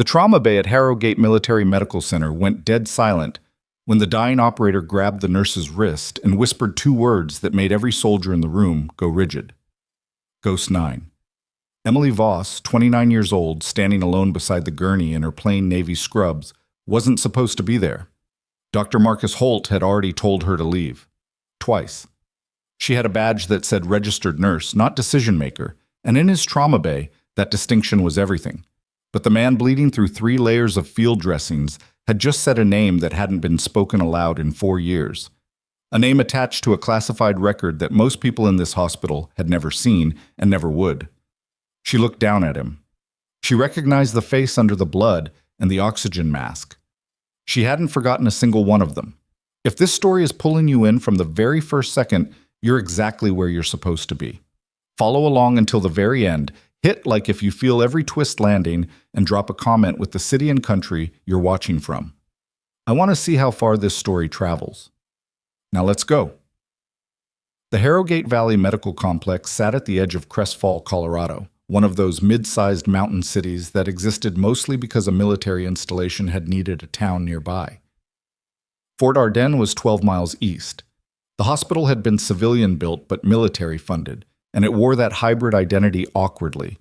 The trauma bay at Harrogate Military Medical Center went dead silent when the dying operator grabbed the nurse's wrist and whispered two words that made every soldier in the room go rigid. Ghost 9. Emily Voss, 29 years old, standing alone beside the gurney in her plain navy scrubs, wasn't supposed to be there. Dr. Marcus Holt had already told her to leave. Twice. She had a badge that said registered nurse, not decision maker, and in his trauma bay, that distinction was everything. But the man bleeding through 3 layers of field dressings had just said a name that hadn't been spoken aloud in 4 years. A name attached to a classified record that most people in this hospital had never seen and never would. She looked down at him. She recognized the face under the blood and the oxygen mask. She hadn't forgotten a single one of them. If this story is pulling you in from the very first second, you're exactly where you're supposed to be. Follow along until the very end. Hit like if you feel every twist landing, and drop a comment with the city and country you're watching from. I want to see how far this story travels. Now let's go. The Harrogate Valley Medical Complex sat at the edge of Crest Falls, Colorado, one of those mid-sized mountain cities that existed mostly because a military installation had needed a town nearby. Fort Ardennes was 12 miles east. The hospital had been civilian-built but military-funded, and it wore that hybrid identity awkwardly.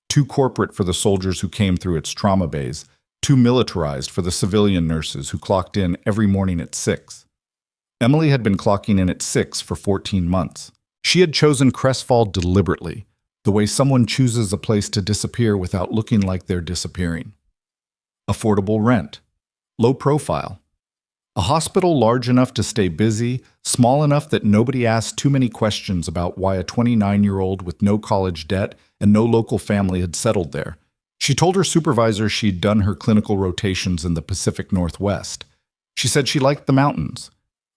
Too corporate for the soldiers who came through its trauma bays, too militarized for the civilian nurses who clocked in every morning at 6. Emily had been clocking in at 6 for 14 months. She had chosen Crest Falls deliberately, the way someone chooses a place to disappear without looking like they're disappearing. Affordable rent. Low profile. A hospital large enough to stay busy, small enough that nobody asked too many questions about why a 29-year-old with no college debt and no local family had settled there. She told her supervisor she'd done her clinical rotations in the Pacific Northwest. She said she liked the mountains.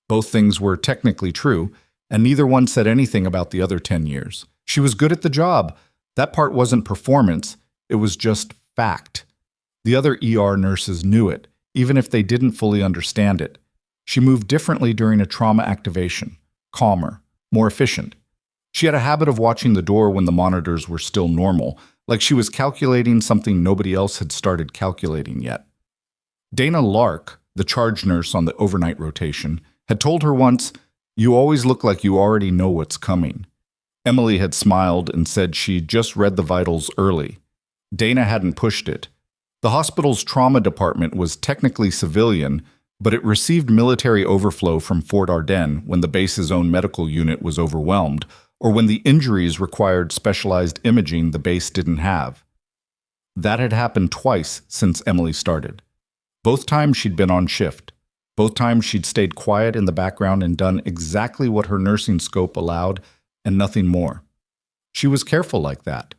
Both things were technically true, and neither one said anything about the other 10 years. She was good at the job. That part wasn't performance, it was just fact. The other ER nurses knew it, even if they didn't fully understand it. She moved differently during a trauma activation, calmer, more efficient. She had a habit of watching the door when the monitors were still normal, like she was calculating something nobody else had started calculating yet. Dana Lark, the charge nurse on the overnight rotation, had told her once, "You always look like you already know what's coming." Emily had smiled and said she'd just read the vitals early. Dana hadn't pushed it. The hospital's trauma department was technically civilian, but it received military overflow from Fort Ardennes when the base's own medical unit was overwhelmed, or when the injuries required specialized imaging the base didn't have. That had happened twice since Emily started. Both times she'd been on shift. Both times she'd stayed quiet in the background and done exactly what her nursing scope allowed and nothing more. She was careful like that.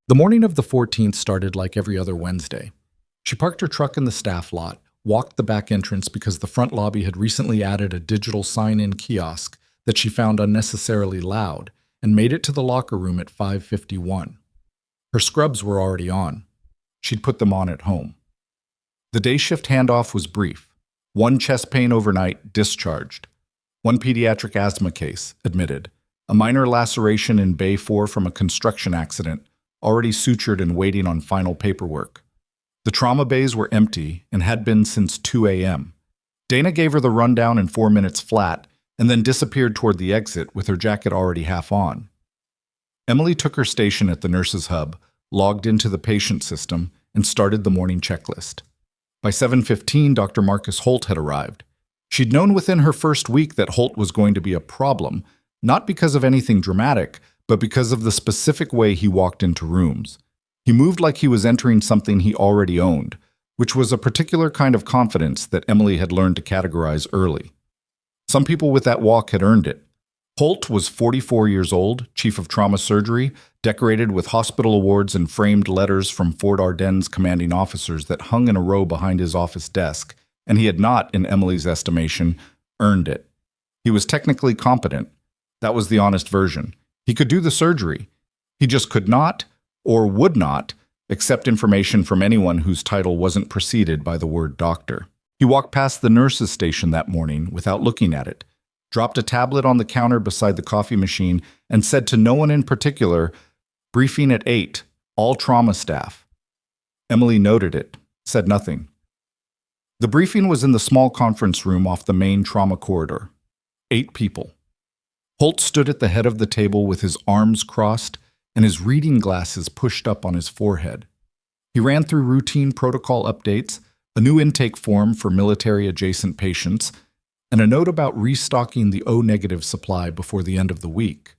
The morning of the 14th started like every other Wednesday. She parked her truck in the staff lot, walked the back entrance because the front lobby had recently added a digital sign-in kiosk that she found unnecessarily loud, and made it to the locker room at 5:51. Her scrubs were already on. She'd put them on at home. The day shift handoff was brief. 1 chest pain overnight, discharged. 1 pediatric asthma case, admitted. A minor laceration in Bay 4 from a construction accident, already sutured and waiting on final paperwork. The trauma bays were empty and had been since 2 a.m. Dana gave her the rundown in 4 minutes flat and then disappeared toward the exit with her jacket already half on. Emily took her station at the nurse's hub, logged into the patient system, and started the morning checklist. By 7:15, Dr. Marcus Holt had arrived. She'd known within her first week that Holt was going to be a problem, not because of anything dramatic, but because of the specific way he walked into rooms. He moved like he was entering something he already owned, which was a particular kind of confidence that Emily had learned to categorize early. Some people with that walk had earned it. Holt was 44 years old, chief of trauma surgery, decorated with hospital awards and framed letters from Fort Ardennes commanding officers that hung in a row behind his office desk, and he had not, in Emily's estimation, earned it. He was technically competent. That was the honest version. He could do the surgery. He just could not, or would not, accept information from anyone whose title wasn't preceded by the word doctor. He walked past the nurse's station that morning without looking at it, dropped a tablet on the counter beside the coffee machine, and said to no one in particular, "Briefing at 8, All trauma staff. Emily noted it, said nothing. The briefing was in the small conference room off the main trauma corridor. 8 people. Holt stood at the head of the table with his arms crossed and his reading glasses pushed up on his forehead. He ran through routine protocol updates, a new intake form for military-adjacent patients, and a note about restocking the O-negative supply before the end of the week.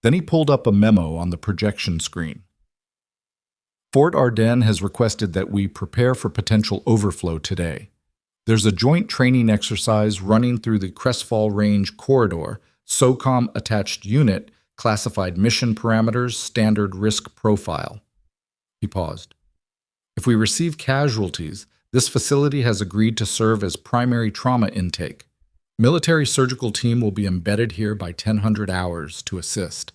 Then he pulled up a memo on the projection screen. Fort Ardennes has requested that we prepare for potential overflow today. There's a joint training exercise running through the Crestfall Range corridor, SOCOM-attached unit, classified mission parameters, standard risk profile. He paused. If we receive casualties, this facility has agreed to serve as primary trauma intake. Military surgical team will be embedded here by 1000 hours to assist.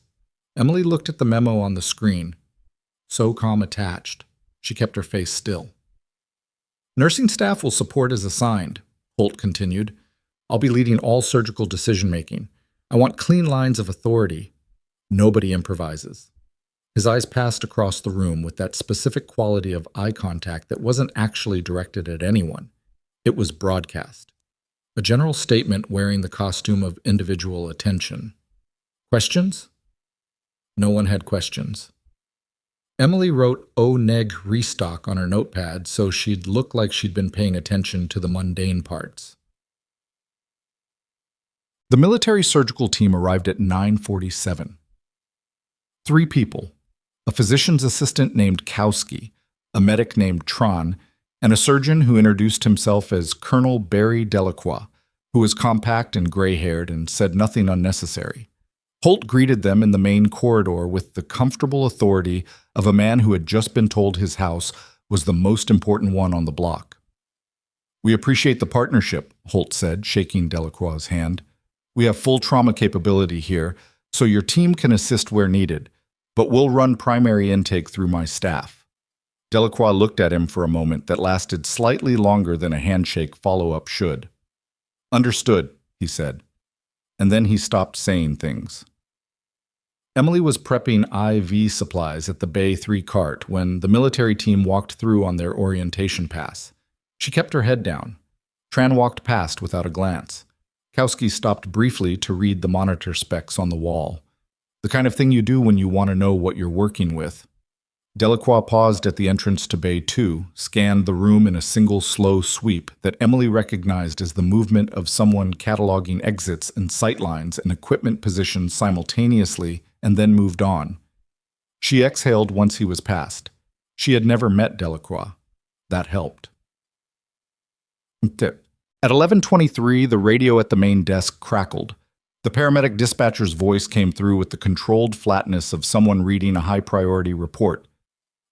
Emily looked at the memo on the screen. SOCOM attached. She kept her face still. Nursing staff will support as assigned, Holt continued. I'll be leading all surgical decision-making. I want clean lines of authority. Nobody improvises. His eyes passed across the room with that specific quality of eye contact that wasn't actually directed at anyone. It was broadcast. A general statement wearing the costume of individual attention. Questions? No one had questions. Emily wrote O-neg restock on her notepad so she'd look like she'd been paying attention to the mundane parts. The military surgical team arrived at 9:47. 3 people, a physician's assistant named Kowski, a medic named Tron, and a surgeon who introduced himself as Colonel Barry Delacroix, who was compact and gray-haired and said nothing unnecessary. Holt greeted them in the main corridor with the comfortable authority of a man who had just been told his house was the most important one on the block. We appreciate the partnership, Holt said, shaking Delacroix's hand. We have full trauma capability here, so your team can assist where needed, but we'll run primary intake through my staff. Delacroix looked at him for a moment that lasted slightly longer than a handshake follow-up should. Understood, he said, and then he stopped saying things. Emily was prepping IV supplies at the Bay 3 cart when the military team walked through on their orientation pass. She kept her head down. Tran walked past without a glance. Kowski stopped briefly to read the monitor specs on the wall. The kind of thing you do when you want to know what you're working with. Delacroix paused at the entrance to Bay 2, scanned the room in a single slow sweep that Emily recognized as the movement of someone cataloging exits and sightlines and equipment positions simultaneously, and then moved on. She exhaled once he was past. She had never met Delacroix. That helped. Tip. At 11:23, the radio at the main desk crackled. The paramedic dispatcher's voice came through with the controlled flatness of someone reading a high-priority report.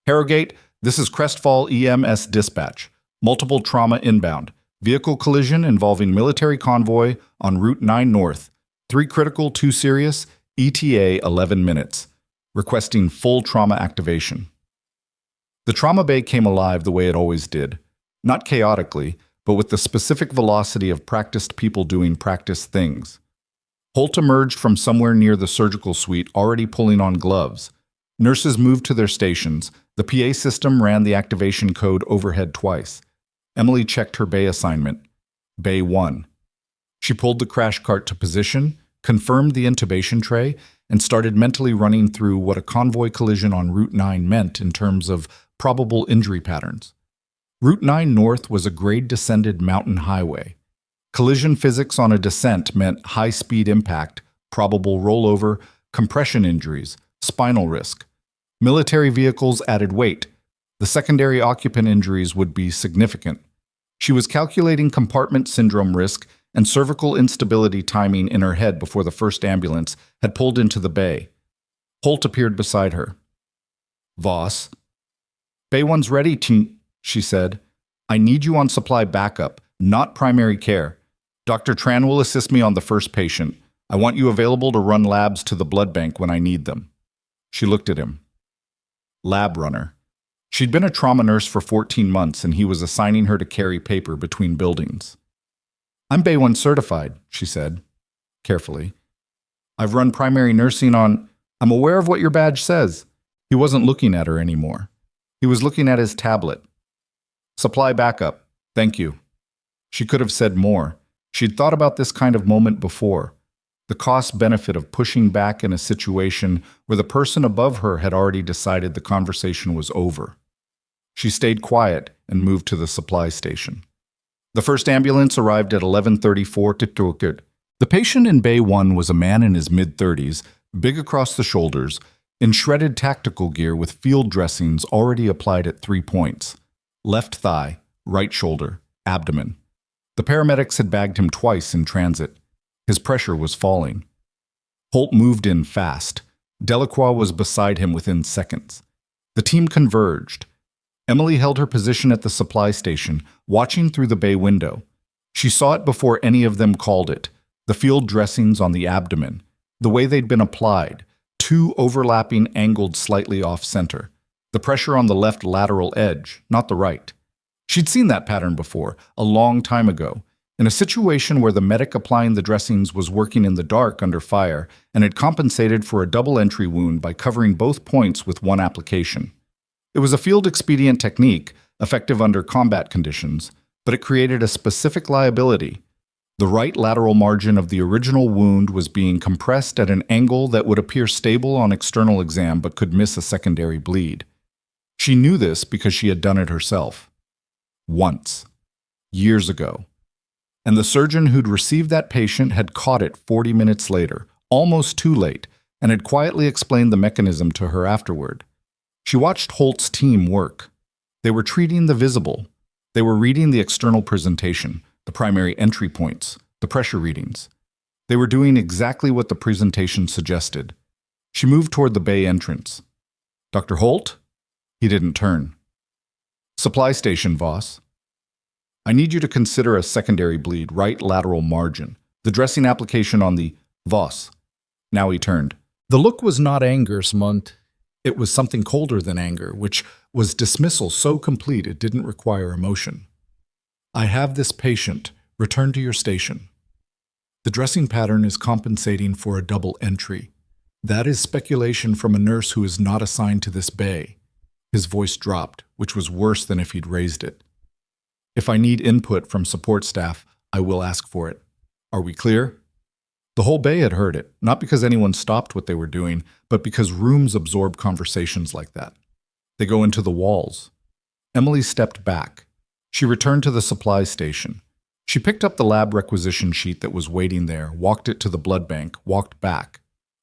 Harrogate, this is Crestfall EMS dispatch. Multiple trauma inbound. Vehicle collision involving military convoy on Route 9 North. 3 critical, 2 serious. ETA 11 minutes. Requesting full trauma activation. The trauma bay came alive the way it always did. Not chaotically, but with the specific velocity of practiced people doing practiced things. Holt emerged from somewhere near the surgical suite, already pulling on gloves. Nurses moved to their stations. The PA system ran the activation code overhead twice. Emily checked her bay assignment. Bay 1. She pulled the crash cart to position, confirmed the intubation tray, and started mentally running through what a convoy collision on Route 9 meant in terms of probable injury patterns. Route 9 North was a grade-descended mountain highway. Collision physics on a descent meant high-speed impact, probable rollover, compression injuries, spinal risk. Military vehicles added weight. The secondary occupant injuries would be significant. She was calculating compartment syndrome risk and cervical instability timing in her head before the first ambulance had pulled into the bay. Holt appeared beside her. Voss. Bay 1's ready, she said. I need you on supply backup, not primary care. Dr. Tran will assist me on the first patient. I want you available to run labs to the blood bank when I need them. She looked at him. Lab runner. She'd been a trauma nurse for 14 months and he was assigning her to carry paper between buildings. I'm Bay 1 certified, she said, carefully. I've run primary nursing on... I'm aware of what your badge says. He wasn't looking at her anymore. He was looking at his tablet. Supply backup. Thank you. She could have said more. She'd thought about this kind of moment before. The cost-benefit of pushing back in a situation where the person above her had already decided the conversation was over. She stayed quiet and moved to the supply station. The first ambulance arrived at 11:34 to The patient in Bay 1 was a man in his mid-30s, big across the shoulders, in shredded tactical gear with field dressings already applied at 3 points: left thigh, right shoulder, abdomen. The paramedics had bagged him twice in transit. His pressure was falling. Holt moved in fast. Delacroix was beside him within seconds. The team converged. Emily held her position at the supply station, watching through the bay window. She saw it before any of them called it: the field dressings on the abdomen, the way they'd been applied, two overlapping, angled slightly off-center. The pressure on the left lateral edge, not the right. She'd seen that pattern before, a long time ago, in a situation where the medic applying the dressings was working in the dark under fire and had compensated for a double entry wound by covering both points with one application. It was a field-expedient technique, effective under combat conditions, but it created a specific liability. The right lateral margin of the original wound was being compressed at an angle that would appear stable on external exam but could miss a secondary bleed. She knew this because she had done it herself. Once. Years ago. And the surgeon who'd received that patient had caught it 40 minutes later, almost too late, and had quietly explained the mechanism to her afterward. She watched Holt's team work. They were treating the visible. They were reading the external presentation, the primary entry points, the pressure readings. They were doing exactly what the presentation suggested. She moved toward the bay entrance. "Dr. Holt?" He didn't turn. "Supply station, Voss. I need you to consider a secondary bleed, right lateral margin. The dressing application on the Voss." Now he turned. The look was not anger, Smunt. It was something colder than anger, which was dismissal so complete it didn't require emotion. "I have this patient. Return to your station. The dressing pattern is compensating for a double entry. That is speculation from a nurse who is not assigned to this bay." His voice dropped, which was worse than if he'd raised it. "If I need input from support staff, I will ask for it. Are we clear?" The whole bay had heard it, not because anyone stopped what they were doing, but because rooms absorb conversations like that. They go into the walls. Emily stepped back. She returned to the supply station. She picked up the lab requisition sheet that was waiting there, walked it to the blood bank, walked back.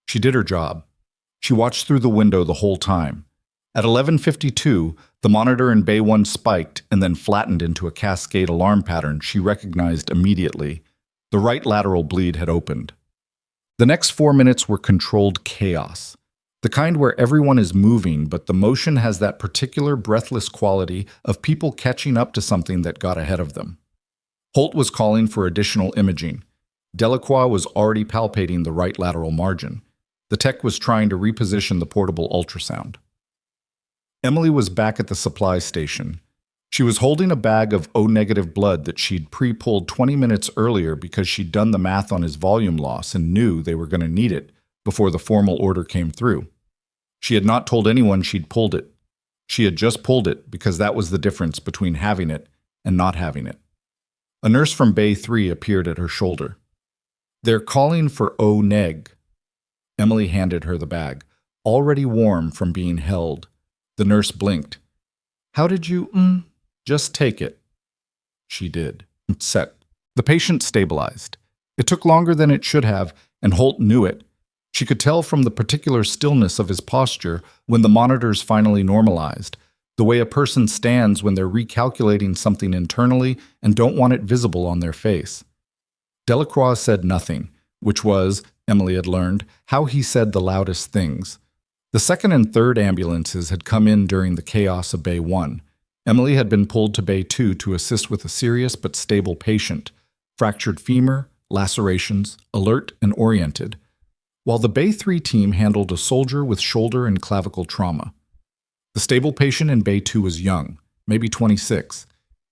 She did her job. She watched through the window the whole time. At 11:52, the monitor in Bay 1 spiked and then flattened into a cascade alarm pattern she recognized immediately. The right lateral bleed had opened. The next 4 minutes were controlled chaos. The kind where everyone is moving, but the motion has that particular breathless quality of people catching up to something that got ahead of them. Holt was calling for additional imaging. Delacroix was already palpating the right lateral margin. The tech was trying to reposition the portable ultrasound. Emily was back at the supply station. She was holding a bag of O-negative blood that she'd pre-pulled 20 minutes earlier because she'd done the math on his volume loss and knew they were going to need it before the formal order came through. She had not told anyone she'd pulled it. She had just pulled it because that was the difference between having it and not having it. A nurse from Bay 3 appeared at her shoulder. "They're calling for O-neg." Emily handed her the bag, already warm from being held. The nurse blinked. "How did you, Just take it." She did. Set. The patient stabilized. It took longer than it should have, and Holt knew it. She could tell from the particular stillness of his posture when the monitors finally normalized, the way a person stands when they're recalculating something internally and don't want it visible on their face. Delacroix said nothing, which was, Emily had learned, how he said the loudest things. The second and third ambulances had come in during the chaos of Bay 1. Emily had been pulled to Bay 2 to assist with a serious but stable patient, fractured femur, lacerations, alert and oriented, while the Bay 3 team handled a soldier with shoulder and clavicle trauma. The stable patient in Bay 2 was young, maybe 26.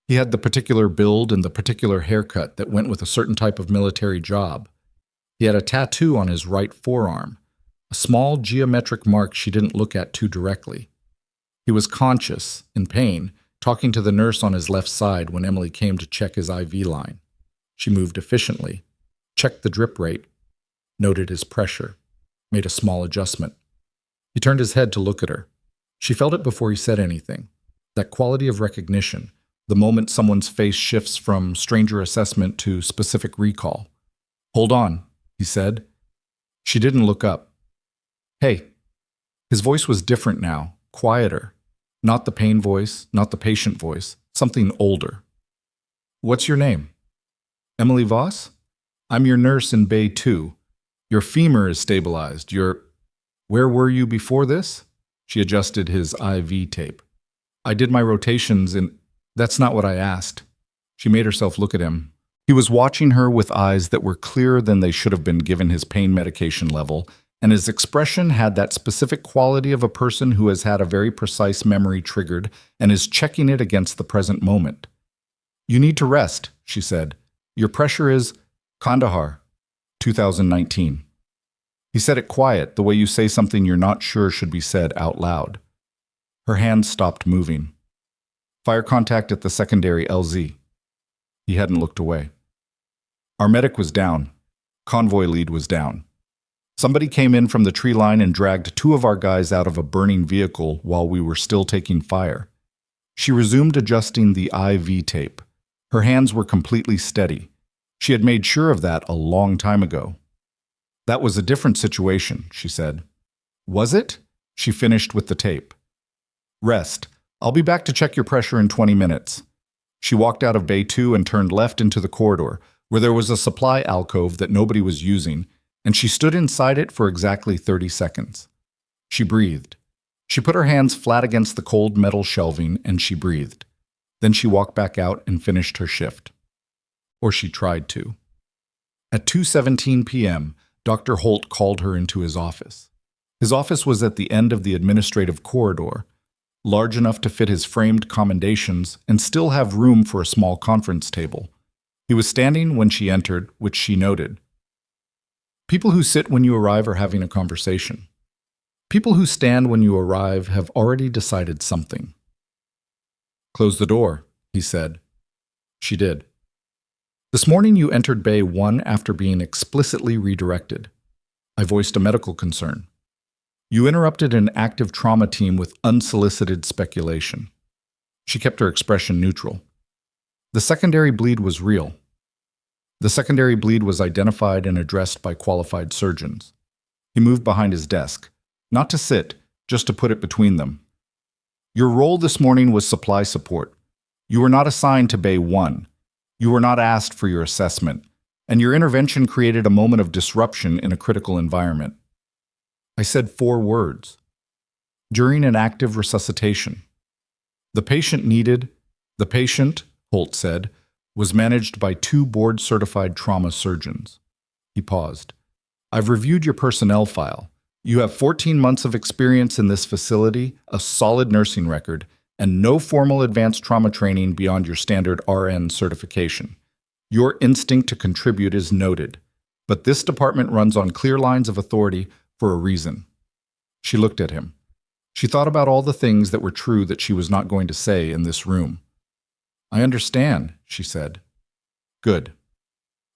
He had the particular build and the particular haircut that went with a certain type of military job. He had a tattoo on his right forearm. a small geometric mark she didn't look at too directly. He was conscious, in pain, talking to the nurse on his left side when Emily came to check his IV line. She moved efficiently, checked the drip rate, noted his pressure, made a small adjustment. He turned his head to look at her. She felt it before he said anything. That quality of recognition, the moment someone's face shifts from stranger assessment to specific recall. "Hold on," he said. She didn't look up. "Hey." His voice was different now, quieter. Not the pain voice, not the patient voice, something older. "What's your name?" "Emily Voss? I'm your nurse in Bay 2. Your femur is stabilized. Where were you before this?" She adjusted his IV tape. "I did my rotations in..." "That's not what I asked." She made herself look at him. He was watching her with eyes that were clearer than they should have been given his pain medication level, and his expression had that specific quality of a person who has had a very precise memory triggered and is checking it against the present moment. "You need to rest," she said. "Your pressure is Kandahar, 2019. He said it quiet, the way you say something you're not sure should be said out loud. Her hands stopped moving. "Fire contact at the secondary LZ." He hadn't looked away. Our medic was down. Convoy lead was down. Somebody came in from the tree line and dragged 2 of our guys out of a burning vehicle while we were still taking fire. She resumed adjusting the IV tape. Her hands were completely steady. She had made sure of that a long time ago. "That was a different situation," she said. "Was it?" She finished with the tape. "Rest. I'll be back to check your pressure in 20 minutes. She walked out of Bay 2 and turned left into the corridor, where there was a supply alcove that nobody was using, and she stood inside it for exactly 30 seconds. She breathed. She put her hands flat against the cold metal shelving, and she breathed. Then she walked back out and finished her shift. Or she tried to. At 2:17 p.m., Dr. Holt called her into his office. His office was at the end of the administrative corridor, large enough to fit his framed commendations and still have room for a small conference table. He was standing when she entered, which she noted. People who sit when you arrive are having a conversation. People who stand when you arrive have already decided something. "Close the door," he said. She did. "This morning you entered Bay 1 after being explicitly redirected. I voiced a medical concern. You interrupted an active trauma team with unsolicited speculation." She kept her expression neutral. "The secondary bleed was real. The secondary bleed was identified and addressed by qualified surgeons." He moved behind his desk, not to sit, just to put it between them. "Your role this morning was supply support. You were not assigned to Bay 1. You were not asked for your assessment, and your intervention created a moment of disruption in a critical environment." I said 4 words. "During an active resuscitation. The patient, Holt said, was managed by 2 board-certified trauma surgeons." He paused. "I've reviewed your personnel file. You have 14 months of experience in this facility, a solid nursing record, and no formal advanced trauma training beyond your standard RN certification. Your instinct to contribute is noted, but this department runs on clear lines of authority for a reason." She looked at him. She thought about all the things that were true that she was not going to say in this room. "I understand," she said. "Good."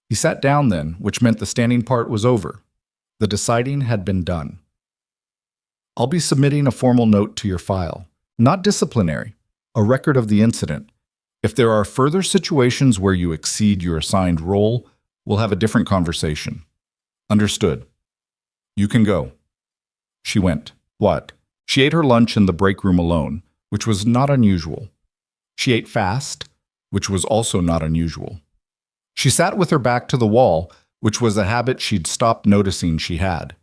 He sat down then, which meant the standing part was over. The deciding had been done. "I'll be submitting a formal note to your file. Not disciplinary, a record of the incident. If there are further situations where you exceed your assigned role, we'll have a different conversation." "Understood. You can go." She went. What? She ate her lunch in the break room alone, which was not unusual. She ate fast, which was also not unusual. She sat with her back to the wall, which was a habit she'd stopped noticing she had.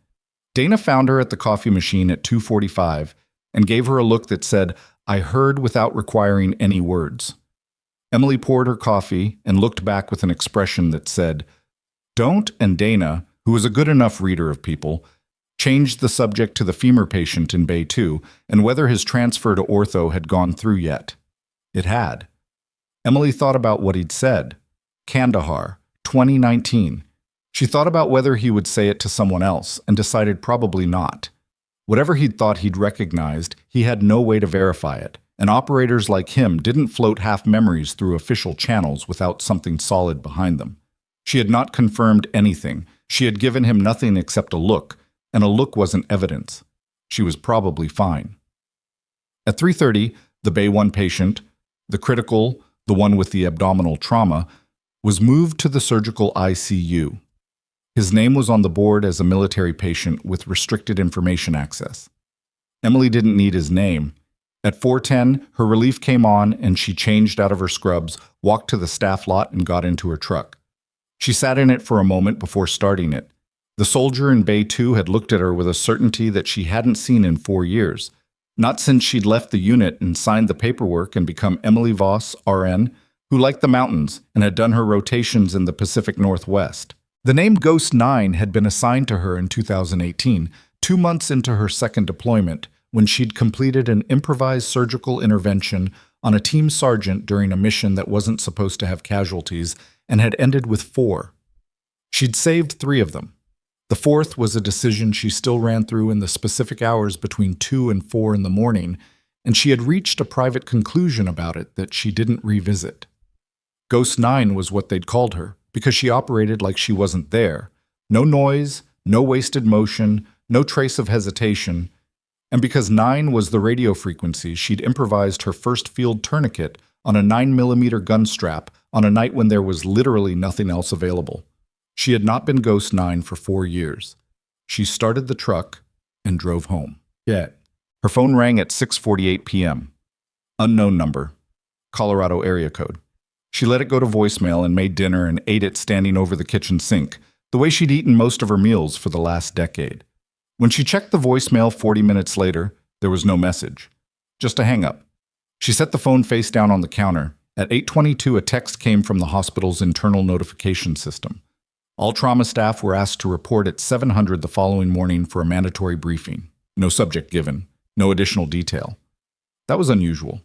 Dana found her at the coffee machine at 2:45 and gave her a look that said, "I heard without requiring any words." Emily poured her coffee and looked back with an expression that said, "Don't," and Dana, who was a good enough reader of people, changed the subject to the femur patient in Bay 2 and whether his transfer to ortho had gone through yet. It had. Emily thought about what he'd said. Kandahar, 2019. She thought about whether he would say it to someone else and decided probably not. Whatever he'd thought he'd recognized, he had no way to verify it, and operators like him didn't float half memories through official channels without something solid behind them. She had not confirmed anything. She had given him nothing except a look, and a look wasn't evidence. She was probably fine. At 3:30, the Bay 1 patient, the critical, the one with the abdominal trauma, was moved to the surgical ICU. His name was on the board as a military patient with restricted information access. Emily didn't need his name. At 4:10, her relief came on and she changed out of her scrubs, walked to the staff lot and got into her truck. She sat in it for a moment before starting it. The soldier in Bay 2 had looked at her with a certainty that she hadn't seen in 4 years. Not since she'd left the unit and signed the paperwork and become Emily Voss, RN, who liked the mountains and had done her rotations in the Pacific Northwest. The name Ghost 9 had been assigned to her in 2018, 2 months into her second deployment, when she'd completed an improvised surgical intervention on a team sergeant during a mission that wasn't supposed to have casualties and had ended with 4. She'd saved 3 of them. The 4th was a decision she still ran through in the specific hours between 2 and 4 in the morning, and she had reached a private conclusion about it that she didn't revisit. Ghost 9 was what they'd called her, because she operated like she wasn't there. No noise, no wasted motion, no trace of hesitation. And because 9 was the radio frequency, she'd improvised her first field tourniquet on a 9mm gun strap on a night when there was literally nothing else available. She had not been Ghost 9 for 4 years. She started the truck and drove home. Yet, her phone rang at 6:48 p.m. Unknown number. Colorado area code. She let it go to voicemail and made dinner and ate it standing over the kitchen sink, the way she'd eaten most of her meals for the last decade. When she checked the voicemail 40 minutes later, there was no message. Just a hang-up. She set the phone face down on the counter. At 8:22, a text came from the hospital's internal notification system. All trauma staff were asked to report at 700 the following morning for a mandatory briefing. No subject given. No additional detail. That was unusual.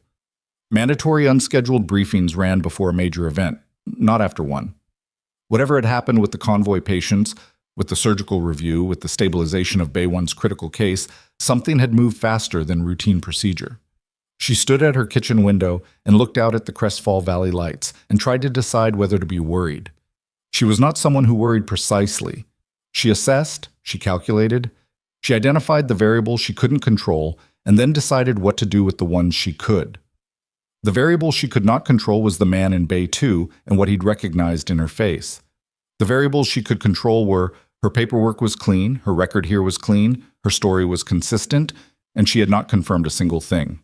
Mandatory unscheduled briefings ran before a major event, not after one. Whatever had happened with the convoy patients, with the surgical review, with the stabilization of Bay 1's critical case, something had moved faster than routine procedure. She stood at her kitchen window and looked out at the Crestfall Valley lights and tried to decide whether to be worried. She was not someone who worried precisely. She assessed, she calculated, she identified the variables she couldn't control, and then decided what to do with the ones she could. The variable she could not control was the man in Bay 2 and what he'd recognized in her face. The variables she could control were her paperwork was clean, her record here was clean, her story was consistent, and she had not confirmed a single thing.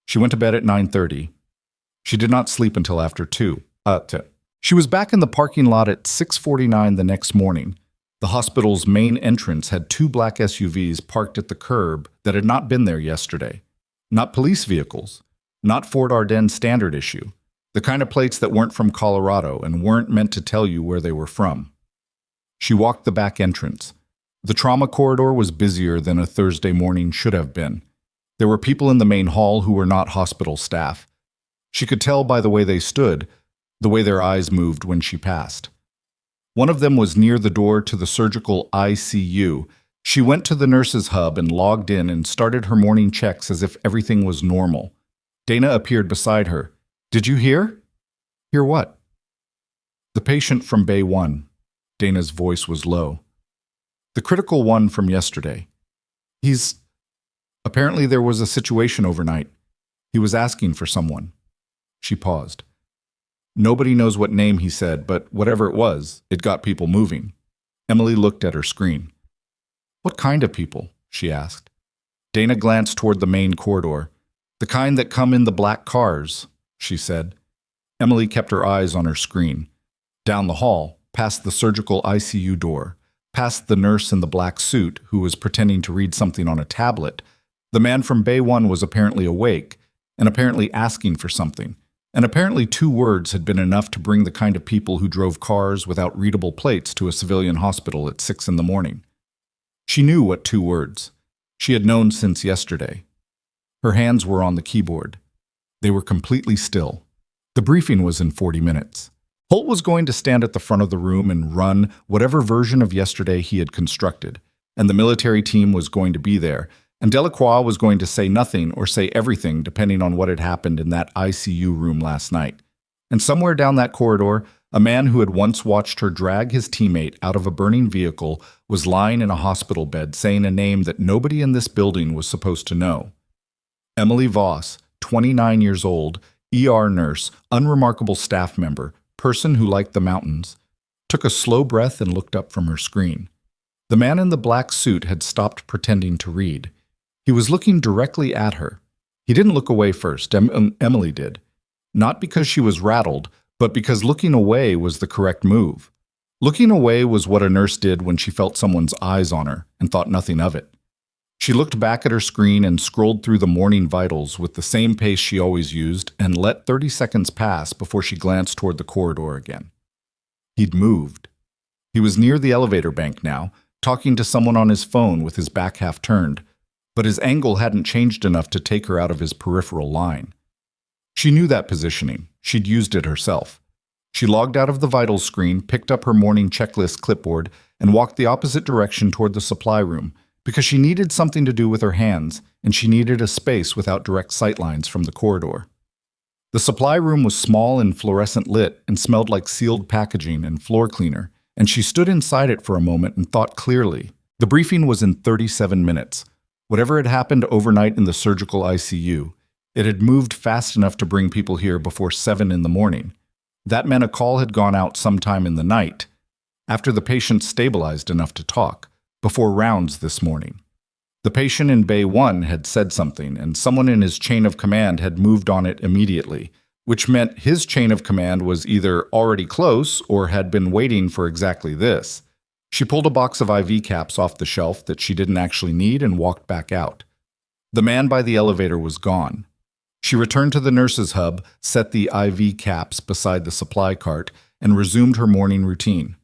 She went to bed at 9:30. She did not sleep until after 2. She was back in the parking lot at 6:49 the next morning. The hospital's main entrance had 2 black SUVs parked at the curb that had not been there yesterday. Not police vehicles. Not Ford Ardennes standard issue. The kind of plates that weren't from Colorado and weren't meant to tell you where they were from. She walked the back entrance. The trauma corridor was busier than a Thursday morning should have been. There were people in the main hall who were not hospital staff. She could tell by the way they stood, the way their eyes moved when she passed. One of them was near the door to the surgical ICU. She went to the nurses' hub and logged in and started her morning checks as if everything was normal. Dana appeared beside her. "Did you hear?" "Hear what?" "The patient from Bay 1. Dana's voice was low. "The critical one from yesterday. Apparently there was a situation overnight. He was asking for someone." She paused. "Nobody knows what name he said, but whatever it was, it got people moving." Emily looked at her screen. "What kind of people?" she asked. Dana glanced toward the main corridor. "The kind that come in the black cars," she said. Emily kept her eyes on her screen. Down the hall, past the surgical ICU door, past the nurse in the black suit who was pretending to read something on a tablet, the man from Bay 1 was apparently awake and apparently asking for something. And apparently 2 words had been enough to bring the kind of people who drove cars without readable plates to a civilian hospital at 6 in the morning. She knew what 2 words. She had known since yesterday. Her hands were on the keyboard. They were completely still. The briefing was in 40 minutes. Holt was going to stand at the front of the room and run whatever version of yesterday he had constructed, and the military team was going to be there, and Delacroix was going to say nothing or say everything depending on what had happened in that ICU room last night. And somewhere down that corridor, a man who had once watched her drag his teammate out of a burning vehicle was lying in a hospital bed saying a name that nobody in this building was supposed to know. Emily Voss, 29 years old, ER nurse, unremarkable staff member, person who liked the mountains, took a slow breath and looked up from her screen. The man in the black suit had stopped pretending to read. He was looking directly at her. He didn't look away first, Emily did. Not because she was rattled, but because looking away was the correct move. Looking away was what a nurse did when she felt someone's eyes on her and thought nothing of it. She looked back at her screen and scrolled through the morning vitals with the same pace she always used and let 30 seconds pass before she glanced toward the corridor again. He'd moved. He was near the elevator bank now, talking to someone on his phone with his back half turned, but his angle hadn't changed enough to take her out of his peripheral line. She knew that positioning. She'd used it herself. She logged out of the vitals screen, picked up her morning checklist clipboard, and walked the opposite direction toward the supply room, because she needed something to do with her hands, and she needed a space without direct sightlines from the corridor. The supply room was small and fluorescent lit and smelled like sealed packaging and floor cleaner, and she stood inside it for a moment and thought clearly. The briefing was in 37 minutes. Whatever had happened overnight in the surgical ICU, it had moved fast enough to bring people here before 7 in the morning. That meant a call had gone out sometime in the night, after the patient stabilized enough to talk, before rounds this morning. The patient in Bay 1 had said something, and someone in his chain of command had moved on it immediately, which meant his chain of command was either already close or had been waiting for exactly this. She pulled a box of IV caps off the shelf that she didn't actually need and walked back out. The man by the elevator was gone. She returned to the nurse's hub, set the IV caps beside the supply cart, and resumed her morning routine.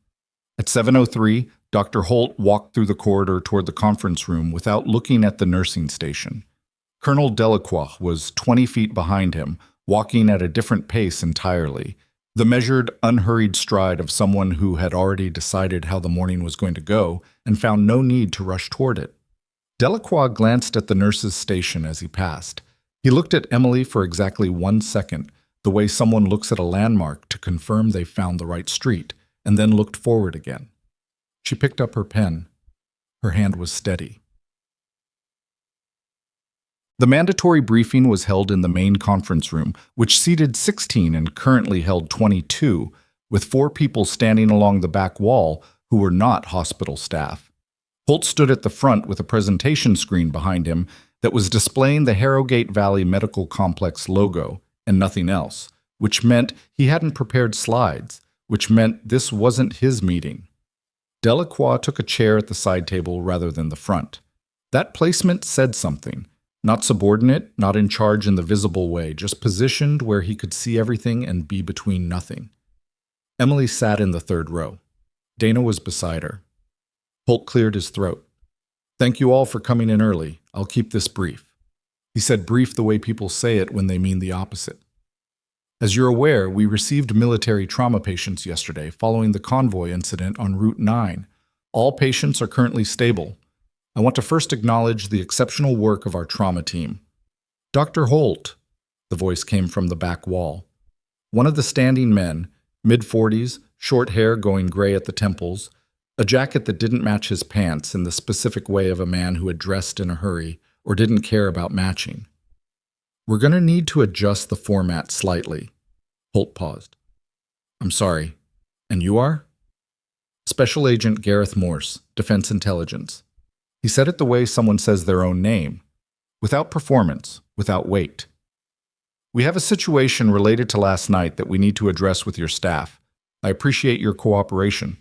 At 7:03, Dr. Holt walked through the corridor toward the conference room without looking at the nursing station. Colonel Delacroix was 20 feet behind him, walking at a different pace entirely, the measured, unhurried stride of someone who had already decided how the morning was going to go and found no need to rush toward it. Delacroix glanced at the nurse's station as he passed. He looked at Emily for exactly 1 second, the way someone looks at a landmark to confirm they've found the right street, and then looked forward again. She picked up her pen. Her hand was steady. The mandatory briefing was held in the main conference room, which seated 16 and currently held 22, with 4 people standing along the back wall who were not hospital staff. Holt stood at the front with a presentation screen behind him that was displaying the Harrogate Valley Medical Complex logo and nothing else, which meant he hadn't prepared slides, which meant this wasn't his meeting. Delacroix took a chair at the side table rather than the front. That placement said something. Not subordinate, not in charge in the visible way, just positioned where he could see everything and be between nothing. Emily sat in the 3rd row. Dana was beside her. Holt cleared his throat. "Thank you all for coming in early. I'll keep this brief." He said brief the way people say it when they mean the opposite. "As you're aware, we received military trauma patients yesterday following the convoy incident on Route 9. All patients are currently stable. I want to first acknowledge the exceptional work of our trauma team." "Dr. Holt," the voice came from the back wall. One of the standing men, mid-40s, short hair going gray at the temples, a jacket that didn't match his pants in the specific way of a man who had dressed in a hurry or didn't care about matching. "We're going to need to adjust the format slightly." Holt paused. "I'm sorry. And you are?" "Special Agent Gareth Morse, Defense Intelligence." He said it the way someone says their own name, without performance, without weight. "We have a situation related to last night that we need to address with your staff. I appreciate your cooperation."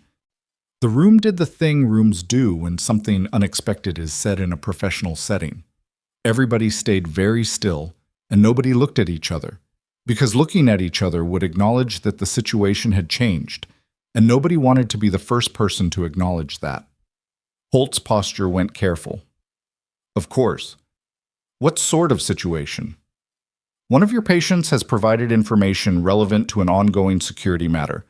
The room did the thing rooms do when something unexpected is said in a professional setting. Everybody stayed very still, and nobody looked at each other, because looking at each other would acknowledge that the situation had changed, and nobody wanted to be the first person to acknowledge that. Holt's posture went careful. "Of course. What sort of situation?" "One of your patients has provided information relevant to an ongoing security matter.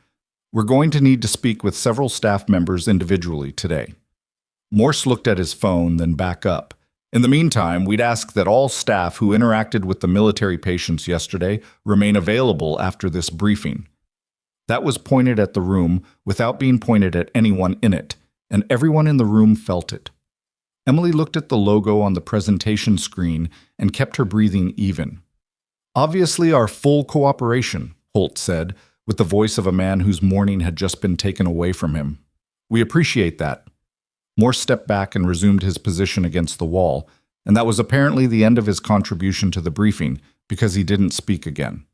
We're going to need to speak with several staff members individually today. Morse looked at his phone, then back up. In the meantime, we'd ask that all staff who interacted with the military patients yesterday remain available after this briefing. That was pointed at the room without being pointed at anyone in it, and everyone in the room felt it. Emily looked at the logo on the presentation screen and kept her breathing even. Obviously our full cooperation, Holt said, with the voice of a man whose morning had just been taken away from him. We appreciate that. Morse stepped back and resumed his position against the wall, and that was apparently the end of his contribution to the briefing, because he didn't speak again.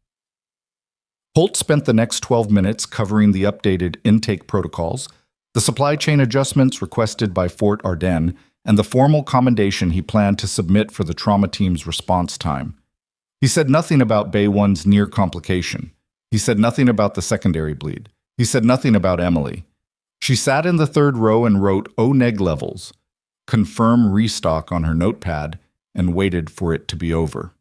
Holt spent the next 12 minutes covering the updated intake protocols, the supply chain adjustments requested by Fort Ardennes, and the formal commendation he planned to submit for the trauma team's response time. He said nothing about Bay 1's near complication. He said nothing about the secondary bleed. He said nothing about Emily. She sat in the third row and wrote O-neg levels, confirm restock on her notepad, and waited for it to be over.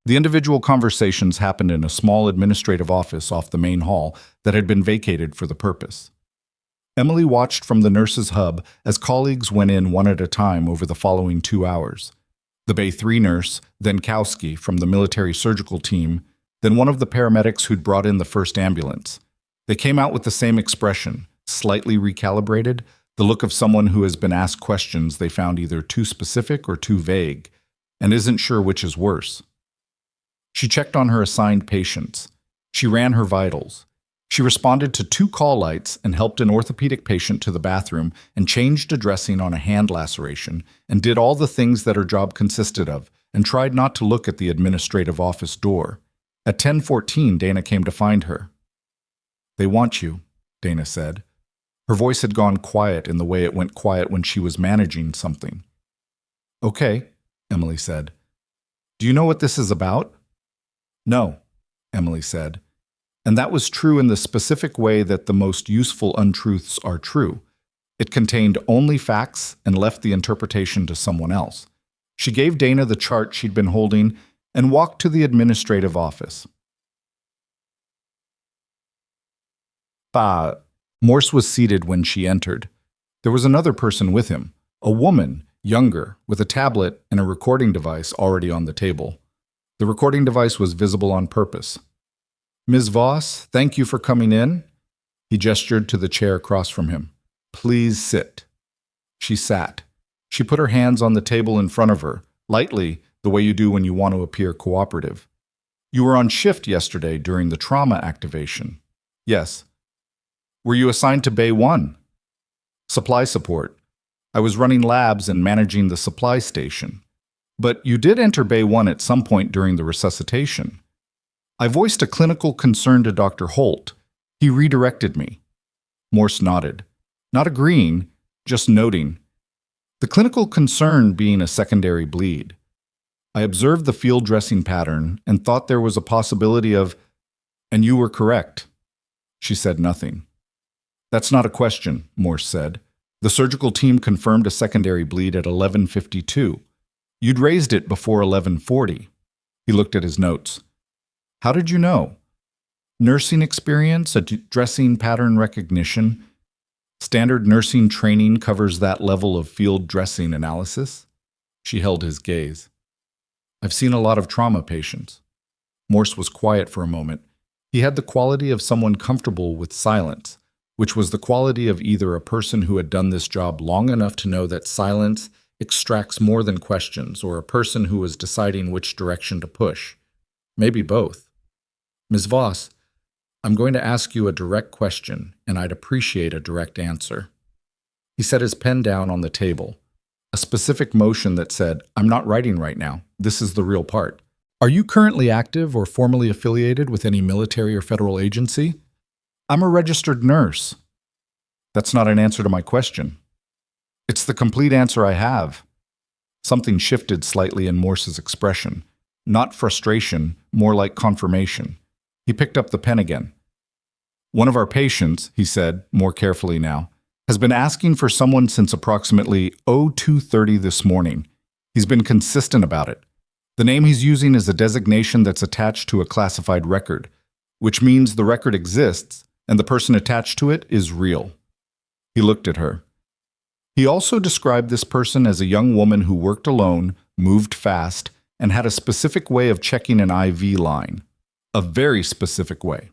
The individual conversations happened in a small administrative office off the main hall that had been vacated for the purpose. Emily watched from the nurses' hub as colleagues went in one at a time over the following 2 hours. The Bay 3 nurse, then Kowski from the military surgical team, then one of the paramedics who'd brought in the first ambulance. They came out with the same expression, slightly recalibrated, the look of someone who has been asked questions they found either too specific or too vague, and isn't sure which is worse. She checked on her assigned patients. She ran her vitals. She responded to 2 call lights and helped an orthopedic patient to the bathroom and changed a dressing on a hand laceration and did all the things that her job consisted of and tried not to look at the administrative office door. At 10:14, Dana came to find her. "They want you," Dana said. Her voice had gone quiet in the way it went quiet when she was managing something. "Okay," Emily said. "Do you know what this is about?" "No," Emily said. And that was true in the specific way that the most useful untruths are true. It contained only facts and left the interpretation to someone else. She gave Dana the chart she'd been holding and walked to the administrative office. Morse was seated when she entered. There was another person with him, a woman, younger, with a tablet and a recording device already on the table. The recording device was visible on purpose. "Ms. Voss, thank you for coming in." He gestured to the chair across from him. "Please sit." She sat. She put her hands on the table in front of her, lightly, the way you do when you want to appear cooperative. "You were on shift yesterday during the trauma activation." "Yes." "Were you assigned to Bay 1? "Supply support. I was running labs and managing the supply station. But you did enter Bay 1 at some point during the resuscitation." I voiced a clinical concern to Dr. Holt. He redirected me. Morse nodded. Not agreeing, just noting. The clinical concern being a secondary bleed. I observed the field dressing pattern and thought there was a possibility of, "And you were correct." She said nothing. "That's not a question," Morse said. "The surgical team confirmed a secondary bleed at 11:52. You'd raised it before 11:40. He looked at his notes. "How did you know?" "Nursing experience, dressing pattern recognition. Standard nursing training covers that level of field dressing analysis." She held his gaze. "I've seen a lot of trauma patients." Morse was quiet for a moment. He had the quality of someone comfortable with silence, which was the quality of either a person who had done this job long enough to know that silence extracts more than questions, or a person who was deciding which direction to push. Maybe both. "Ms. Voss, I'm going to ask you a direct question, and I'd appreciate a direct answer." He set his pen down on the table, a specific motion that said, "I'm not writing right now. This is the real part. Are you currently active or formally affiliated with any military or federal agency?" "I'm a registered nurse." "That's not an answer to my question." "It's the complete answer I have." Something shifted slightly in Morse's expression. Not frustration, more like confirmation. He picked up the pen again. "One of our patients," he said, more carefully now, "has been asking for someone since approximately 02:30 this morning. He's been consistent about it. The name he's using is a designation that's attached to a classified record, which means the record exists, and the person attached to it is real. He looked at her. He also described this person as a young woman who worked alone, moved fast, and had a specific way of checking an IV line. A very specific way.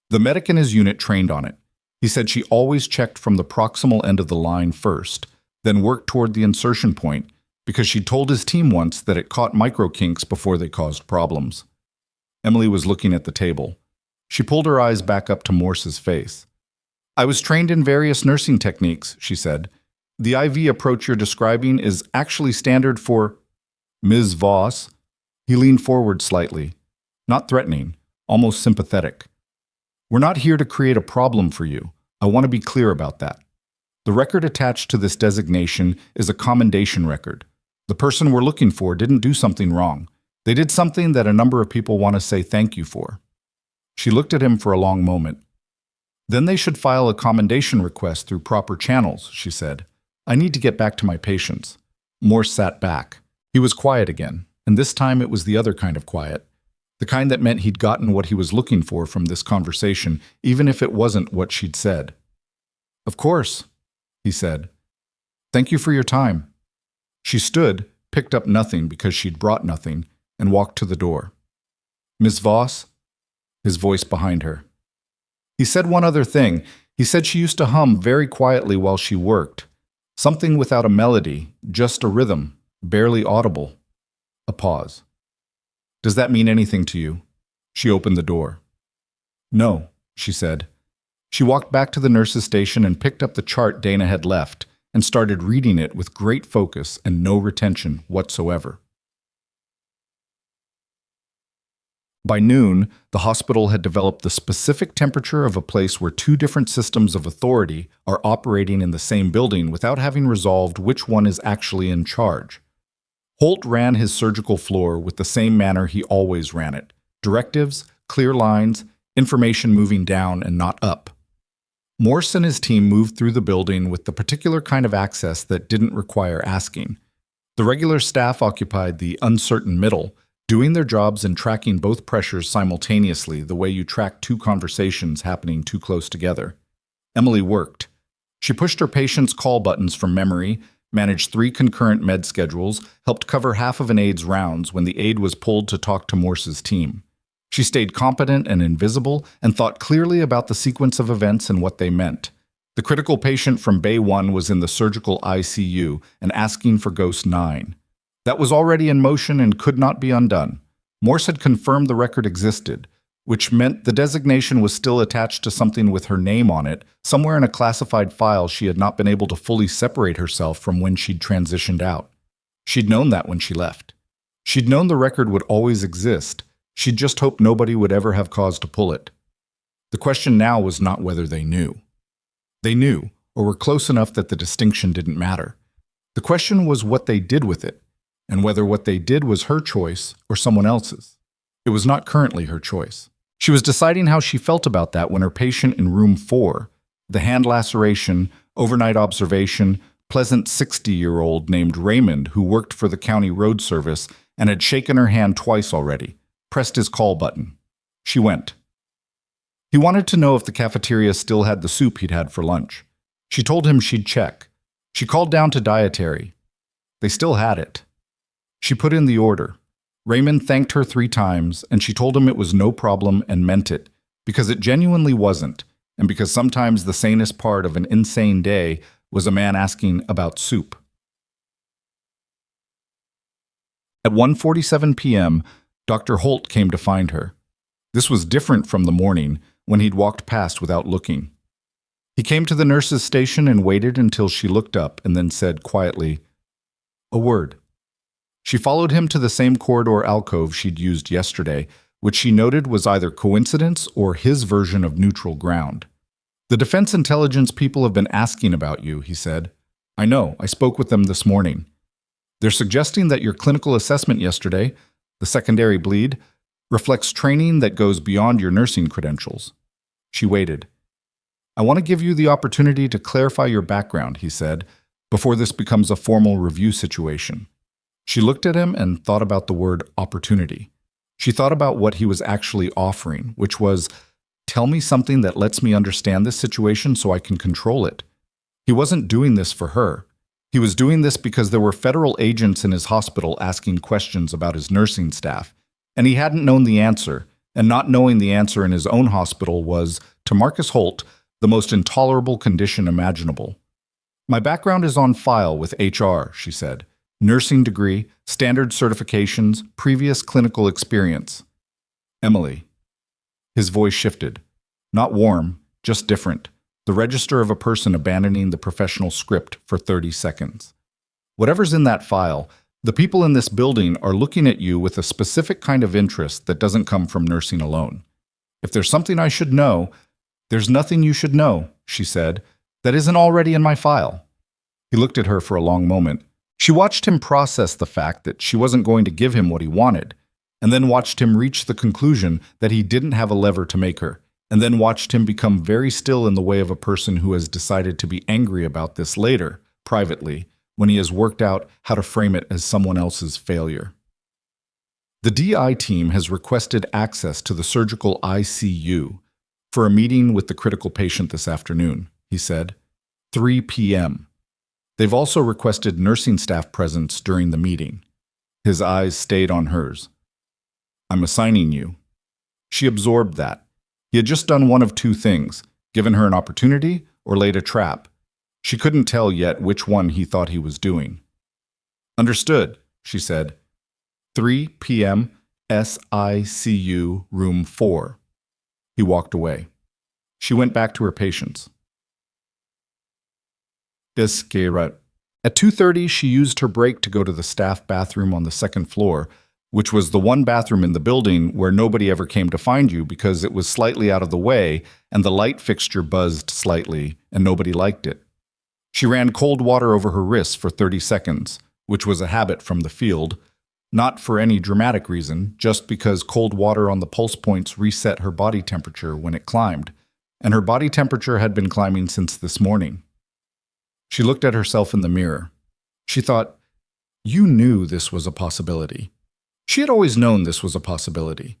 The medic in his unit trained on it. He said she always checked from the proximal end of the line first, then worked toward the insertion point, because she told his team once that it caught micro kinks before they caused problems. Emily was looking at the table. She pulled her eyes back up to Morse's face. I was trained in various nursing techniques, she said. The IV approach you're describing is actually standard for Ms. Voss. He leaned forward slightly, not threatening, almost sympathetic. We're not here to create a problem for you. I want to be clear about that. The record attached to this designation is a commendation record. The person we're looking for didn't do something wrong. They did something that a number of people want to say thank you for. She looked at him for a long moment. Then they should file a commendation request through proper channels, she said. I need to get back to my patients. Morse sat back. He was quiet again, and this time it was the other kind of quiet. The kind that meant he'd gotten what he was looking for from this conversation, even if it wasn't what she'd said. Of course, he said. Thank you for your time. She stood, picked up nothing because she'd brought nothing, and walked to the door. Miss Voss? His voice behind her. He said one other thing. He said she used to hum very quietly while she worked. Something without a melody, just a rhythm, barely audible. A pause. Does that mean anything to you? She opened the door. No, she said. She walked back to the nurse's station and picked up the chart Dana had left and started reading it with great focus and no retention whatsoever. By noon, the hospital had developed the specific temperature of a place where two different systems of authority are operating in the same building without having resolved which one is actually in charge. Holt ran his surgical floor with the same manner he always ran it. Directives, clear lines, information moving down and not up. Morse and his team moved through the building with the particular kind of access that didn't require asking. The regular staff occupied the uncertain middle, doing their jobs and tracking both pressures simultaneously the way you track two conversations happening too close together. Emily worked. She pushed her patients' call buttons from memory, managed 3 concurrent med schedules, helped cover half of an aide's rounds when the aide was pulled to talk to Morse's team. She stayed competent and invisible and thought clearly about the sequence of events and what they meant. The critical patient from Bay 1 was in the surgical ICU and asking for Ghost 9. That was already in motion and could not be undone. Morse had confirmed the record existed, which meant the designation was still attached to something with her name on it, somewhere in a classified file she had not been able to fully separate herself from when she'd transitioned out. She'd known that when she left. She'd known the record would always exist. She'd just hoped nobody would ever have cause to pull it. The question now was not whether they knew. They knew, or were close enough that the distinction didn't matter. The question was what they did with it, and whether what they did was her choice or someone else's. It was not currently her choice. She was deciding how she felt about that when her patient in room 4, the hand laceration, overnight observation, pleasant 60-year-old named Raymond who worked for the county road service and had shaken her hand twice already, pressed his call button. She went. He wanted to know if the cafeteria still had the soup he'd had for lunch. She told him she'd check. She called down to dietary. They still had it. She put in the order. Raymond thanked her 3 times, and she told him it was no problem and meant it, because it genuinely wasn't, and because sometimes the sanest part of an insane day was a man asking about soup. At 1:47 p.m., Dr. Holt came to find her. This was different from the morning, when he'd walked past without looking. He came to the nurse's station and waited until she looked up and then said quietly, "A word." She followed him to the same corridor alcove she'd used yesterday, which she noted was either coincidence or his version of neutral ground. "The Defense Intelligence people have been asking about you," he said. "I know, I spoke with them this morning. They're suggesting that your clinical assessment yesterday, the secondary bleed, reflects training that goes beyond your nursing credentials." She waited. "I want to give you the opportunity to clarify your background," he said, "before this becomes a formal review situation." She looked at him and thought about the word opportunity. She thought about what he was actually offering, which was tell me something that lets me understand this situation so I can control it. He wasn't doing this for her. He was doing this because there were federal agents in his hospital asking questions about his nursing staff, and he hadn't known the answer, and not knowing the answer in his own hospital was, to Marcus Holt, the most intolerable condition imaginable. My background is on file with HR, she said. Nursing degree, standard certifications, previous clinical experience. Emily. His voice shifted. Not warm, just different. The register of a person abandoning the professional script for 30 seconds. Whatever's in that file, the people in this building are looking at you with a specific kind of interest that doesn't come from nursing alone. If there's something I should know, there's nothing you should know, she said, that isn't already in my file. He looked at her for a long moment. She watched him process the fact that she wasn't going to give him what he wanted, and then watched him reach the conclusion that he didn't have a lever to make her, and then watched him become very still in the way of a person who has decided to be angry about this later, privately, when he has worked out how to frame it as someone else's failure. The DI team has requested access to the surgical ICU for a meeting with the critical patient this afternoon, he said. 3 p.m. They've also requested nursing staff presence during the meeting. His eyes stayed on hers. I'm assigning you. She absorbed that. He had just done one of two things, given her an opportunity or laid a trap. She couldn't tell yet which one he thought he was doing. Understood, she said. 3 p.m. SICU room 4. He walked away. She went back to her patients. At 2:30, she used her break to go to the staff bathroom on the second floor, which was the one bathroom in the building where nobody ever came to find you because it was slightly out of the way and the light fixture buzzed slightly and nobody liked it. She ran cold water over her wrists for 30 seconds, which was a habit from the field, not for any dramatic reason, just because cold water on the pulse points reset her body temperature when it climbed, and her body temperature had been climbing since this morning. She looked at herself in the mirror. She thought, you knew this was a possibility. She had always known this was a possibility.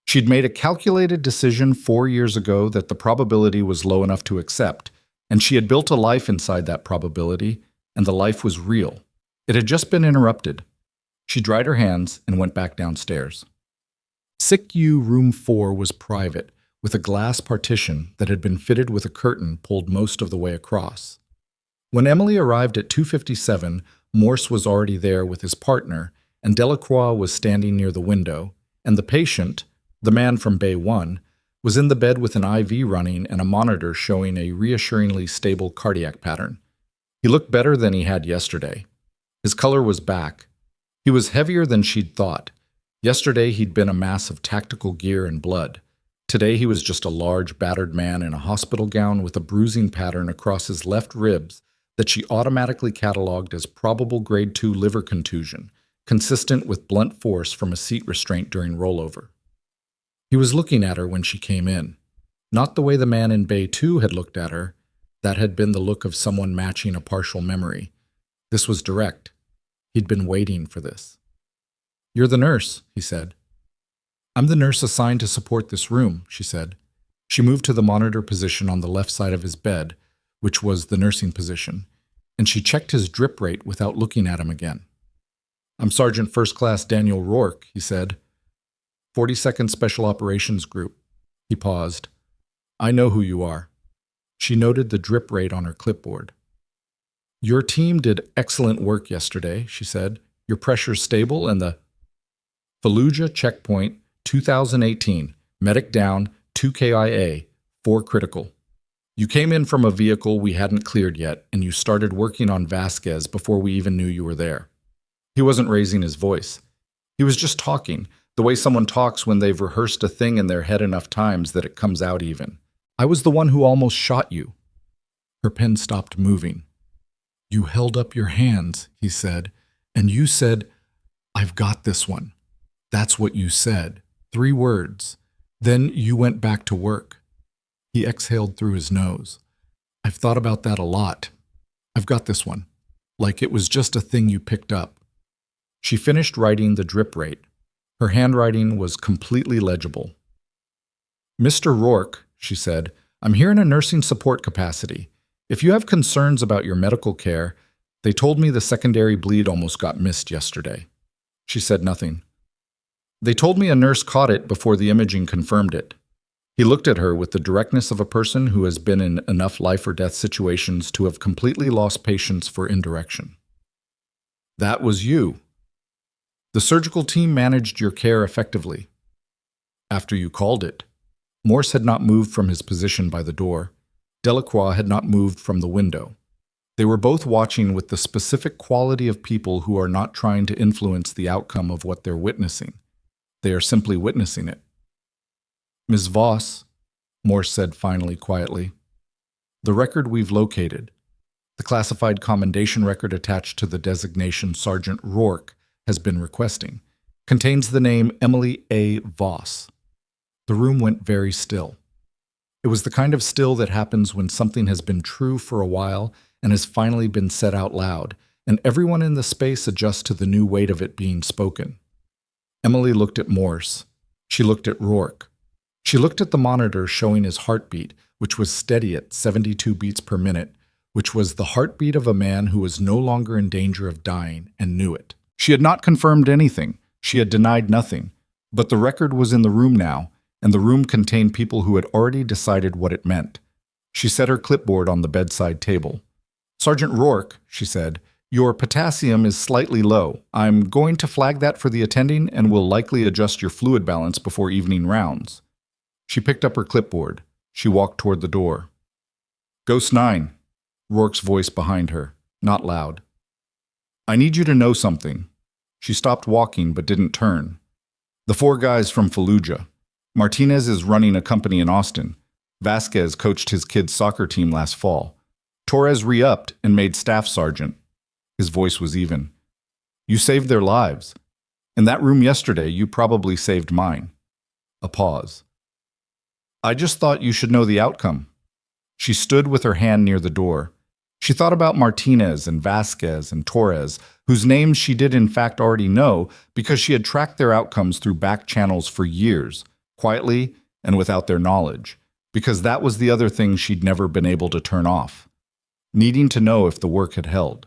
She'd made a calculated decision 4 years ago that the probability was low enough to accept, and she had built a life inside that probability, and the life was real. It had just been interrupted. She dried her hands and went back downstairs. SICU room 4 was private, with a glass partition that had been fitted with a curtain pulled most of the way across. When Emily arrived at 2:57, Morse was already there with his partner, and Delacroix was standing near the window, and the patient, the man from Bay 1, was in the bed with an IV running and a monitor showing a reassuringly stable cardiac pattern. He looked better than he had yesterday. His color was back. He was heavier than she'd thought. Yesterday he'd been a mass of tactical gear and blood. Today he was just a large, battered man in a hospital gown with a bruising pattern across his left ribs that she automatically cataloged as probable grade 2 liver contusion, consistent with blunt force from a seat restraint during rollover. He was looking at her when she came in. Not the way the man in Bay 2 had looked at her. That had been the look of someone matching a partial memory. This was direct. He'd been waiting for this. You're the nurse, he said. I'm the nurse assigned to support this room, she said. She moved to the monitor position on the left side of his bed, which was the nursing position, and she checked his drip rate without looking at him again. I'm Sergeant First Class Daniel Rourke, he said. 42nd Special Operations Group. He paused. I know who you are. She noted the drip rate on her clipboard. Your team did excellent work yesterday, she said. Your pressure's stable and the Fallujah checkpoint 2018, medic down, 2 KIA, 4 critical. You came in from a vehicle we hadn't cleared yet, and you started working on Vasquez before we even knew you were there. He wasn't raising his voice. He was just talking, the way someone talks when they've rehearsed a thing in their head enough times that it comes out even. I was the one who almost shot you. Her pen stopped moving. You held up your hands, he said, and you said, I've got this one. That's what you said. 3 words. Then you went back to work. He exhaled through his nose. I've thought about that a lot. I've got this one. Like it was just a thing you picked up. She finished writing the drip rate. Her handwriting was completely legible. Mr. Rourke, she said. "I'm here in a nursing support capacity. If you have concerns about your medical care, they told me the secondary bleed almost got missed yesterday." She said nothing. "They told me a nurse caught it before the imaging confirmed it." He looked at her with the directness of a person who has been in enough life or death situations to have completely lost patience for indirection. "That was you. The surgical team managed your care effectively. After you called it." Morse had not moved from his position by the door. Delacroix had not moved from the window. They were both watching with the specific quality of people who are not trying to influence the outcome of what they're witnessing. They are simply witnessing it. "Ms. Voss," Morse said finally quietly, "the record we've located, the classified commendation record attached to the designation Sergeant Rourke has been requesting, contains the name Emily A. Voss." The room went very still. It was the kind of still that happens when something has been true for a while and has finally been said out loud, and everyone in the space adjusts to the new weight of it being spoken. Emily looked at Morse. She looked at Rourke. She looked at the monitor showing his heartbeat, which was steady at 72 beats per minute, which was the heartbeat of a man who was no longer in danger of dying and knew it. She had not confirmed anything. She had denied nothing. But the record was in the room now, and the room contained people who had already decided what it meant. She set her clipboard on the bedside table. "Sergeant Rourke," she said, "your potassium is slightly low. I'm going to flag that for the attending and will likely adjust your fluid balance before evening rounds." She picked up her clipboard. She walked toward the door. "Ghost 9, Rourke's voice behind her, not loud. "I need you to know something." She stopped walking but didn't turn. "The 4 guys from Fallujah. Martinez is running a company in Austin. Vasquez coached his kids' soccer team last fall. Torres re-upped and made staff sergeant." His voice was even. "You saved their lives. In that room yesterday, you probably saved mine." A pause. "I just thought you should know the outcome." She stood with her hand near the door. She thought about Martinez and Vasquez and Torres, whose names she did in fact already know because she had tracked their outcomes through back channels for years, quietly and without their knowledge, because that was the other thing she'd never been able to turn off, needing to know if the work had held.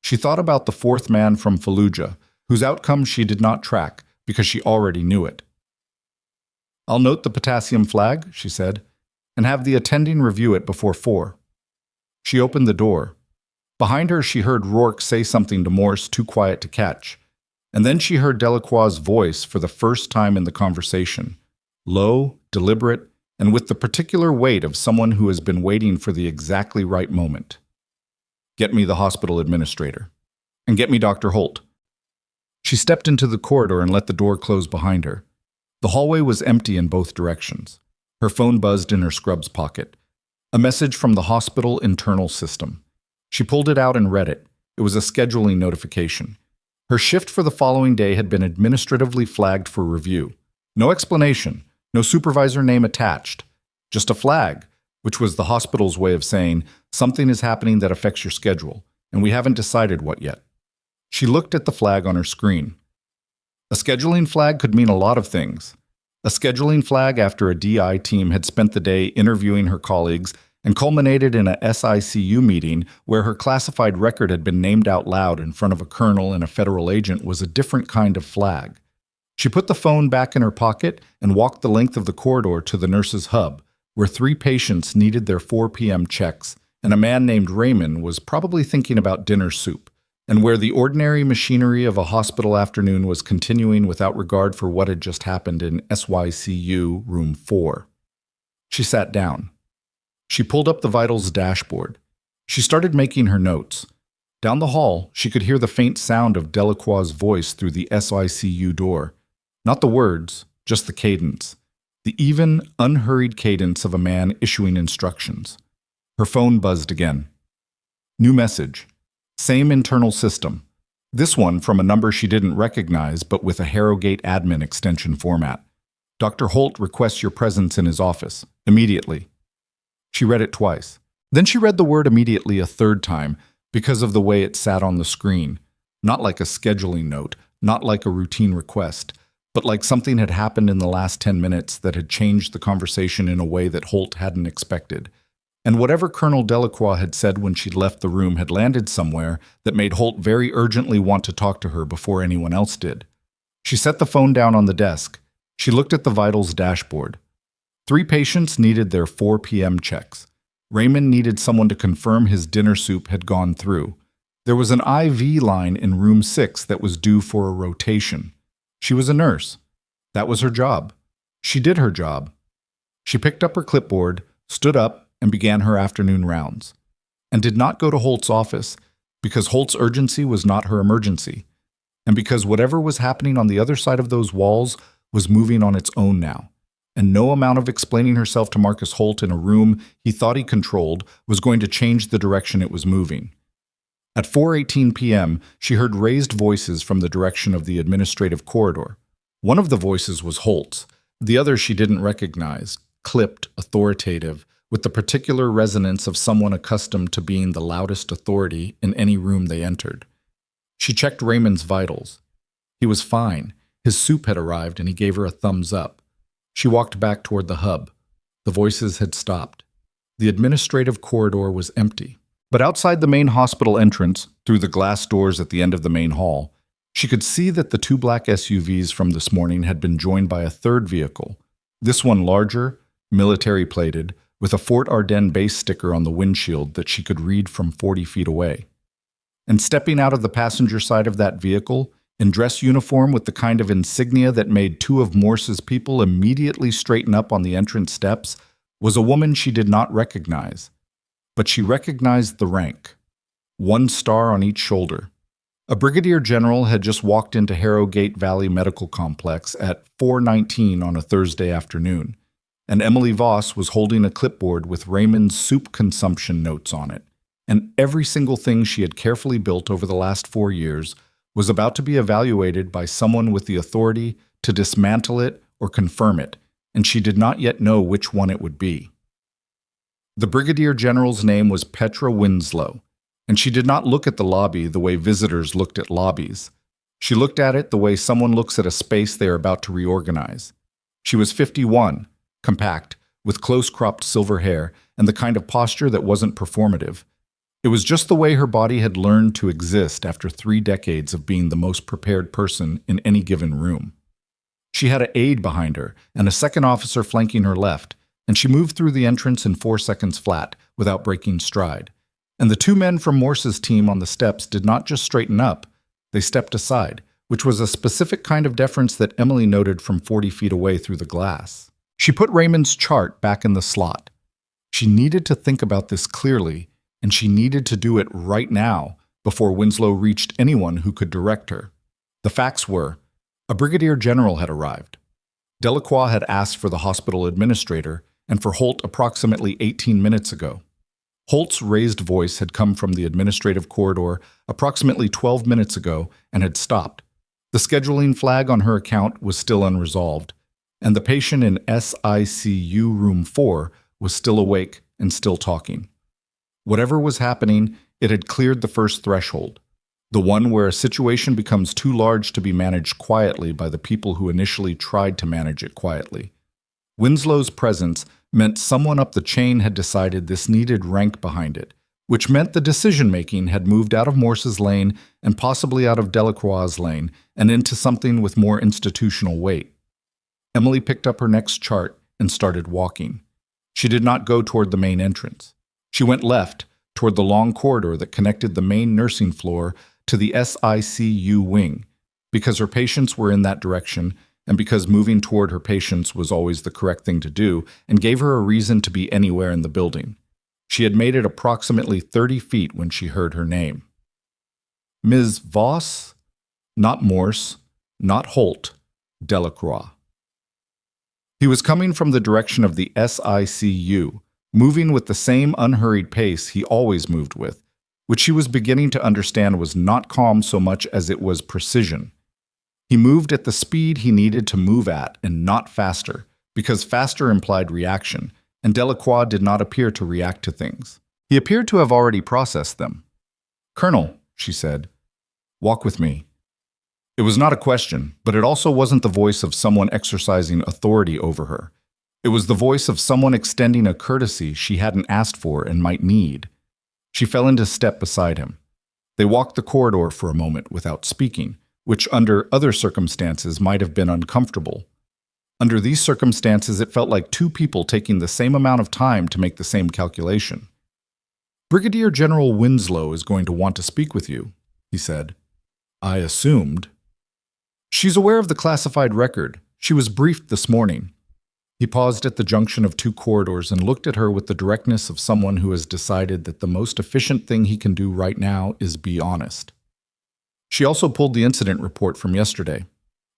She thought about the 4th man from Fallujah, whose outcome she did not track because she already knew it. "I'll note the potassium flag," she said, "and have the attending review it before 4. She opened the door. Behind her, she heard Rourke say something to Morse too quiet to catch, and then she heard Delacroix's voice for the first time in the conversation, low, deliberate, and with the particular weight of someone who has been waiting for the exactly right moment. "Get me the hospital administrator. And get me Dr. Holt." She stepped into the corridor and let the door close behind her. The hallway was empty in both directions. Her phone buzzed in her scrubs pocket. A message from the hospital internal system. She pulled it out and read it. It was a scheduling notification. Her shift for the following day had been administratively flagged for review. No explanation, no supervisor name attached. Just a flag, which was the hospital's way of saying, something is happening that affects your schedule, and we haven't decided what yet. She looked at the flag on her screen. A scheduling flag could mean a lot of things. A scheduling flag after a DI team had spent the day interviewing her colleagues and culminated in a SICU meeting where her classified record had been named out loud in front of a colonel and a federal agent was a different kind of flag. She put the phone back in her pocket and walked the length of the corridor to the nurse's hub, where 3 patients needed their 4 p.m. checks, and a man named Raymond was probably thinking about dinner soup, and where the ordinary machinery of a hospital afternoon was continuing without regard for what had just happened in SYCU Room 4. She sat down. She pulled up the vitals dashboard. She started making her notes. Down the hall, she could hear the faint sound of Delacroix's voice through the SICU door. Not the words, just the cadence. The even, unhurried cadence of a man issuing instructions. Her phone buzzed again. New message. Same internal system. This one from a number she didn't recognize, but with a Harrogate admin extension format. Dr. Holt requests your presence in his office. Immediately. She read it twice. Then she read the word immediately a 3rd time because of the way it sat on the screen. Not like a scheduling note, not like a routine request, but like something had happened in the last 10 minutes that had changed the conversation in a way that Holt hadn't expected. And whatever Colonel Delacroix had said when she'd left the room had landed somewhere that made Holt very urgently want to talk to her before anyone else did. She set the phone down on the desk. She looked at the vitals dashboard. 3 patients needed their 4 p.m. checks. Raymond needed someone to confirm his dinner soup had gone through. There was an IV line in room 6 that was due for a rotation. She was a nurse. That was her job. She did her job. She picked up her clipboard, stood up, and began her afternoon rounds, and did not go to Holt's office because Holt's urgency was not her emergency, and because whatever was happening on the other side of those walls was moving on its own now, and no amount of explaining herself to Marcus Holt in a room he thought he controlled was going to change the direction it was moving. At 4:18 p.m., she heard raised voices from the direction of the administrative corridor. One of the voices was Holt's. The other she didn't recognize, clipped, authoritative, with the particular resonance of someone accustomed to being the loudest authority in any room they entered. She checked Raymond's vitals. He was fine. His soup had arrived and he gave her a thumbs up. She walked back toward the hub. The voices had stopped. The administrative corridor was empty. But outside the main hospital entrance, through the glass doors at the end of the main hall, she could see that the 2 black SUVs from this morning had been joined by a third vehicle, this one larger, military-plated, with a Fort Ardennes base sticker on the windshield that she could read from 40 feet away. And stepping out of the passenger side of that vehicle, in dress uniform with the kind of insignia that made 2 of Morse's people immediately straighten up on the entrance steps, was a woman she did not recognize. But she recognized the rank. 1 star on each shoulder. A brigadier general had just walked into Harrogate Valley Medical Complex at 4:19 on a Thursday afternoon, and Emily Voss was holding a clipboard with Raymond's soup consumption notes on it, and every single thing she had carefully built over the last 4 years was about to be evaluated by someone with the authority to dismantle it or confirm it, and she did not yet know which one it would be. The brigadier general's name was Petra Winslow, and she did not look at the lobby the way visitors looked at lobbies. She looked at it the way someone looks at a space they are about to reorganize. She was 51, compact, with close-cropped silver hair and the kind of posture that wasn't performative. It was just the way her body had learned to exist after 3 decades of being the most prepared person in any given room. She had an aide behind her and a second officer flanking her left, and she moved through the entrance in 4 seconds flat, without breaking stride. And the 2 men from Morse's team on the steps did not just straighten up, they stepped aside, which was a specific kind of deference that Emily noted from 40 feet away through the glass. She put Raymond's chart back in the slot. She needed to think about this clearly, and she needed to do it right now before Winslow reached anyone who could direct her. The facts were, a brigadier general had arrived. Delacroix had asked for the hospital administrator and for Holt approximately 18 minutes ago. Holt's raised voice had come from the administrative corridor approximately 12 minutes ago and had stopped. The scheduling flag on her account was still unresolved, and the patient in SICU room 4 was still awake and still talking. Whatever was happening, it had cleared the first threshold, the one where a situation becomes too large to be managed quietly by the people who initially tried to manage it quietly. Winslow's presence meant someone up the chain had decided this needed rank behind it, which meant the decision-making had moved out of Morse's lane and possibly out of Delacroix's lane and into something with more institutional weight. Emily picked up her next chart and started walking. She did not go toward the main entrance. She went left, toward the long corridor that connected the main nursing floor to the SICU wing, because her patients were in that direction and because moving toward her patients was always the correct thing to do and gave her a reason to be anywhere in the building. She had made it approximately 30 feet when she heard her name. Ms. Voss? Not Morse, not Holt, Delacroix. He was coming from the direction of the SICU, moving with the same unhurried pace he always moved with, which she was beginning to understand was not calm so much as it was precision. He moved at the speed he needed to move at and not faster, because faster implied reaction, and Delacroix did not appear to react to things. He appeared to have already processed them. "Colonel," she said, "walk with me." It was not a question, but it also wasn't the voice of someone exercising authority over her. It was the voice of someone extending a courtesy she hadn't asked for and might need. She fell into step beside him. They walked the corridor for a moment without speaking, which under other circumstances might have been uncomfortable. Under these circumstances, it felt like two people taking the same amount of time to make the same calculation. "Brigadier General Winslow is going to want to speak with you," he said. "I assumed." "She's aware of the classified record. She was briefed this morning." He paused at the junction of two corridors and looked at her with the directness of someone who has decided that the most efficient thing he can do right now is be honest. She also pulled the incident report from yesterday.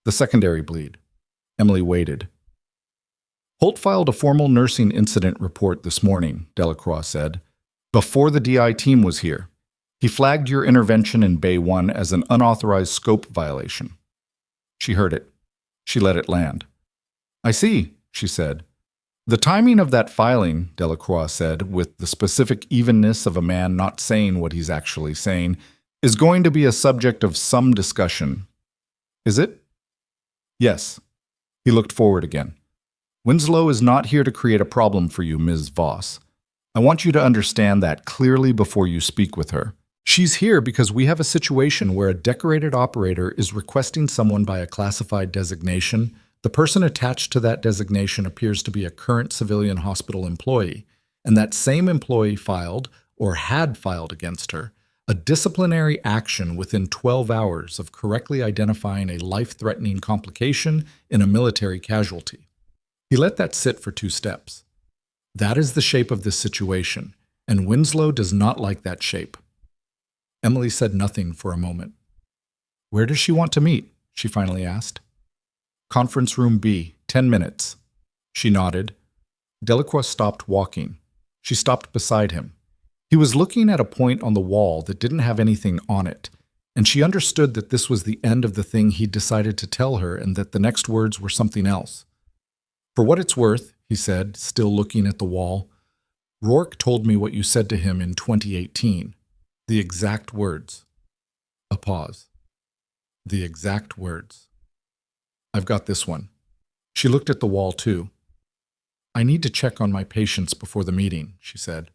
The secondary bleed. Emily waited. "Holt filed a formal nursing incident report this morning," Delacroix said, "before the DI team was here. He flagged your intervention in Bay 1 as an unauthorized scope violation." She heard it. She let it land. "I see," she said. "The timing of that filing," Delacroix said, with the specific evenness of a man not saying what he's actually saying, "is going to be a subject of some discussion." "Is it?" "Yes." He looked forward again. "Winslow is not here to create a problem for you, Ms. Voss. I want you to understand that clearly before you speak with her. She's here because we have a situation where a decorated operator is requesting someone by a classified designation. The person attached to that designation appears to be a current civilian hospital employee, and that same employee filed, or had filed against her, a disciplinary action within 12 hours of correctly identifying a life-threatening complication in a military casualty." He let that sit for 2 steps. "That is the shape of this situation, and Winslow does not like that shape." Emily said nothing for a moment. "Where does she want to meet?" she finally asked. "Conference room B, 10 minutes. She nodded. Delacroix stopped walking. She stopped beside him. He was looking at a point on the wall that didn't have anything on it, and she understood that this was the end of the thing he'd decided to tell her and that the next words were something else. "For what it's worth," he said, still looking at the wall, "Rourke told me what you said to him in 2018. The exact words." A pause. "The exact words. I've got this one." She looked at the wall too. "I need to check on my patients before the meeting," she said.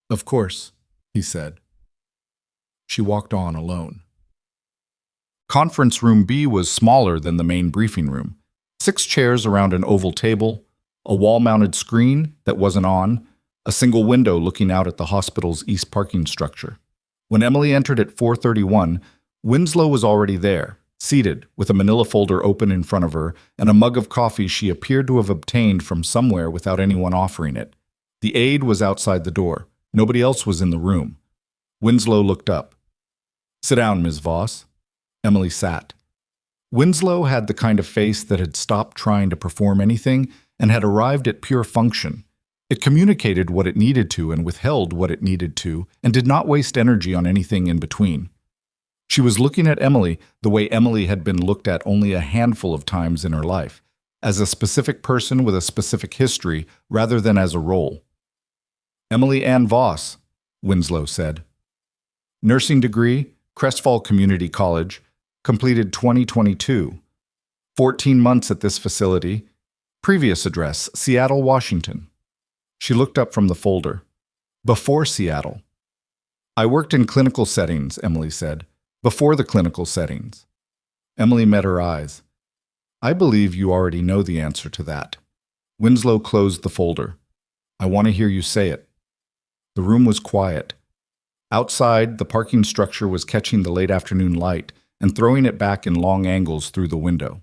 "Of course," he said. She walked on alone. Conference room B was smaller than the main briefing room. 6 chairs around an oval table, a wall-mounted screen that wasn't on, a single window looking out at the hospital's east parking structure. When Emily entered at 4:31, Winslow was already there, seated, with a manila folder open in front of her and a mug of coffee she appeared to have obtained from somewhere without anyone offering it. The aide was outside the door. Nobody else was in the room. Winslow looked up. "Sit down, Ms. Voss." Emily sat. Winslow had the kind of face that had stopped trying to perform anything and had arrived at pure function. It communicated what it needed to and withheld what it needed to, and did not waste energy on anything in between. She was looking at Emily the way Emily had been looked at only a handful of times in her life, as a specific person with a specific history rather than as a role. "Emily Ann Voss," Winslow said. "Nursing degree, Crestfall Community College, completed 2022. 14 months at this facility. Previous address, Seattle, Washington." She looked up from the folder. "Before Seattle." "I worked in clinical settings," Emily said. "Before the clinical settings." Emily met her eyes. "I believe you already know the answer to that." Winslow closed the folder. "I want to hear you say it." The room was quiet. Outside, the parking structure was catching the late afternoon light and throwing it back in long angles through the window.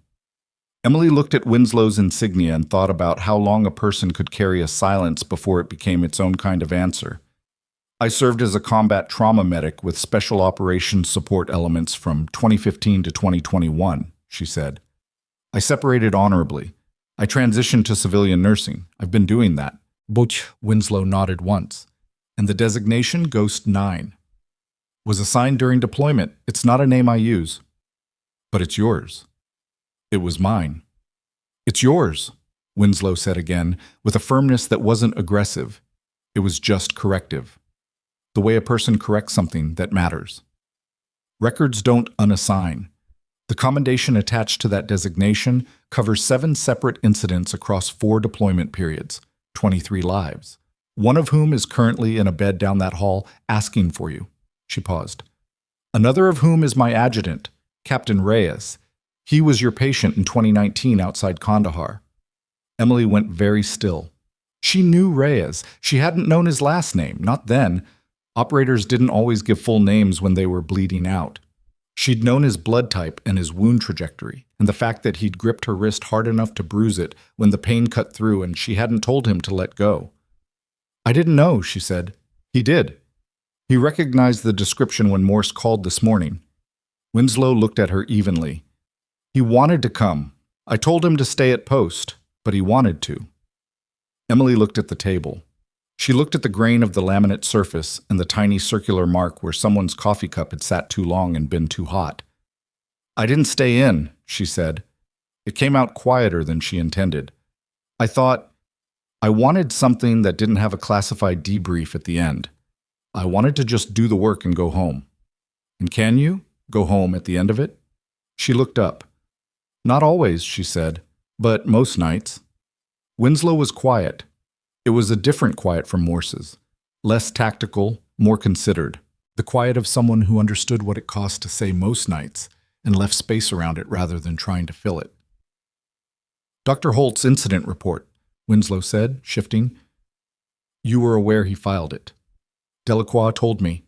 Emily looked at Winslow's insignia and thought about how long a person could carry a silence before it became its own kind of answer. "I served as a combat trauma medic with special operations support elements from 2015 to 2021, she said. "I separated honorably. I transitioned to civilian nursing. I've been doing that." Butch Winslow nodded once. "And the designation Ghost 9. Was assigned during deployment. It's not a name I use." "But it's yours." "It was mine." "It's yours," Winslow said again, with a firmness that wasn't aggressive. It was just corrective. The way a person corrects something that matters. Records don't unassign. The commendation attached to that designation covers 7 separate incidents across 4 deployment periods, 23 lives, one of whom is currently in a bed down that hall asking for you. She paused. Another of whom is my adjutant, Captain Reyes. He was your patient in 2019 outside Kandahar. Emily went very still. She knew Reyes. She hadn't known his last name, not then. Operators didn't always give full names when they were bleeding out. She'd known his blood type and his wound trajectory, and the fact that he'd gripped her wrist hard enough to bruise it when the pain cut through and she hadn't told him to let go. I didn't know, she said. He did. He recognized the description when Morse called this morning. Winslow looked at her evenly. He wanted to come. I told him to stay at post, but he wanted to. Emily looked at the table. She looked at the grain of the laminate surface and the tiny circular mark where someone's coffee cup had sat too long and been too hot. I didn't stay in, she said. It came out quieter than she intended. I wanted something that didn't have a classified debrief at the end. I wanted to just do the work and go home. And can you go home at the end of it? She looked up. Not always, she said, but most nights. Winslow was quiet. It was a different quiet from Morse's, less tactical, more considered, the quiet of someone who understood what it cost to say most nights and left space around it rather than trying to fill it. Dr. Holt's incident report, Winslow said, shifting. You were aware he filed it. Delacroix told me.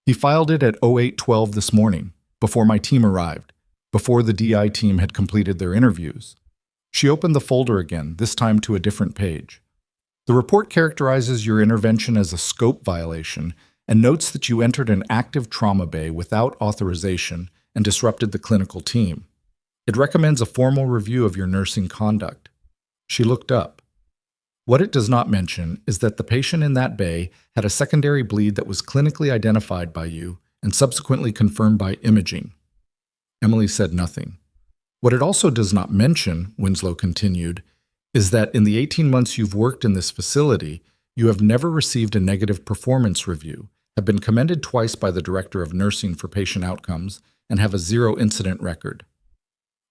He filed it at 08:12 this morning, before my team arrived, before the DI team had completed their interviews. She opened the folder again, this time to a different page. The report characterizes your intervention as a scope violation and notes that you entered an active trauma bay without authorization and disrupted the clinical team. It recommends a formal review of your nursing conduct. She looked up. What it does not mention is that the patient in that bay had a secondary bleed that was clinically identified by you and subsequently confirmed by imaging. Emily said nothing. What it also does not mention, Winslow continued, is that in the 18 months you've worked in this facility, you have never received a negative performance review, have been commended twice by the Director of Nursing for Patient Outcomes, and have a 0 incident record.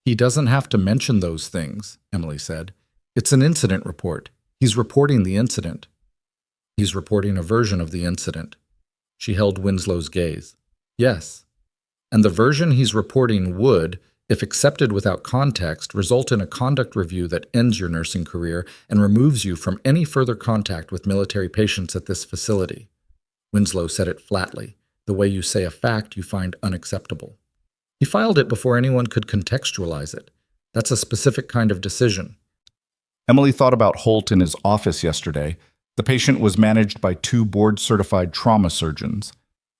He doesn't have to mention those things, Emily said. It's an incident report. He's reporting the incident. He's reporting a version of the incident. She held Winslow's gaze. Yes. And the version he's reporting would, if accepted without context, result in a conduct review that ends your nursing career and removes you from any further contact with military patients at this facility. Winslow said it flatly, the way you say a fact you find unacceptable. He filed it before anyone could contextualize it. That's a specific kind of decision. Emily thought about Holt in his office yesterday. The patient was managed by 2 board-certified trauma surgeons,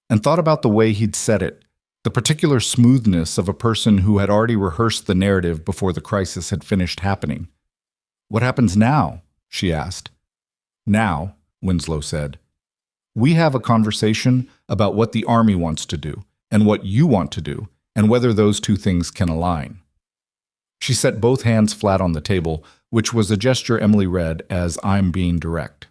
and thought about the way he'd said it, the particular smoothness of a person who had already rehearsed the narrative before the crisis had finished happening. What happens now? She asked. Now, Winslow said, we have a conversation about what the Army wants to do and what you want to do and whether those 2 things can align. She set both hands flat on the table, which was a gesture Emily read as I'm being direct.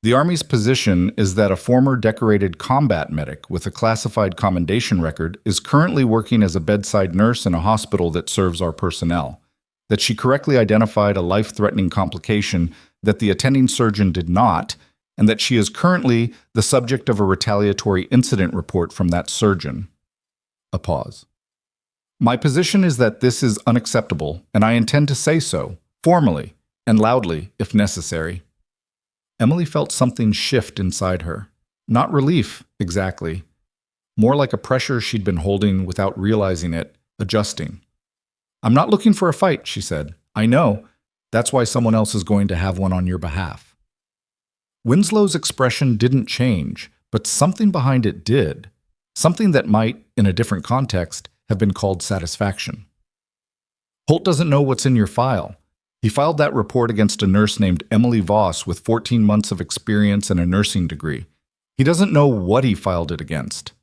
The Army's position is that a former decorated combat medic with a classified commendation record is currently working as a bedside nurse in a hospital that serves our personnel, that she correctly identified a life-threatening complication that the attending surgeon did not, and that she is currently the subject of a retaliatory incident report from that surgeon. A pause. My position is that this is unacceptable, and I intend to say so, formally and loudly if necessary. Emily felt something shift inside her. Not relief, exactly. More like a pressure she'd been holding without realizing it, adjusting. I'm not looking for a fight, she said. I know. That's why someone else is going to have one on your behalf. Winslow's expression didn't change, but something behind it did. Something that might, in a different context, have been called satisfaction. Holt doesn't know what's in your file. He filed that report against a nurse named Emily Voss with 14 months of experience and a nursing degree. He doesn't know what he filed it against.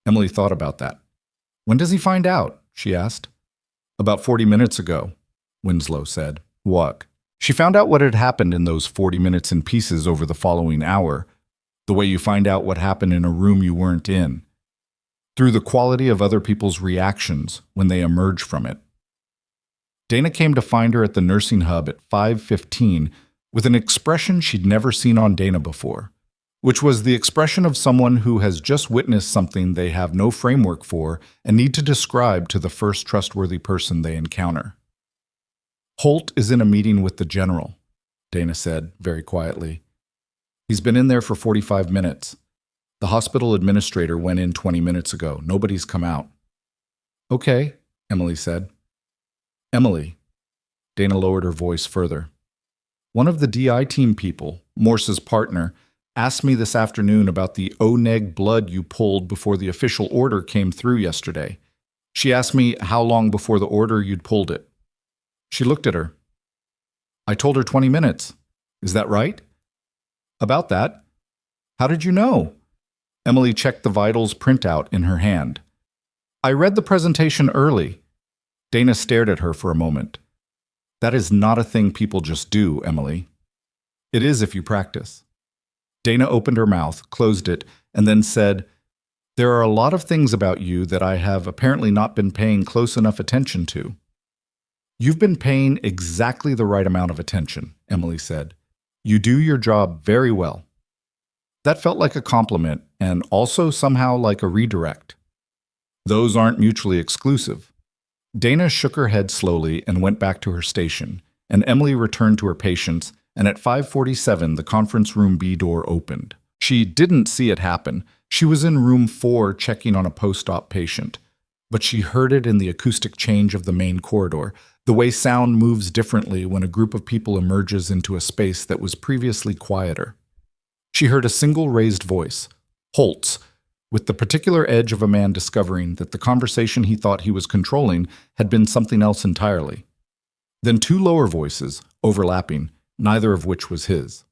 Emily thought about that. When does he find out? She asked. About 40 minutes ago, Winslow said. What? She found out what had happened in those 40 minutes in pieces over the following hour, the way you find out what happened in a room you weren't in. through the quality of other people's reactions when they emerge from it. Dana came to find her at the nursing hub at 5:15 with an expression she'd never seen on Dana before, which was the expression of someone who has just witnessed something they have no framework for and need to describe to the first trustworthy person they encounter. "Holt is in a meeting with the general," Dana said very quietly. "He's been in there for 45 minutes. The hospital administrator went in 20 minutes ago. Nobody's come out." "Okay," Emily said. "Emily," Dana lowered her voice further. "One of the DI team people, Morse's partner, asked me this afternoon about the O-neg blood you pulled before the official order came through yesterday. She asked me how long before the order you'd pulled it." She looked at her. "I told her 20 minutes. Is that right?" "About that." "How did you know?" Emily checked the vitals printout in her hand. "I read the presentation early." Dana stared at her for a moment. "That is not a thing people just do, Emily." "It is if you practice." Dana opened her mouth, closed it, and then said, "There are a lot of things about you that I have apparently not been paying close enough attention to." "You've been paying exactly the right amount of attention," Emily said. "You do your job very well." That felt like a compliment and also somehow like a redirect. Those aren't mutually exclusive. Dana shook her head slowly and went back to her station, and Emily returned to her patients, and at 5:47 the conference room B door opened. She didn't see it happen. She was in room 4 checking on a post-op patient. But she heard it in the acoustic change of the main corridor, the way sound moves differently when a group of people emerges into a space that was previously quieter. She heard a single raised voice, Holt's, with the particular edge of a man discovering that the conversation he thought he was controlling had been something else entirely. Then 2 lower voices, overlapping, neither of which was his.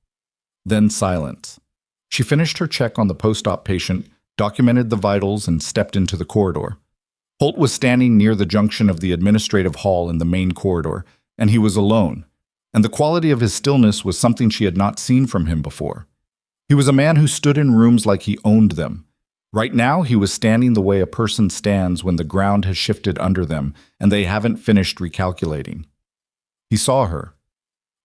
Then silence. She finished her check on the post-op patient, documented the vitals, and stepped into the corridor. Holt was standing near the junction of the administrative hall and the main corridor, and he was alone, and the quality of his stillness was something she had not seen from him before. He was a man who stood in rooms like he owned them. Right now, he was standing the way a person stands when the ground has shifted under them and they haven't finished recalculating. He saw her.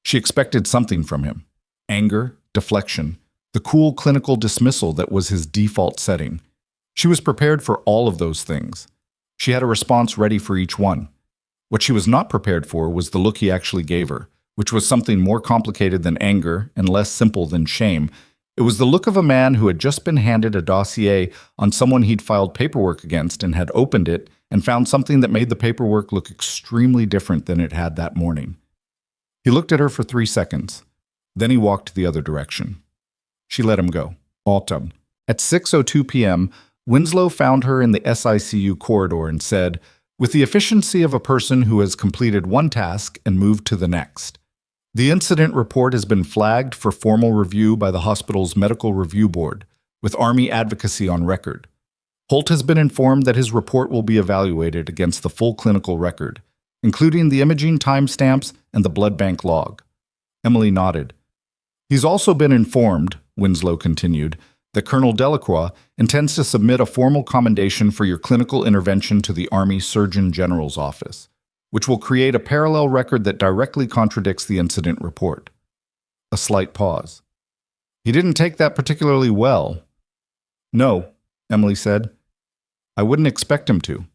She expected something from him. Anger, deflection, the cool clinical dismissal that was his default setting. She was prepared for all of those things. She had a response ready for each one. What she was not prepared for was the look he actually gave her, which was something more complicated than anger and less simple than shame. It was the look of a man who had just been handed a dossier on someone he'd filed paperwork against and had opened it and found something that made the paperwork look extremely different than it had that morning. He looked at her for 3 seconds. Then he walked the other direction. She let him go. Autumn. At 6:02 p.m., Winslow found her in the SICU corridor and said, with the efficiency of a person who has completed one task and moved to the next, "The incident report has been flagged for formal review by the hospital's Medical Review Board, with Army advocacy on record. Holt has been informed that his report will be evaluated against the full clinical record, including the imaging timestamps and the blood bank log." Emily nodded. "He's also been informed," Winslow continued, "that Colonel Delacroix intends to submit a formal commendation for your clinical intervention to the Army Surgeon General's office, which will create a parallel record that directly contradicts the incident report." A slight pause. "He didn't take that particularly well." "No," Emily said. "I wouldn't expect him to.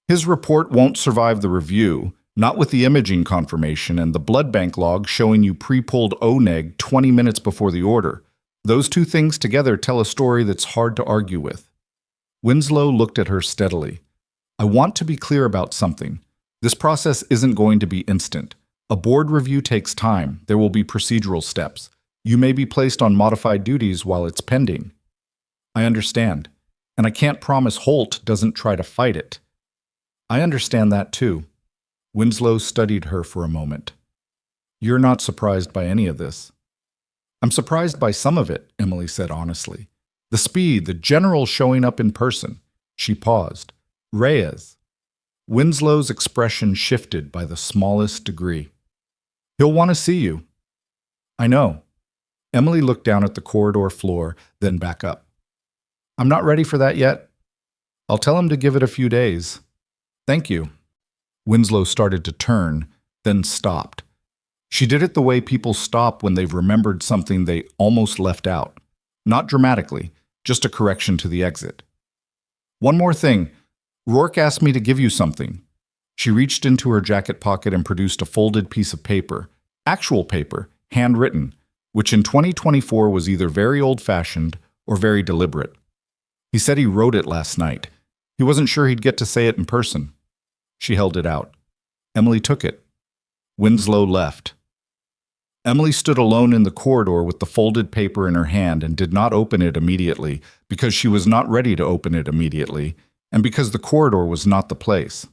His report won't survive the review, not with the imaging confirmation and the blood bank log showing you pre-pulled O-neg 20 minutes before the order. Those 2 things together tell a story that's hard to argue with." Winslow looked at her steadily. "I want to be clear about something. This process isn't going to be instant. A board review takes time. There will be procedural steps. You may be placed on modified duties while it's pending." "I understand. And I can't promise Holt doesn't try to fight it." "I understand that too." Winslow studied her for a moment. "You're not surprised by any of this." "I'm surprised by some of it," Emily said honestly. "The speed, the general showing up in person." She paused. "Reyes." Winslow's expression shifted by the smallest degree. "He'll want to see you." "I know." Emily looked down at the corridor floor, then back up. "I'm not ready for that yet." I'll tell him to give it a few days. Thank you. Winslow started to turn, then stopped. She did it the way people stop when they've remembered something they almost left out. Not dramatically, just a correction to the exit. One more thing. Rourke asked me to give you something. She reached into her jacket pocket and produced a folded piece of paper, actual paper, handwritten, which in 2024 was either very old-fashioned or very deliberate. He said he wrote it last night. He wasn't sure he'd get to say it in person. She held it out. Emily took it. Winslow left. Emily stood alone in the corridor with the folded paper in her hand and did not open it immediately because she was not ready to open it immediately and because the corridor was not the place.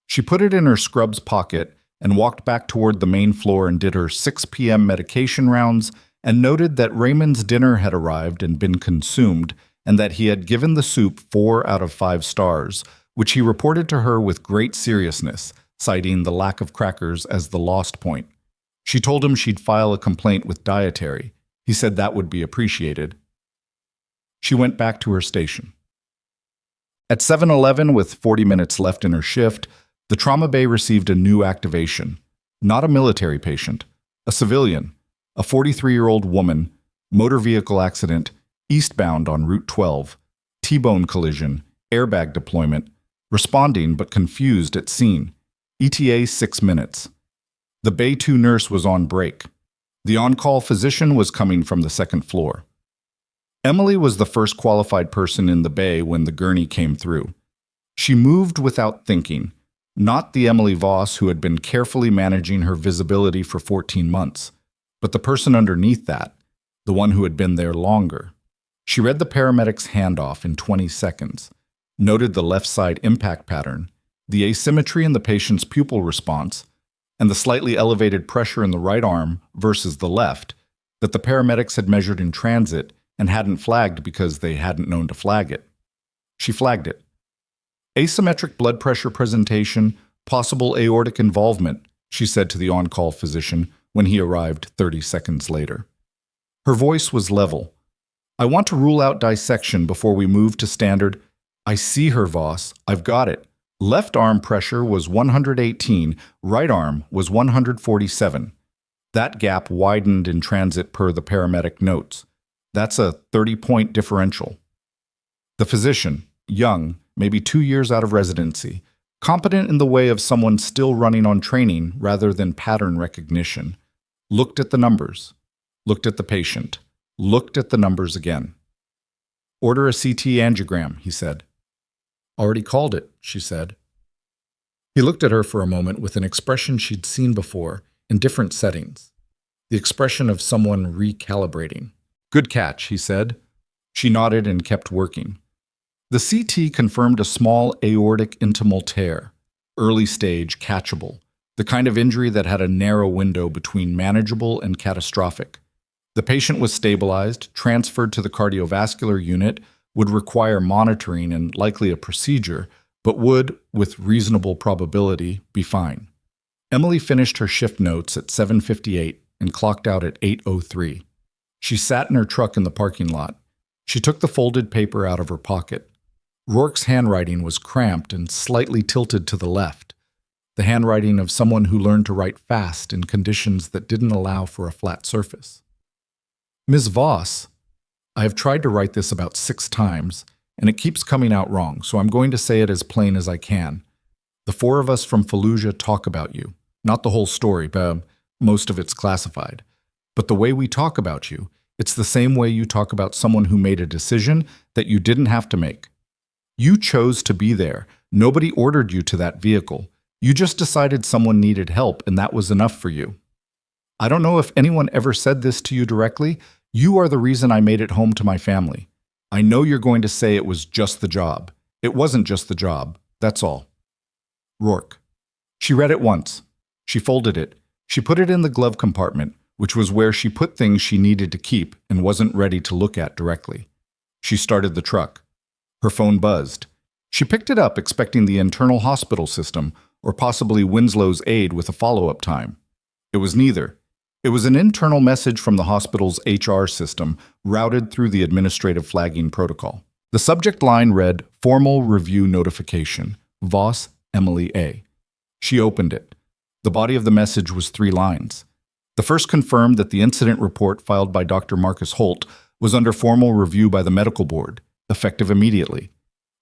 She put it in her scrubs pocket and walked back toward the main floor and did her 6 p.m. medication rounds and noted that Raymond's dinner had arrived and been consumed and that he had given the soup 4 out of 5 stars, which he reported to her with great seriousness, citing the lack of crackers as the lost point. She told him she'd file a complaint with dietary. He said that would be appreciated. She went back to her station. At 7:11, with 40 minutes left in her shift, the trauma bay received a new activation. Not a military patient, a civilian, a 43-year-old woman, motor vehicle accident, eastbound on Route 12, T-bone collision, airbag deployment, responding but confused at scene, ETA 6 minutes. The Bay 2 nurse was on break. The on-call physician was coming from the second floor. Emily was the first qualified person in the bay when the gurney came through. She moved without thinking, not the Emily Voss who had been carefully managing her visibility for 14 months, but the person underneath that, the one who had been there longer. She read the paramedic's handoff in 20 seconds, noted the left side impact pattern, the asymmetry in the patient's pupil response, and the slightly elevated pressure in the right arm versus the left that the paramedics had measured in transit and hadn't flagged because they hadn't known to flag it. She flagged it. Asymmetric blood pressure presentation, possible aortic involvement, she said to the on-call physician when he arrived 30 seconds later. Her voice was level. I want to rule out dissection before we move to standard. I see her, Voss. I've got it. Left arm pressure was 118, right arm was 147. That gap widened in transit per the paramedic notes. That's a 30-point differential. The physician, young, maybe 2 years out of residency, competent in the way of someone still running on training rather than pattern recognition, looked at the numbers, looked at the patient, looked at the numbers again. Order a CT angiogram, he said. Already called it, she said. He looked at her for a moment with an expression she'd seen before in different settings, the expression of someone recalibrating. Good catch, he said. She nodded and kept working. The CT confirmed a small aortic intimal tear, early stage, catchable, the kind of injury that had a narrow window between manageable and catastrophic. The patient was stabilized, transferred to the cardiovascular unit, would require monitoring and likely a procedure, but would, with reasonable probability, be fine. Emily finished her shift notes at 7:58 and clocked out at 8:03. She sat in her truck in the parking lot. She took the folded paper out of her pocket. Rourke's handwriting was cramped and slightly tilted to the left, the handwriting of someone who learned to write fast in conditions that didn't allow for a flat surface. Ms. Voss, I have tried to write this about 6 times, and it keeps coming out wrong, so I'm going to say it as plain as I can. The 4 of us from Fallujah talk about you. Not the whole story, but most of it's classified. But the way we talk about you, it's the same way you talk about someone who made a decision that you didn't have to make. You chose to be there. Nobody ordered you to that vehicle. You just decided someone needed help, and that was enough for you. I don't know if anyone ever said this to you directly. You are the reason I made it home to my family. I know you're going to say it was just the job. It wasn't just the job. That's all. Rourke. She read it once. She folded it. She put it in the glove compartment, which was where she put things she needed to keep and wasn't ready to look at directly. She started the truck. Her phone buzzed. She picked it up expecting the internal hospital system or possibly Winslow's aide with a follow-up time. It was neither. It was an internal message from the hospital's HR system routed through the administrative flagging protocol. The subject line read, "Formal Review Notification, Voss, Emily A." She opened it. The body of the message was 3 lines. The first confirmed that the incident report filed by Dr. Marcus Holt was under formal review by the medical board, effective immediately.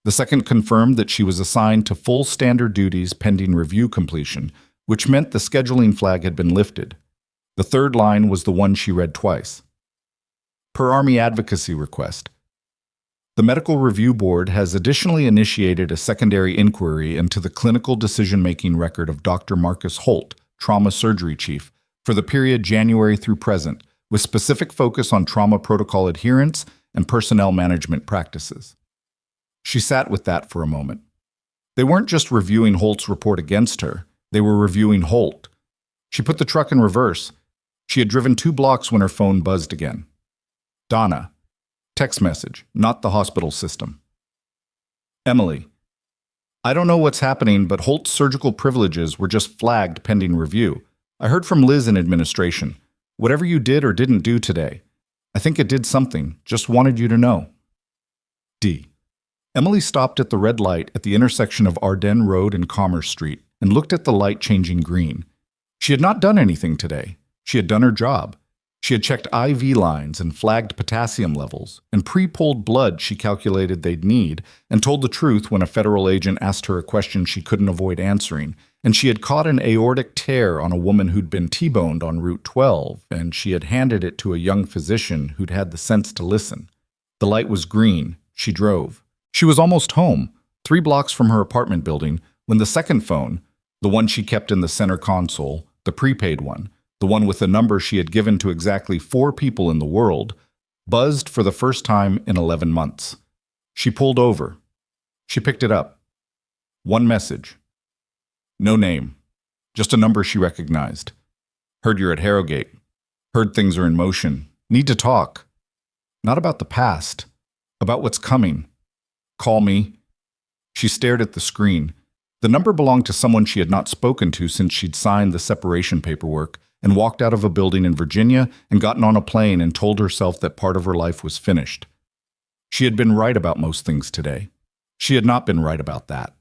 The second confirmed that she was assigned to full standard duties pending review completion, which meant the scheduling flag had been lifted. The third line was the one she read twice. Per Army advocacy request, the Medical Review Board has additionally initiated a secondary inquiry into the clinical decision-making record of Dr. Marcus Holt, Trauma Surgery Chief, for the period January through present, with specific focus on trauma protocol adherence and personnel management practices. She sat with that for a moment. They weren't just reviewing Holt's report against her, they were reviewing Holt. She put the truck in reverse. She had driven 2 blocks when her phone buzzed again. Donna. Text message, not the hospital system. Emily. I don't know what's happening, but Holt's surgical privileges were just flagged pending review. I heard from Liz in administration. Whatever you did or didn't do today, I think it did something. Just wanted you to know. D. Emily stopped at the red light at the intersection of Ardennes Road and Commerce Street and looked at the light changing green. She had not done anything today. She had done her job. She had checked IV lines and flagged potassium levels, and pre-pulled blood she calculated they'd need, and told the truth when a federal agent asked her a question she couldn't avoid answering. And she had caught an aortic tear on a woman who'd been T-boned on Route 12, and she had handed it to a young physician who'd had the sense to listen. The light was green. She drove. She was almost home, 3 blocks from her apartment building, when the second phone, the one she kept in the center console, the prepaid one, the one with a number she had given to exactly 4 people in the world, buzzed for the first time in 11 months. She pulled over. She picked it up. 1 message. No name. Just a number she recognized. Heard you're at Harrogate. Heard things are in motion. Need to talk. Not about the past. About what's coming. Call me. She stared at the screen. The number belonged to someone she had not spoken to since she'd signed the separation paperwork and walked out of a building in Virginia and gotten on a plane and told herself that part of her life was finished. She had been right about most things today. She had not been right about that.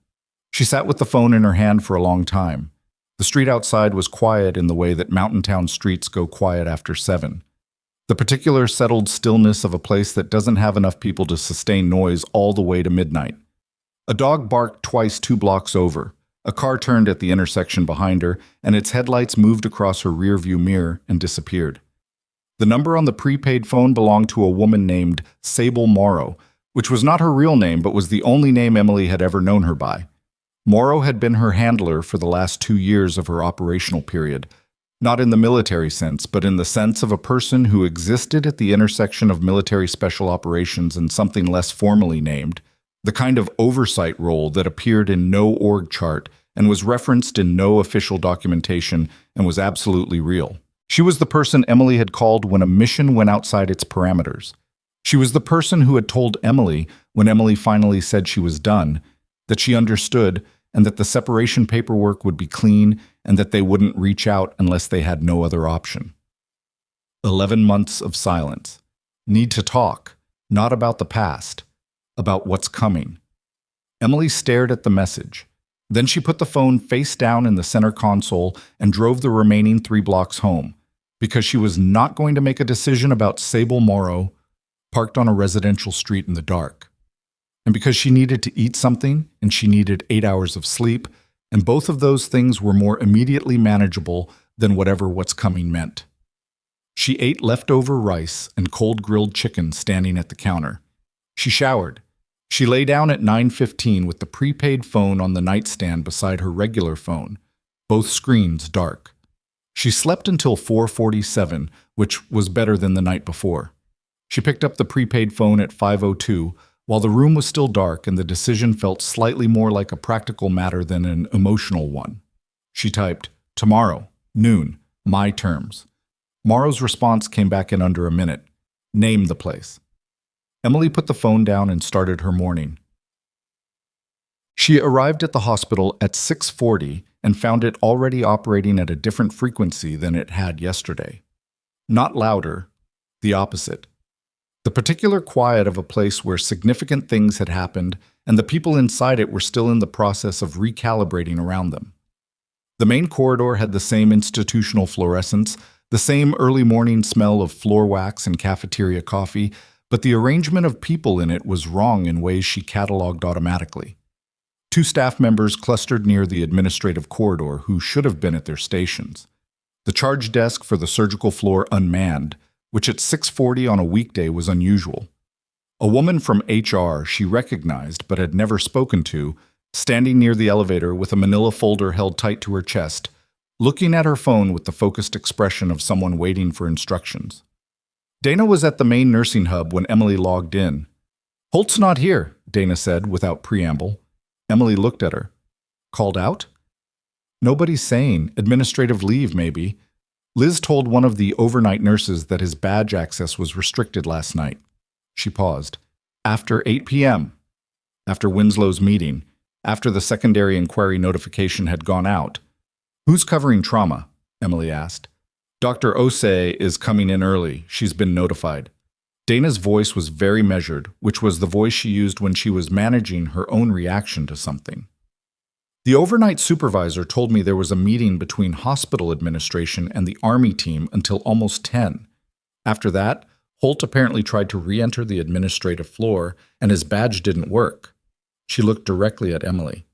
She sat with the phone in her hand for a long time. The street outside was quiet in the way that mountain town streets go quiet after 7. The particular settled stillness of a place that doesn't have enough people to sustain noise all the way to midnight. A dog barked twice 2 blocks over. A car turned at the intersection behind her, and its headlights moved across her rearview mirror and disappeared. The number on the prepaid phone belonged to a woman named Sable Morrow, which was not her real name but was the only name Emily had ever known her by. Morrow had been her handler for the last 2 years of her operational period, not in the military sense, but in the sense of a person who existed at the intersection of military special operations and something less formally named, the kind of oversight role that appeared in no org chart and was referenced in no official documentation and was absolutely real. She was the person Emily had called when a mission went outside its parameters. She was the person who had told Emily, when Emily finally said she was done, that she understood and that the separation paperwork would be clean and that they wouldn't reach out unless they had no other option. 11 months of silence. Need to talk, not about the past, about what's coming. Emily stared at the message. Then she put the phone face down in the center console and drove the remaining 3 blocks home, because she was not going to make a decision about Sable Morrow, parked on a residential street in the dark. And because she needed to eat something and she needed 8 hours of sleep, and both of those things were more immediately manageable than whatever what's coming meant. She ate leftover rice and cold grilled chicken standing at the counter. She showered. She lay down at 9:15 with the prepaid phone on the nightstand beside her regular phone, both screens dark. She slept until 4:47, which was better than the night before. She picked up the prepaid phone at 5:02, while the room was still dark and the decision felt slightly more like a practical matter than an emotional one. She typed, "Tomorrow, noon, my terms." Morrow's response came back in under a minute. "Name the place." Emily put the phone down and started her morning. She arrived at the hospital at 6:40 and found it already operating at a different frequency than it had yesterday. Not louder, the opposite. The The particular quiet of a place where significant things had happened and the people inside it were still in the process of recalibrating around them. The main corridor had the same institutional fluorescence, the same early morning smell of floor wax and cafeteria coffee, but the arrangement of people in it was wrong in ways she cataloged automatically. 2 staff members clustered near the administrative corridor who should have been at their stations. The charge desk for the surgical floor unmanned, which at 6:40 on a weekday was unusual. A woman from HR she recognized but had never spoken to, standing near the elevator with a manila folder held tight to her chest, looking at her phone with the focused expression of someone waiting for instructions. Dana was at the main nursing hub when Emily logged in. "Holt's not here," Dana said without preamble. Emily looked at her. "Called out?" "Nobody's saying. Administrative leave, maybe." Liz told one of the overnight nurses that his badge access was restricted last night. She paused. "After 8 p.m. After Winslow's meeting. After the secondary inquiry notification had gone out." "Who's covering trauma?" Emily asked. "Dr. Osei is coming in early. She's been notified." Dana's voice was very measured, which was the voice she used when she was managing her own reaction to something. "The overnight supervisor told me there was a meeting between hospital administration and the Army team until almost 10. After that, Holt apparently tried to re-enter the administrative floor, and his badge didn't work." She looked directly at Emily.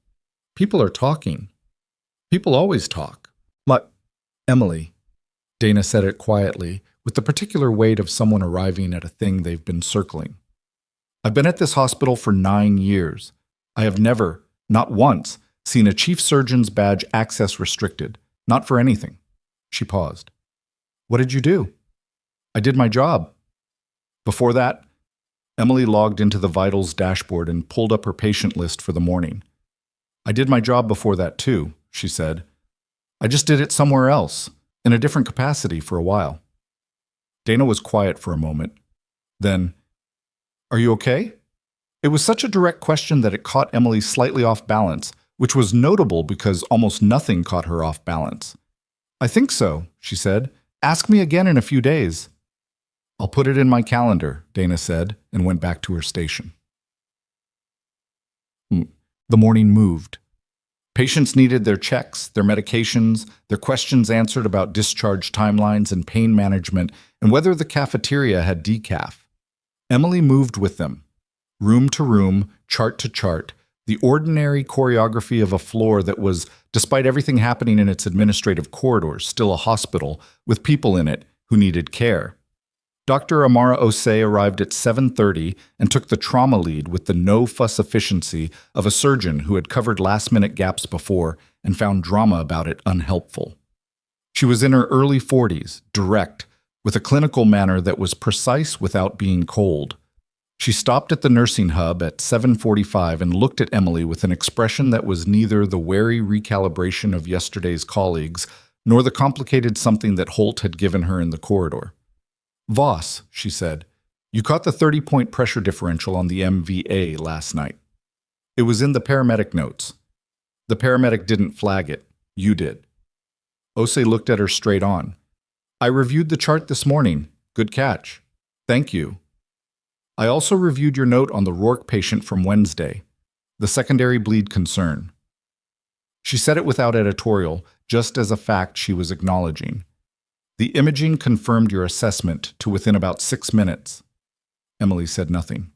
"People are talking. People always talk." Emily," Dana said it quietly, with the particular weight of someone arriving at a thing they've been circling. "I've been at this hospital for 9 years. I have never, not once, seen a chief surgeon's badge access restricted. Not for anything." She paused. "What did you do?" "I did my job." Before that, Emily logged into the vitals dashboard and pulled up her patient list for the morning. "I did my job before that too," she said. "I just did it somewhere else, in a different capacity for a while." Dana was quiet for a moment. Then, "Are you okay?" It was such a direct question that it caught Emily slightly off balance, which was notable because almost nothing caught her off balance. "I think so," she said. "Ask me again in a few days." "I'll put it in my calendar," Dana said, and went back to her station. The morning moved. Patients needed their checks, their medications, their questions answered about discharge timelines and pain management, and whether the cafeteria had decaf. Emily moved with them, room to room, chart to chart, the ordinary choreography of a floor that was, despite everything happening in its administrative corridors, still a hospital with people in it who needed care. Dr. Amara Osei arrived at 7:30 and took the trauma lead with the no-fuss efficiency of a surgeon who had covered last-minute gaps before and found drama about it unhelpful. She was in her early 40s, direct, with a clinical manner that was precise without being cold. She stopped at the nursing hub at 7:45 and looked at Emily with an expression that was neither the wary recalibration of yesterday's colleagues nor the complicated something that Holt had given her in the corridor. "Voss," she said, "you caught the 30-point pressure differential on the MVA last night." It was in the paramedic notes. The paramedic didn't flag it. You did. Osei looked at her straight on. "I reviewed the chart this morning. Good catch. Thank you. I also reviewed your note on the Rourke patient from Wednesday, the secondary bleed concern." She said it without editorial, just as a fact she was acknowledging. "The imaging confirmed your assessment to within about 6 minutes." Emily said nothing.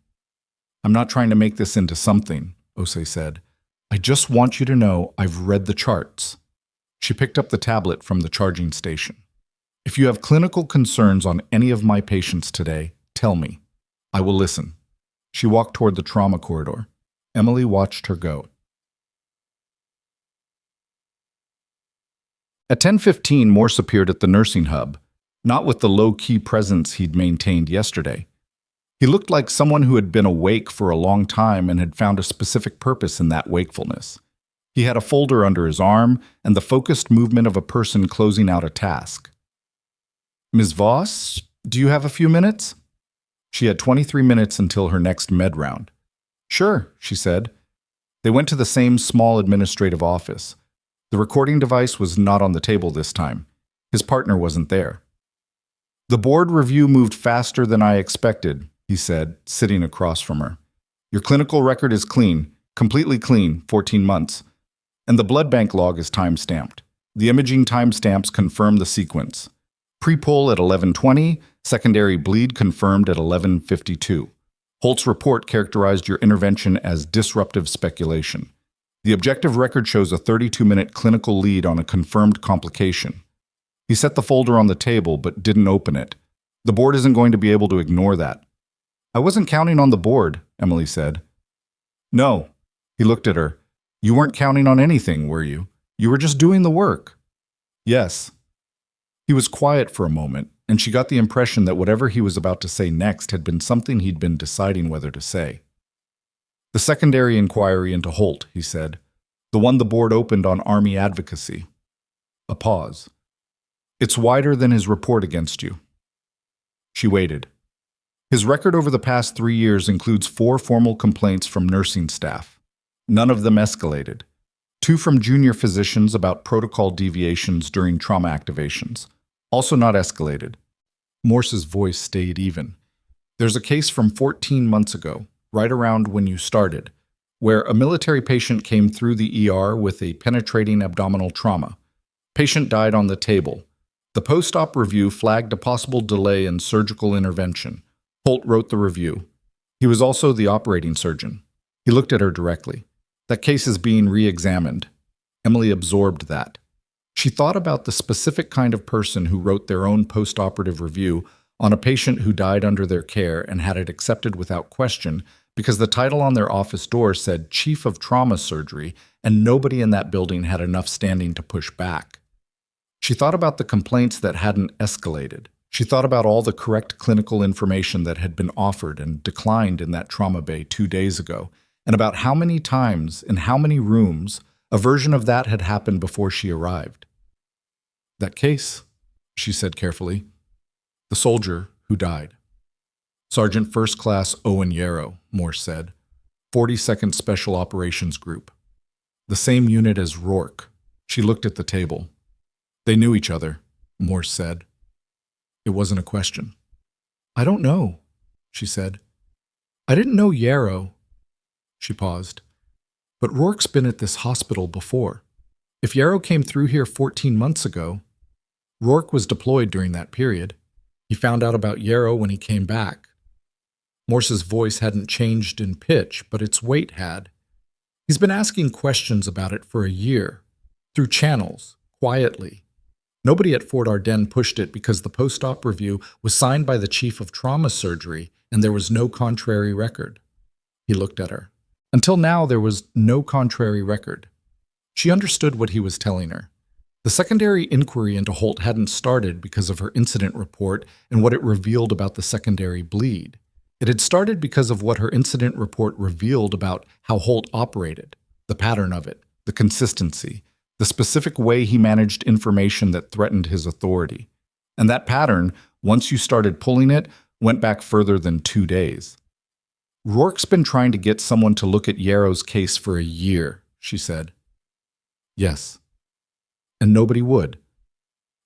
"I'm not trying to make this into something," Osei said. "I just want you to know I've read the charts." She picked up the tablet from the charging station. "If you have clinical concerns on any of my patients today, tell me. I will listen." She walked toward the trauma corridor. Emily watched her go. At 10:15, Morse appeared at the nursing hub, not with the low-key presence he'd maintained yesterday. He looked like someone who had been awake for a long time and had found a specific purpose in that wakefulness. He had a folder under his arm and the focused movement of a person closing out a task. "Ms. Voss, do you have a few minutes?" She had 23 minutes until her next med round. "Sure," she said. They went to the same small administrative office. The recording device was not on the table this time. His partner wasn't there. "The board review moved faster than I expected," he said, sitting across from her. Your clinical record is clean, completely clean, 14 months. And the blood bank log is time-stamped. The imaging timestamps confirm the sequence. Pre-pull at 11:20, secondary bleed confirmed at 11:52. Holt's report characterized your intervention as disruptive speculation. The objective record shows a 32-minute clinical lead on a confirmed complication. He set the folder on the table but didn't open it. The board isn't going to be able to ignore that. I wasn't counting on the board, Emily said. No. He looked at her. You weren't counting on anything, were you? You were just doing the work. Yes. He was quiet for a moment, and she got the impression that whatever he was about to say next had been something he'd been deciding whether to say. The secondary inquiry into Holt, he said. The one the board opened on Army advocacy. A pause. It's wider than his report against you. She waited. His record over the past 3 years includes 4 formal complaints from nursing staff. None of them escalated. 2 from junior physicians about protocol deviations during trauma activations. Also not escalated. Morse's voice stayed even. There's a case from 14 months ago, right around when you started, where a military patient came through the ER with a penetrating abdominal trauma. Patient died on the table. The post-op review flagged a possible delay in surgical intervention. Holt wrote the review. He was also the operating surgeon. He looked at her directly. That case is being re-examined. Emily absorbed that. She thought about the specific kind of person who wrote their own post-operative review on a patient who died under their care and had it accepted without question because the title on their office door said Chief of Trauma Surgery, and nobody in that building had enough standing to push back. She thought about the complaints that hadn't escalated. She thought about all the correct clinical information that had been offered and declined in that trauma bay 2 days ago, and about how many times, in how many rooms, a version of that had happened before she arrived. That case, she said carefully. The soldier who died. Sergeant First Class Owen Yarrow, Morse said. 42nd Special Operations Group. The same unit as Rourke. She looked at the table. They knew each other, Morse said. It wasn't a question. I don't know, she said. I didn't know Yarrow. She paused. But Rourke's been at this hospital before. If Yarrow came through here 14 months ago, Rourke was deployed during that period. He found out about Yarrow when he came back. Morse's voice hadn't changed in pitch, but its weight had. He's been asking questions about it for a year, through channels, quietly. Nobody at Fort Ardennes pushed it because the post-op review was signed by the Chief of Trauma Surgery and there was no contrary record. He looked at her. Until now, there was no contrary record. She understood what he was telling her. The secondary inquiry into Holt hadn't started because of her incident report and what it revealed about the secondary bleed. It had started because of what her incident report revealed about how Holt operated, the pattern of it, the consistency, the specific way he managed information that threatened his authority. And that pattern, once you started pulling it, went back further than 2 days. Rourke's been trying to get someone to look at Yarrow's case for a year, she said. Yes. And nobody would.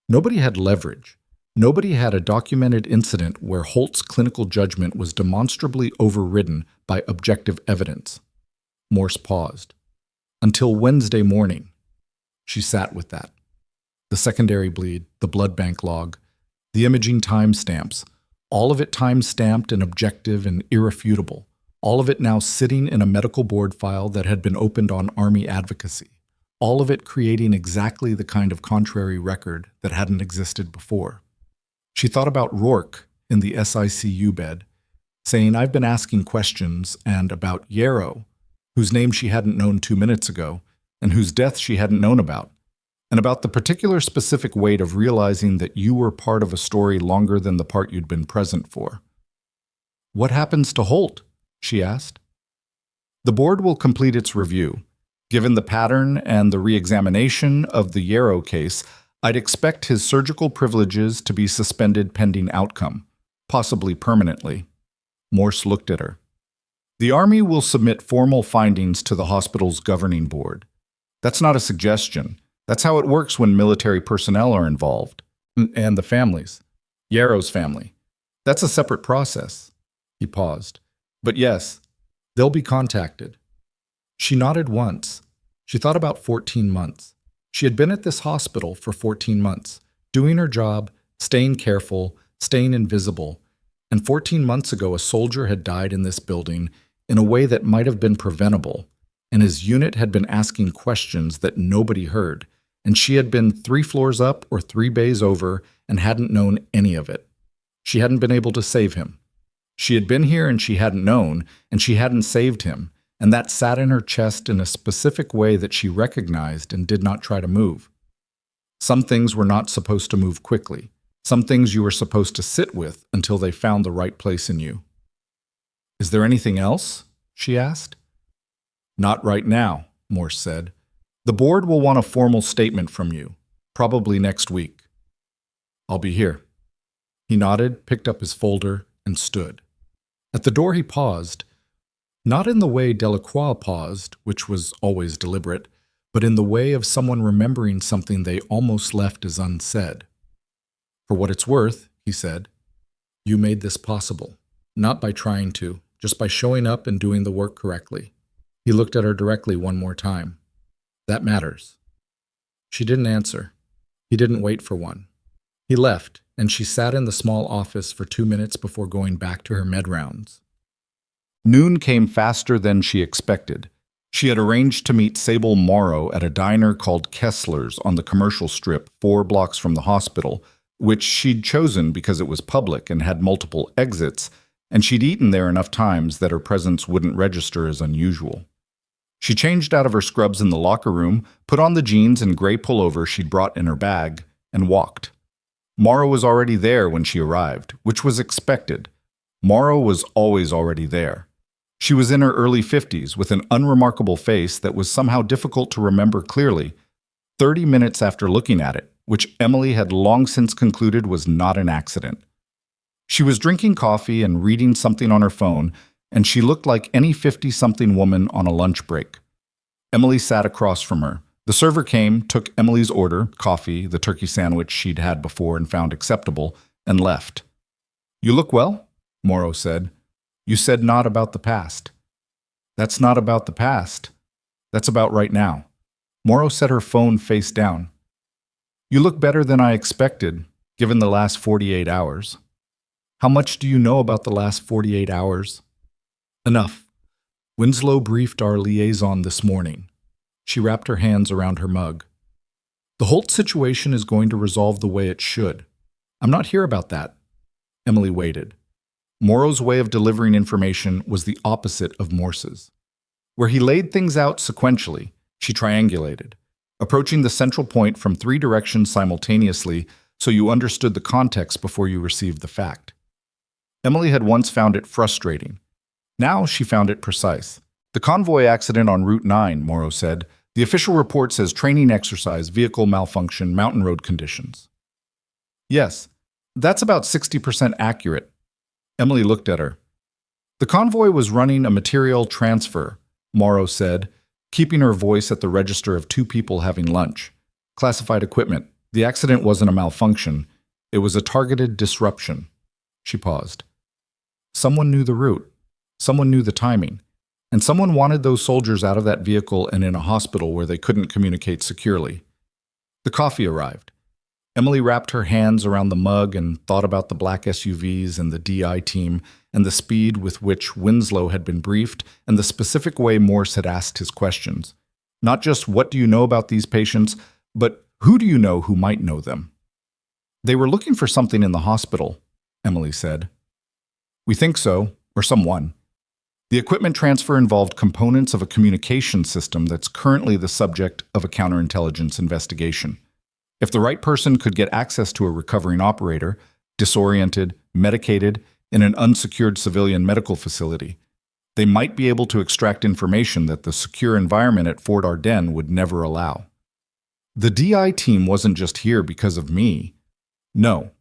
Nobody had leverage. Nobody had a documented incident where Holt's clinical judgment was demonstrably overridden by objective evidence. Morse paused. Until Wednesday morning. She sat with that. The secondary bleed, the blood bank log, the imaging timestamps, all of it time-stamped and objective and irrefutable, all of it now sitting in a medical board file that had been opened on Army advocacy, all of it creating exactly the kind of contrary record that hadn't existed before. She thought about Rourke in the SICU bed, saying, I've been asking questions, and about Yarrow, whose name she hadn't known 2 minutes ago, and whose death she hadn't known about, and about the particular specific weight of realizing that you were part of a story longer than the part you'd been present for. What happens to Holt? She asked. The board will complete its review. Given the pattern and the re-examination of the Yarrow case, I'd expect his surgical privileges to be suspended pending outcome, possibly permanently. Morse looked at her. The Army will submit formal findings to the hospital's governing board. That's not a suggestion. That's how it works when military personnel are involved. And the families. Yarrow's family. That's a separate process. He paused. But yes, they'll be contacted. She nodded once. She thought about 14 months. She had been at this hospital for 14 months, doing her job, staying careful, staying invisible. And 14 months ago, a soldier had died in this building in a way that might have been preventable, and his unit had been asking questions that nobody heard, and she had been 3 floors up or 3 bays over and hadn't known any of it. She hadn't been able to save him. She had been here and she hadn't known, and she hadn't saved him, and that sat in her chest in a specific way that she recognized and did not try to move. Some things were not supposed to move quickly. Some things you were supposed to sit with until they found the right place in you. Is there anything else? She asked. Not right now, Morse said. The board will want a formal statement from you, probably next week. I'll be here. He nodded, picked up his folder, and stood. At the door he paused, not in the way Delacroix paused, which was always deliberate, but in the way of someone remembering something they almost left as unsaid. For what it's worth, he said, you made this possible, not by trying to, just by showing up and doing the work correctly. He looked at her directly one more time. That matters. She didn't answer. He didn't wait for one. He left, and she sat in the small office for 2 minutes before going back to her med rounds. Noon came faster than she expected. She had arranged to meet Sable Morrow at a diner called Kessler's on the commercial strip 4 blocks from the hospital, which she'd chosen because it was public and had multiple exits, and she'd eaten there enough times that her presence wouldn't register as unusual. She changed out of her scrubs in the locker room, put on the jeans and gray pullover she'd brought in her bag, and walked. Morrow was already there when she arrived, which was expected. Morrow was always already there. She was in her early 50s with an unremarkable face that was somehow difficult to remember clearly, 30 minutes after looking at it, which Emily had long since concluded was not an accident. She was drinking coffee and reading something on her phone, and she looked like any 50-something woman on a lunch break. Emily sat across from her. The server came, took Emily's order, coffee, the turkey sandwich she'd had before and found acceptable, and left. You look well, Morrow said. You said not about the past. That's not about the past. That's about right now. Morrow set her phone face down. You look better than I expected, given the last 48 hours. How much do you know about the last 48 hours? Enough. Winslow briefed our liaison this morning. She wrapped her hands around her mug. The Holt situation is going to resolve the way it should. I'm not here about that. Emily waited. Morrow's way of delivering information was the opposite of Morse's. Where he laid things out sequentially, she triangulated, approaching the central point from 3 directions simultaneously so you understood the context before you received the fact. Emily had once found it frustrating. Now she found it precise. The convoy accident on Route 9, Morrow said. The official report says training exercise, vehicle malfunction, mountain road conditions. Yes, that's about 60% accurate. Emily looked at her. The convoy was running a material transfer, Morrow said, keeping her voice at the register of 2 people having lunch. Classified equipment. The accident wasn't a malfunction. It was a targeted disruption. She paused. Someone knew the route. Someone knew the timing. And someone wanted those soldiers out of that vehicle and in a hospital where they couldn't communicate securely. The coffee arrived. Emily wrapped her hands around the mug and thought about the black SUVs and the DI team and the speed with which Winslow had been briefed and the specific way Morse had asked his questions. Not just what do you know about these patients, but who do you know who might know them? They were looking for something in the hospital, Emily said. We think so, or someone. The equipment transfer involved components of a communication system that's currently the subject of a counterintelligence investigation. If the right person could get access to a recovering operator, disoriented, medicated, in an unsecured civilian medical facility, they might be able to extract information that the secure environment at Fort Ardennes would never allow. The DI team wasn't just here because of me. No,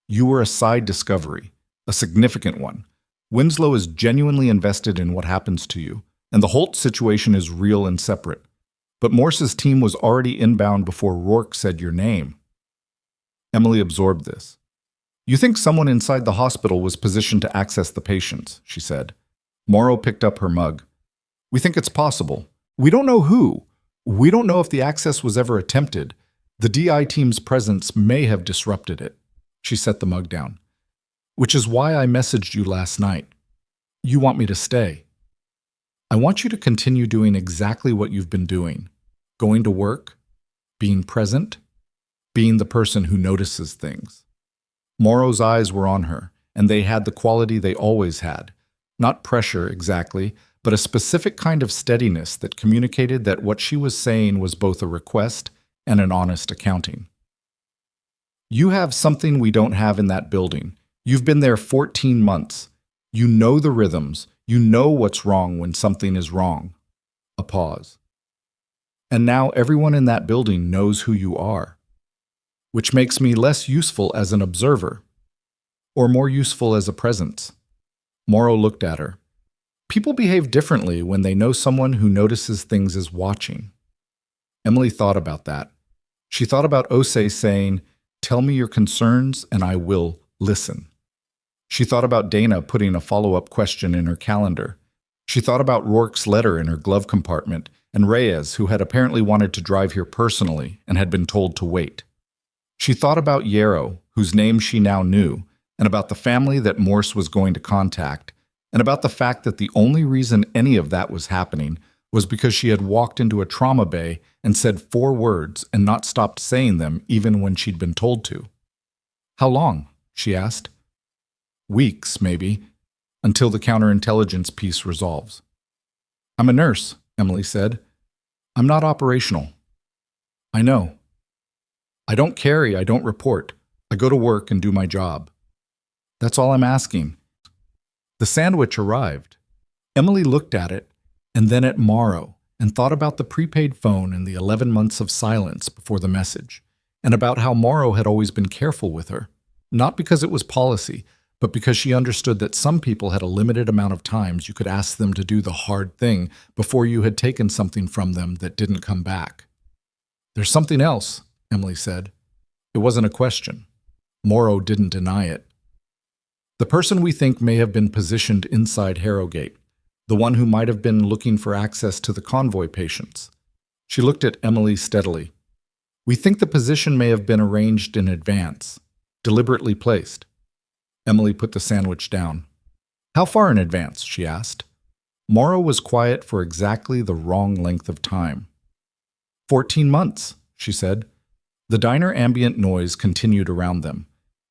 you were a side discovery, a significant one. Winslow is genuinely invested in what happens to you, and the Holt situation is real and separate. But Morse's team was already inbound before Rourke said your name. Emily absorbed this. You think someone inside the hospital was positioned to access the patients, she said. Morrow picked up her mug. We think it's possible. We don't know who. We don't know if the access was ever attempted. The DI team's presence may have disrupted it. She set the mug down. Which is why I messaged you last night. You want me to stay. I want you to continue doing exactly what you've been doing. Going to work, being present, being the person who notices things. Morrow's eyes were on her, and they had the quality they always had. Not pressure exactly, but a specific kind of steadiness that communicated that what she was saying was both a request and an honest accounting. You have something we don't have in that building. You've been there 14 months. You know the rhythms. You know what's wrong when something is wrong. A pause. And now everyone in that building knows who you are, which makes me less useful as an observer, or more useful as a presence. Morrow looked at her. People behave differently when they know someone who notices things is watching. Emily thought about that. She thought about Osei saying, "Tell me your concerns and I will listen." She thought about Dana putting a follow-up question in her calendar. She thought about Rourke's letter in her glove compartment and Reyes, who had apparently wanted to drive here personally and had been told to wait. She thought about Yarrow, whose name she now knew, and about the family that Morse was going to contact, and about the fact that the only reason any of that was happening was because she had walked into a trauma bay and said 4 words and not stopped saying them even when she'd been told to. How long? She asked. Weeks, maybe, until the counterintelligence piece resolves. I'm a nurse, Emily said. I'm not operational. I know. I don't carry, I don't report. I go to work and do my job. That's all I'm asking. The sandwich arrived. Emily looked at it, and then at Morrow, and thought about the prepaid phone and the 11 months of silence before the message, and about how Morrow had always been careful with her, not because it was policy, but because she understood that some people had a limited amount of times you could ask them to do the hard thing before you had taken something from them that didn't come back. There's something else, Emily said. It wasn't a question. Morrow didn't deny it. The person we think may have been positioned inside Harrogate, the one who might have been looking for access to the convoy patients. She looked at Emily steadily. We think the position may have been arranged in advance, deliberately placed. Emily put the sandwich down. How far in advance? She asked. Morrow was quiet for exactly the wrong length of time. 14 months, she said. The diner ambient noise continued around them.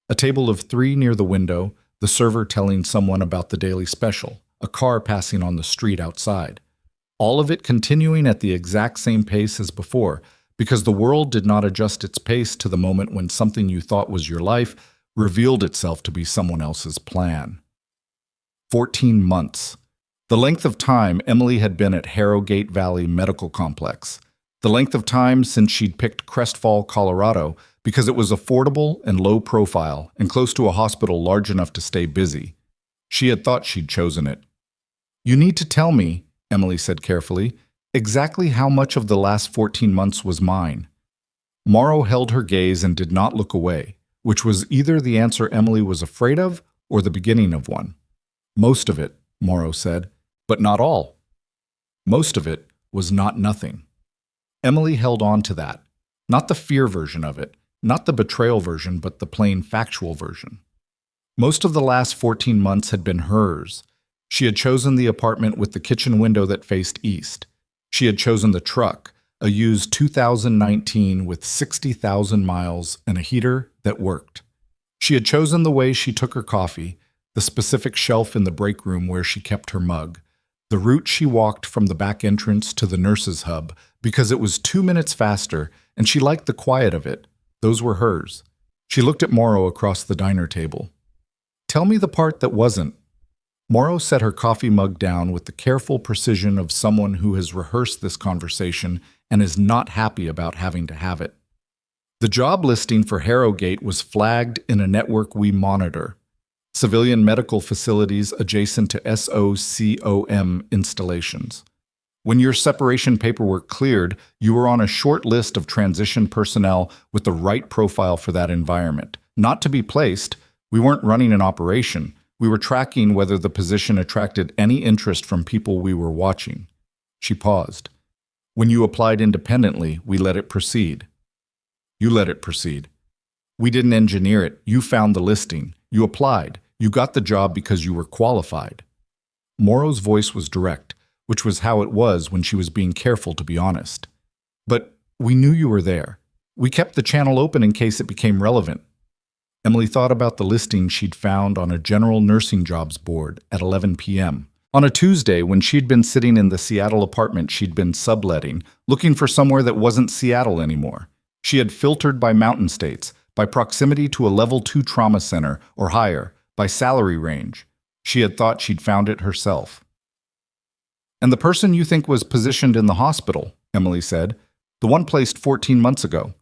A table of 3 near the window, the server telling someone about the daily special, a car passing on the street outside. All of it continuing at the exact same pace as before, because the world did not adjust its pace to the moment when something you thought was your life revealed itself to be someone else's plan. 14 months. The length of time Emily had been at Harrogate Valley Medical Complex. The length of time since she'd picked Crestfall, Colorado, because it was affordable and low profile and close to a hospital large enough to stay busy. She had thought she'd chosen it. You need to tell me, Emily said carefully, exactly how much of the last 14 months was mine. Morrow held her gaze and did not look away, which was either the answer Emily was afraid of or the beginning of one. Most of it, Morrow said, but not all. Most of it was not nothing. Emily held on to that, not the fear version of it, not the betrayal version, but the plain factual version. Most of the last 14 months had been hers. She had chosen the apartment with the kitchen window that faced east. She had chosen the truck, a used 2019 with 60,000 miles and a heater that worked. She had chosen the way she took her coffee, the specific shelf in the break room where she kept her mug, the route she walked from the back entrance to the nurse's hub, because it was 2 minutes faster and she liked the quiet of it. Those were hers. She looked at Morrow across the diner table. Tell me the part that wasn't. Morrow set her coffee mug down with the careful precision of someone who has rehearsed this conversation and is not happy about having to have it. The job listing for Harrogate was flagged in a network we monitor. Civilian medical facilities adjacent to SOCOM installations. When your separation paperwork cleared, you were on a short list of transition personnel with the right profile for that environment, not to be placed, We weren't running an operation. We were tracking whether the position attracted any interest from people we were watching. She paused. When you applied independently, we let it proceed. You let it proceed. We didn't engineer it. You found the listing. You applied. You got the job because you were qualified. Morrow's voice was direct, which was how it was when she was being careful to be honest. But we knew you were there. We kept the channel open in case it became relevant. Emily thought about the listing she'd found on a general nursing jobs board at 11 p.m. on a Tuesday when she'd been sitting in the Seattle apartment she'd been subletting, looking for somewhere that wasn't Seattle anymore. She had filtered by mountain states, by proximity to a level 2 trauma center or higher, by salary range. She had thought she'd found it herself. And the person you think was positioned in the hospital, Emily said, the one placed 14 months ago.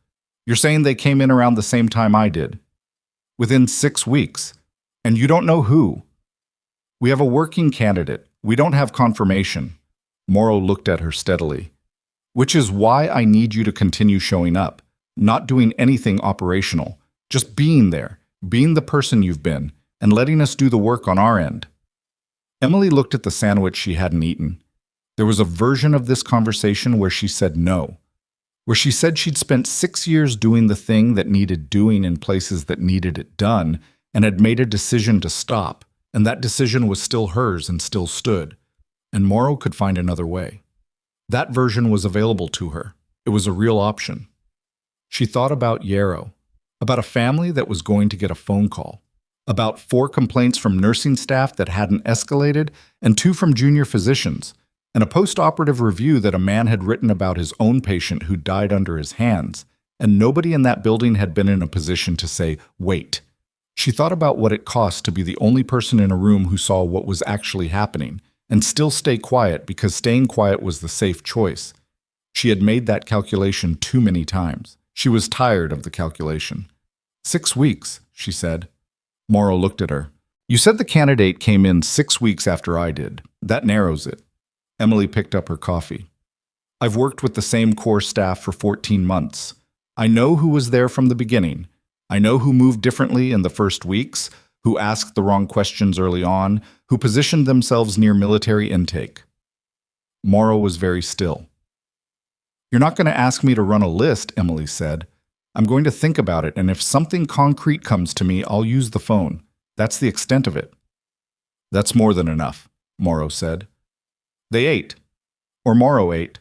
You're saying they came in around the same time I did. Within 6 weeks. And you don't know who. We have a working candidate. We don't have confirmation. Morrow looked at her steadily. Which is why I need you to continue showing up, not doing anything operational, just being there, being the person you've been, and letting us do the work on our end. Emily looked at the sandwich she hadn't eaten. There was a version of this conversation where she said no, where she said she'd spent 6 years doing the thing that needed doing in places that needed it done, and had made a decision to stop, and that decision was still hers and still stood, and Morrow could find another way. That version was available to her. It was a real option. She thought about Yarrow, about a family that was going to get a phone call, about 4 complaints from nursing staff that hadn't escalated, and 2 from junior physicians, and a post-operative review that a man had written about his own patient who died under his hands, and nobody in that building had been in a position to say, wait. She thought about what it cost to be the only person in a room who saw what was actually happening, and still stay quiet because staying quiet was the safe choice. She had made that calculation too many times. She was tired of the calculation. 6 weeks, she said. Morrow looked at her. You said the candidate came in 6 weeks after I did. That narrows it. Emily picked up her coffee. I've worked with the same core staff for 14 months. I know who was there from the beginning. I know who moved differently in the first weeks, who asked the wrong questions early on, who positioned themselves near military intake. Morrow was very still. You're not going to ask me to run a list, Emily said. I'm going to think about it, and if something concrete comes to me, I'll use the phone. That's the extent of it. That's more than enough, Morrow said. They ate. Or Morrow ate.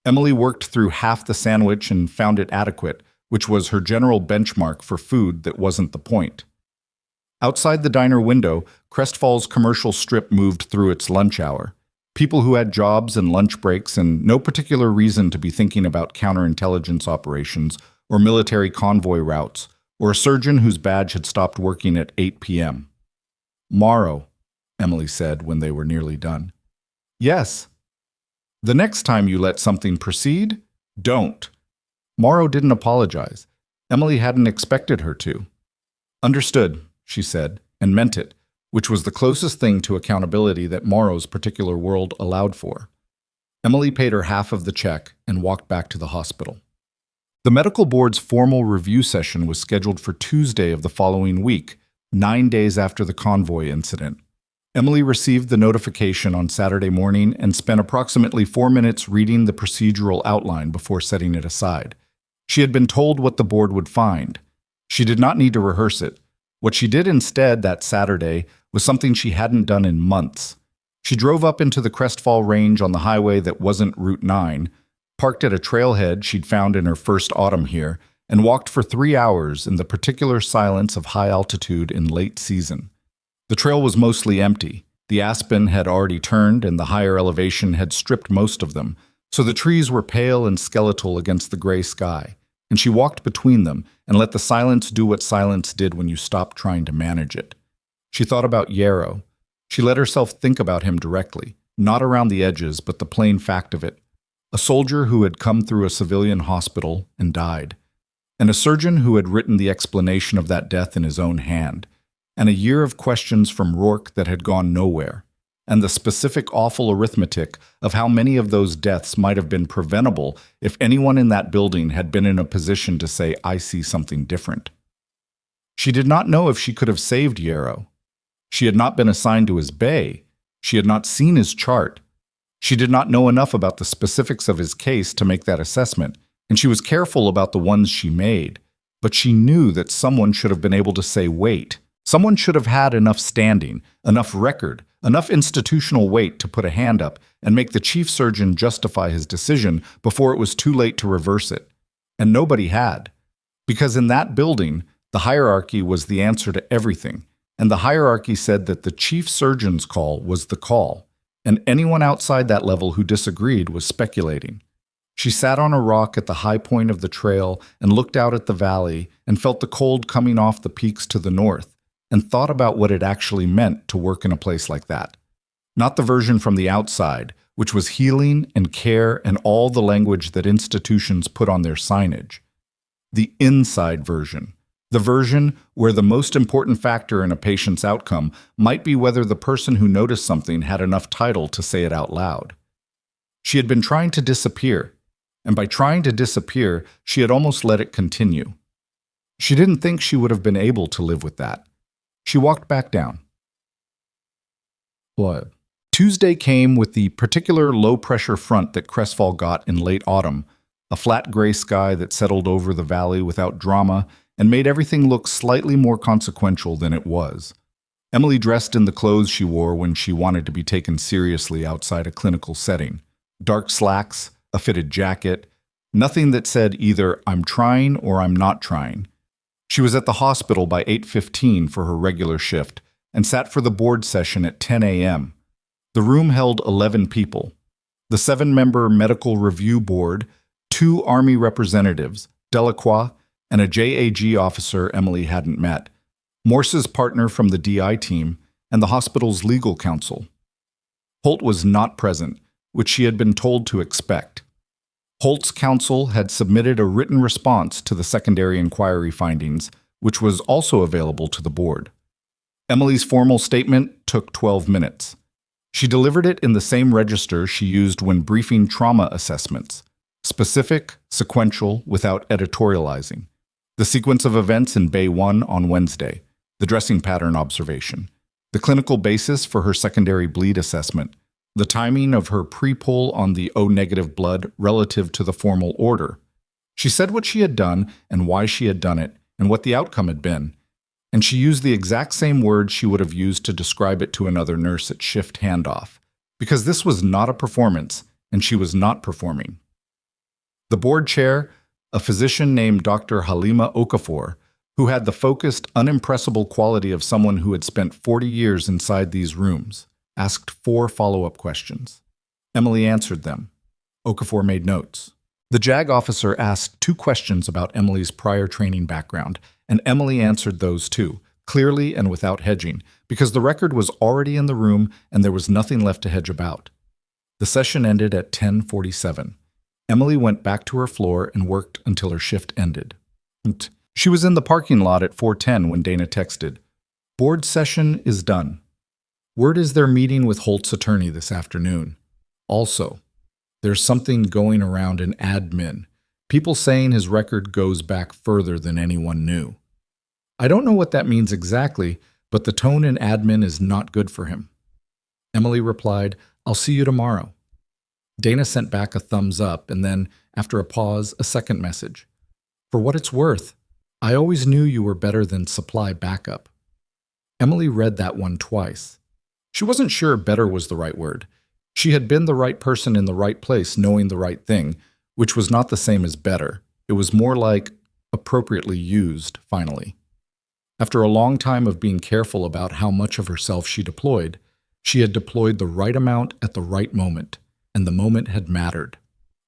Emily worked through half the sandwich and found it adequate, which was her general benchmark for food that wasn't the point. Outside the diner window, Crest Falls commercial strip moved through its lunch hour. People who had jobs and lunch breaks and no particular reason to be thinking about counterintelligence operations or military convoy routes, or a surgeon whose badge had stopped working at 8 p.m. Morrow, Emily said when they were nearly done. Yes. The next time you let something proceed, don't. Morrow didn't apologize. Emily hadn't expected her to. Understood, she said, and meant it, which was the closest thing to accountability that Morrow's particular world allowed for. Emily paid her half of the check and walked back to the hospital. The medical board's formal review session was scheduled for Tuesday of the following week, 9 days after the convoy incident. Emily received the notification on Saturday morning and spent approximately 4 minutes reading the procedural outline before setting it aside. She had been told what the board would find. She did not need to rehearse it. What she did instead that Saturday was something she hadn't done in months. She drove up into the Crestfall Range on the highway that wasn't Route 9, parked at a trailhead she'd found in her first autumn here, and walked for 3 hours in the particular silence of high altitude in late season. The trail was mostly empty. The aspen had already turned and the higher elevation had stripped most of them, so the trees were pale and skeletal against the gray sky, and she walked between them and let the silence do what silence did when you stopped trying to manage it. She thought about Yarrow. She let herself think about him directly, not around the edges, but the plain fact of it. A soldier who had come through a civilian hospital and died, and a surgeon who had written the explanation of that death in his own hand, and a year of questions from Rourke that had gone nowhere, and the specific awful arithmetic of how many of those deaths might have been preventable if anyone in that building had been in a position to say, I see something different. She did not know if she could have saved Yarrow. She had not been assigned to his bay. She had not seen his chart. She did not know enough about the specifics of his case to make that assessment, and she was careful about the ones she made. But she knew that someone should have been able to say wait. Someone should have had enough standing, enough record, enough institutional weight to put a hand up and make the chief surgeon justify his decision before it was too late to reverse it. And nobody had. Because in that building, the hierarchy was the answer to everything, and the hierarchy said that the chief surgeon's call was the call, and anyone outside that level who disagreed was speculating. She sat on a rock at the high point of the trail and looked out at the valley and felt the cold coming off the peaks to the north, and thought about what it actually meant to work in a place like that. Not the version from the outside, which was healing and care and all the language that institutions put on their signage. The inside version. The version where the most important factor in a patient's outcome might be whether the person who noticed something had enough title to say it out loud. She had been trying to disappear, and by trying to disappear, she had almost let it continue. She didn't think she would have been able to live with that. She walked back down. What? Tuesday came with the particular low-pressure front that Crestfall got in late autumn, a flat gray sky that settled over the valley without drama and made everything look slightly more consequential than it was. Emily dressed in the clothes she wore when she wanted to be taken seriously outside a clinical setting. Dark slacks, a fitted jacket, nothing that said either I'm trying or I'm not trying. She was at the hospital by 8:15 for her regular shift and sat for the board session at 10 a.m. The room held 11 people. The 7-member medical review board, 2 Army representatives, Delacroix, and a JAG officer Emily hadn't met, Morse's partner from the DI team, and the hospital's legal counsel. Holt was not present, which she had been told to expect. Holt's counsel had submitted a written response to the secondary inquiry findings, which was also available to the board. Emily's formal statement took 12 minutes. She delivered it in the same register she used when briefing trauma assessments: specific, sequential, without editorializing. The sequence of events in Bay 1 on Wednesday, the dressing pattern observation, the clinical basis for her secondary bleed assessment, the timing of her pre-pull on the O-negative blood relative to the formal order. She said what she had done and why she had done it and what the outcome had been, and she used the exact same words she would have used to describe it to another nurse at shift handoff, because this was not a performance and she was not performing. The board chair, a physician named Dr. Halima Okafor, who had the focused, unimpressible quality of someone who had spent 40 years inside these rooms, asked 4 follow-up questions. Emily answered them. Okafor made notes. The JAG officer asked 2 questions about Emily's prior training background, and Emily answered those too, clearly and without hedging, because the record was already in the room and there was nothing left to hedge about. The session ended at 10:47. Emily went back to her floor and worked until her shift ended. She was in the parking lot at 4:10 when Dana texted, "Board session is done. Word is they're meeting with Holt's attorney this afternoon. Also, there's something going around in admin. People saying his record goes back further than anyone knew. I don't know what that means exactly, but the tone in admin is not good for him." Emily replied, "I'll see you tomorrow." Dana sent back a thumbs up and then, after a pause, a second message. "For what it's worth, I always knew you were better than supply backup." Emily read that one twice. She wasn't sure better was the right word. She had been the right person in the right place knowing the right thing, which was not the same as better. It was more like appropriately used, finally. After a long time of being careful about how much of herself she deployed, she had deployed the right amount at the right moment, and the moment had mattered.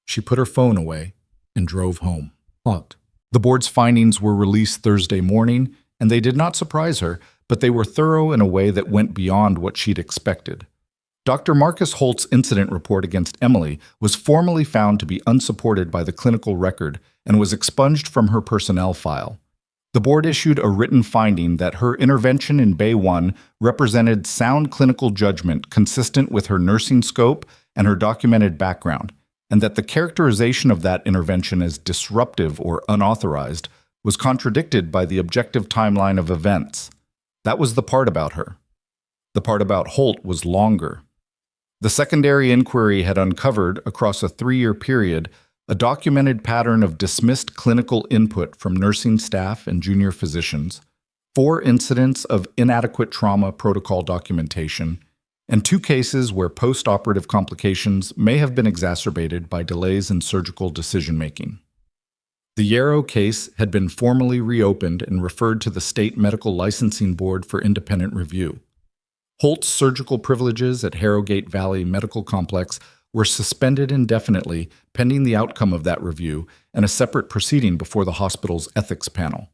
She put her phone away and drove home. Hot. The board's findings were released Thursday morning, and they did not surprise her, but they were thorough in a way that went beyond what she'd expected. Dr. Marcus Holt's incident report against Emily was formally found to be unsupported by the clinical record and was expunged from her personnel file. The board issued a written finding that her intervention in Bay 1 represented sound clinical judgment consistent with her nursing scope and her documented background, and that the characterization of that intervention as disruptive or unauthorized was contradicted by the objective timeline of events. That was the part about her. The part about Holt was longer. The secondary inquiry had uncovered, across a 3-year period, a documented pattern of dismissed clinical input from nursing staff and junior physicians, 4 incidents of inadequate trauma protocol documentation, and 2 cases where post-operative complications may have been exacerbated by delays in surgical decision-making. The Yarrow case had been formally reopened and referred to the State Medical Licensing Board for independent review. Holt's surgical privileges at Harrogate Valley Medical Complex were suspended indefinitely pending the outcome of that review and a separate proceeding before the hospital's ethics panel.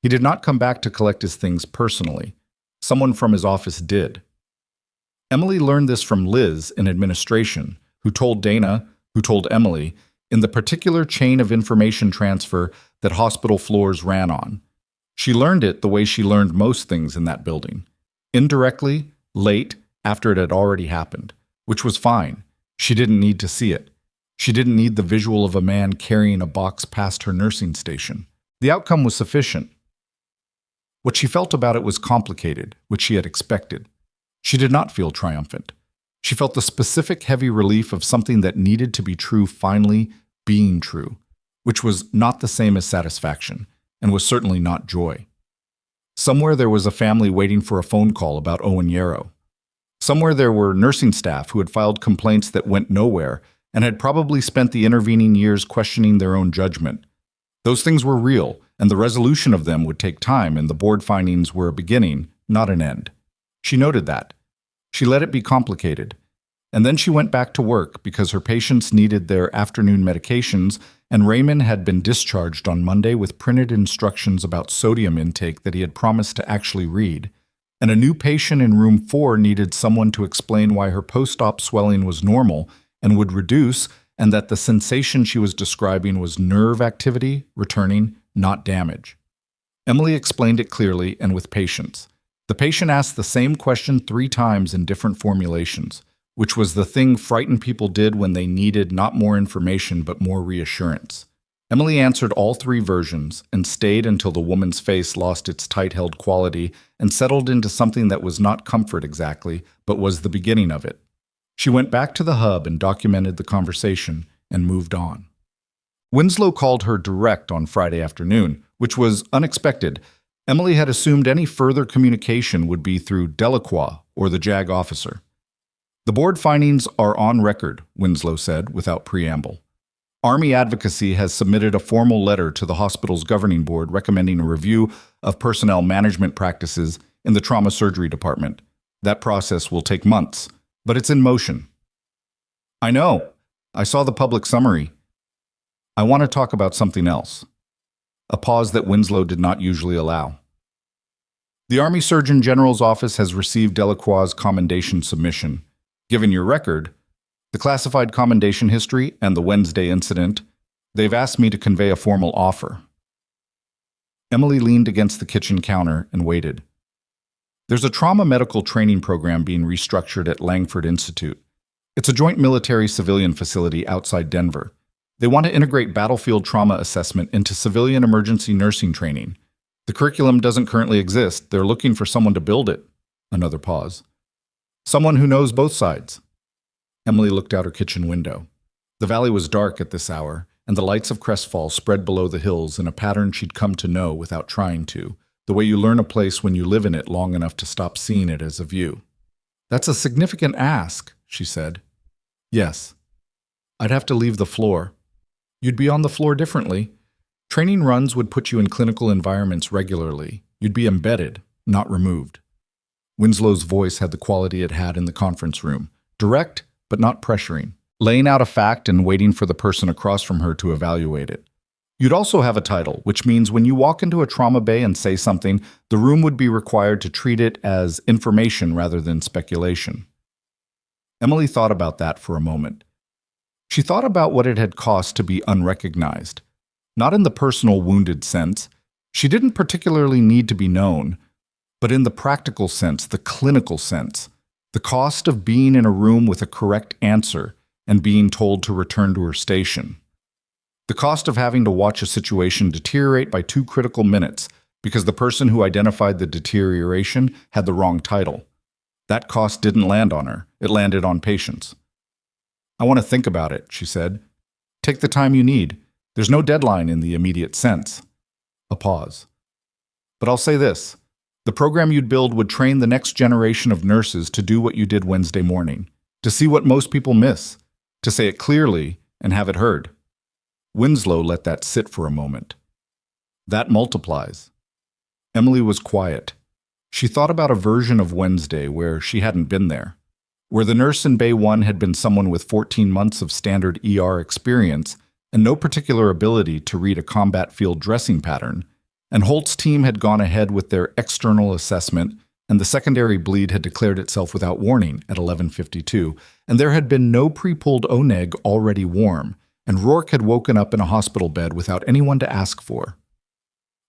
He did not come back to collect his things personally. Someone from his office did. Emily learned this from Liz in administration, who told Dana, who told Emily, in the particular chain of information transfer that hospital floors ran on. She learned it the way she learned most things in that building. Indirectly, late, after it had already happened, which was fine. She didn't need to see it. She didn't need the visual of a man carrying a box past her nursing station. The outcome was sufficient. What she felt about it was complicated, which she had expected. She did not feel triumphant. She felt the specific heavy relief of something that needed to be true finally being true, which was not the same as satisfaction, and was certainly not joy. Somewhere there was a family waiting for a phone call about Owen Yarrow. Somewhere there were nursing staff who had filed complaints that went nowhere and had probably spent the intervening years questioning their own judgment. Those things were real, and the resolution of them would take time, and the board findings were a beginning, not an end. She noted that. She let it be complicated. And then she went back to work because her patients needed their afternoon medications, and Raymond had been discharged on Monday with printed instructions about sodium intake that he had promised to actually read. And a new patient in room 4 needed someone to explain why her post-op swelling was normal and would reduce, and that the sensation she was describing was nerve activity returning, not damage. Emily explained it clearly and with patience. The patient asked the same question 3 times in different formulations, which was the thing frightened people did when they needed not more information but more reassurance. Emily answered all 3 versions and stayed until the woman's face lost its tight-held quality and settled into something that was not comfort exactly, but was the beginning of it. She went back to the hub and documented the conversation and moved on. Winslow called her direct on Friday afternoon, which was unexpected. Emily had assumed any further communication would be through Delacroix or the JAG officer. The board findings are on record, Winslow said without preamble. Army Advocacy has submitted a formal letter to the hospital's governing board recommending a review of personnel management practices in the trauma surgery department. That process will take months, but it's in motion. I know. I saw the public summary. I want to talk about something else. A pause that Winslow did not usually allow. The Army Surgeon General's office has received Delacroix's commendation submission. Given your record, the classified commendation history, and the Wednesday incident, they've asked me to convey a formal offer. Emily leaned against the kitchen counter and waited. There's a trauma medical training program being restructured at Langford Institute. It's a joint military-civilian facility outside Denver. They want to integrate battlefield trauma assessment into civilian emergency nursing training. The curriculum doesn't currently exist. They're looking for someone to build it. Another pause. Someone who knows both sides. Emily looked out her kitchen window. The valley was dark at this hour, and the lights of Crestfall spread below the hills in a pattern she'd come to know without trying to, the way you learn a place when you live in it long enough to stop seeing it as a view. That's a significant ask, she said. Yes. I'd have to leave the floor. You'd be on the floor differently. Training runs would put you in clinical environments regularly. You'd be embedded, not removed. Winslow's voice had the quality it had in the conference room, direct but not pressuring, laying out a fact and waiting for the person across from her to evaluate it. You'd also have a title, which means when you walk into a trauma bay and say something, the room would be required to treat it as information rather than speculation. Emily thought about that for a moment. She thought about what it had cost to be unrecognized. Not in the personal wounded sense. She didn't particularly need to be known, but in the practical sense, the clinical sense, the cost of being in a room with a correct answer and being told to return to her station. The cost of having to watch a situation deteriorate by 2 critical minutes because the person who identified the deterioration had the wrong title. That cost didn't land on her. It landed on patience. "I want to think about it," she said. "Take the time you need. There's no deadline in the immediate sense." A pause. "But I'll say this. The program you'd build would train the next generation of nurses to do what you did Wednesday morning, to see what most people miss, to say it clearly and have it heard." Winslow let that sit for a moment. That multiplies. Emily was quiet. She thought about a version of Wednesday where she hadn't been there, where the nurse in Bay 1 had been someone with 14 months of standard ER experience and no particular ability to read a combat field dressing pattern, and Holt's team had gone ahead with their external assessment, and the secondary bleed had declared itself without warning at 11:52, and there had been no pre-pulled oneg already warm, and Rourke had woken up in a hospital bed without anyone to ask for.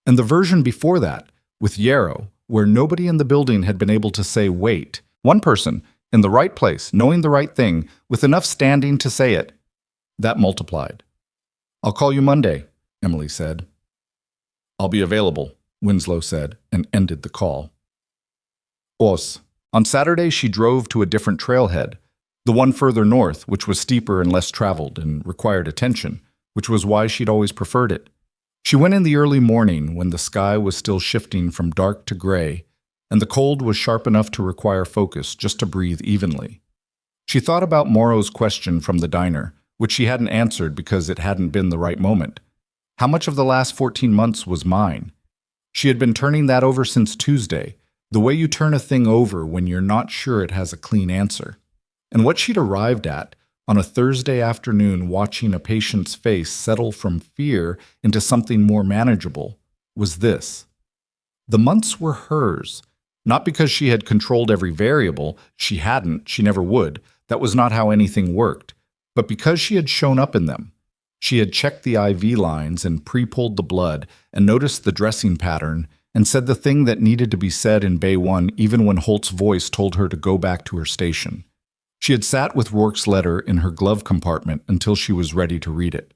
And the version before that, with Yarrow, where nobody in the building had been able to say wait, one person, in the right place, knowing the right thing, with enough standing to say it, that multiplied. "I'll call you Monday," Emily said. "I'll be available," Winslow said, and ended the call. Voss. On Saturday, she drove to a different trailhead, the one further north, which was steeper and less traveled and required attention, which was why she'd always preferred it. She went in the early morning when the sky was still shifting from dark to gray, and the cold was sharp enough to require focus just to breathe evenly. She thought about Morrow's question from the diner, which she hadn't answered because it hadn't been the right moment. How much of the last 14 months was mine? She had been turning that over since Tuesday, the way you turn a thing over when you're not sure it has a clean answer. And what she'd arrived at, on a Thursday afternoon watching a patient's face settle from fear into something more manageable, was this. The months were hers, not because she had controlled every variable, she hadn't, she never would, that was not how anything worked, but because she had shown up in them. She had checked the IV lines and pre-pulled the blood and noticed the dressing pattern and said the thing that needed to be said in Bay 1 even when Holt's voice told her to go back to her station. She had sat with Rourke's letter in her glove compartment until she was ready to read it.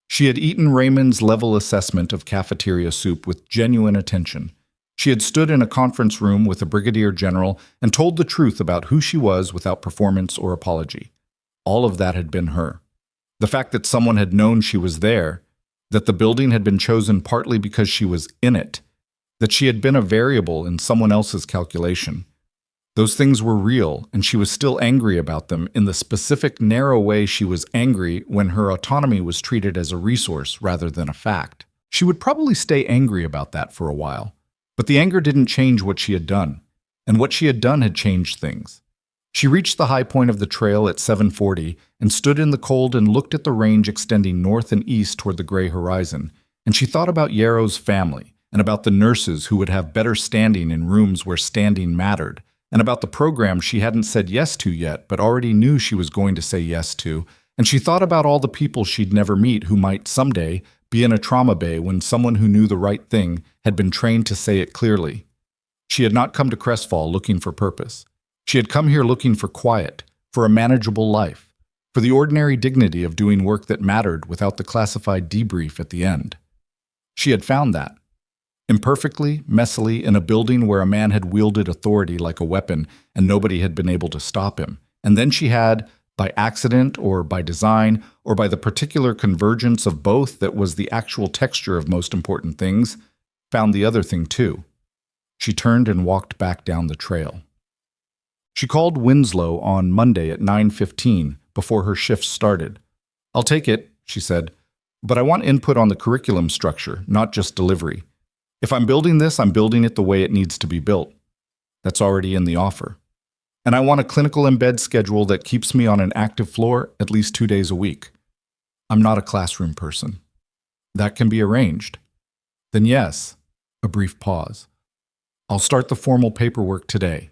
She had eaten Raymond's level assessment of cafeteria soup with genuine attention. She had stood in a conference room with a brigadier general and told the truth about who she was without performance or apology. All of that had been her. The fact that someone had known she was there, that the building had been chosen partly because she was in it, that she had been a variable in someone else's calculation. Those things were real, and she was still angry about them in the specific, narrow way she was angry when her autonomy was treated as a resource rather than a fact. She would probably stay angry about that for a while. But the anger didn't change what she had done, and what she had done had changed things. She reached the high point of the trail at 7:40 and stood in the cold and looked at the range extending north and east toward the gray horizon, and she thought about Yarrow's family and about the nurses who would have better standing in rooms where standing mattered, and about the program she hadn't said yes to yet but already knew she was going to say yes to, and she thought about all the people she'd never meet who might someday be in a trauma bay when someone who knew the right thing had been trained to say it clearly. She had not come to Crestfall looking for purpose. She had come here looking for quiet, for a manageable life, for the ordinary dignity of doing work that mattered without the classified debrief at the end. She had found that. Imperfectly, messily, in a building where a man had wielded authority like a weapon and nobody had been able to stop him. And then she had, by accident or by design or by the particular convergence of both that was the actual texture of most important things, found the other thing too. She turned and walked back down the trail. She called Winslow on Monday at 9:15 before her shift started. "I'll take it," she said, "but I want input on the curriculum structure, not just delivery. If I'm building this, I'm building it the way it needs to be built. That's already in the offer. And I want a clinical embed schedule that keeps me on an active floor at least 2 days a week. I'm not a classroom person. That can be arranged. Then yes," a brief pause. "I'll start the formal paperwork today."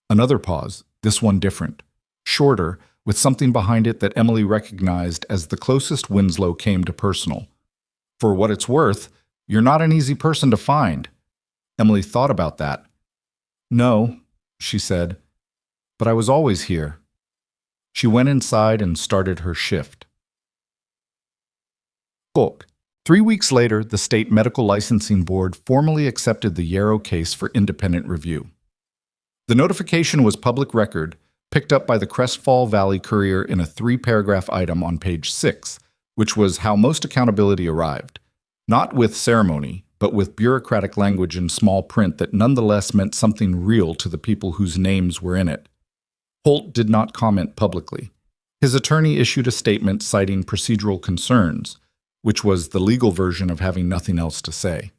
Another pause, this one different, shorter, with something behind it that Emily recognized as the closest Winslow came to personal. "For what it's worth, you're not an easy person to find." Emily thought about that. "No," she said, "but I was always here." She went inside and started her shift. Book. 3 weeks later, the State Medical Licensing Board formally accepted the Yarrow case for independent review. The notification was public record, picked up by the Crestfall Valley Courier in a 3-paragraph item on page 6, which was how most accountability arrived. Not with ceremony, but with bureaucratic language in small print that nonetheless meant something real to the people whose names were in it. Holt did not comment publicly. His attorney issued a statement citing procedural concerns, which was the legal version of having nothing else to say.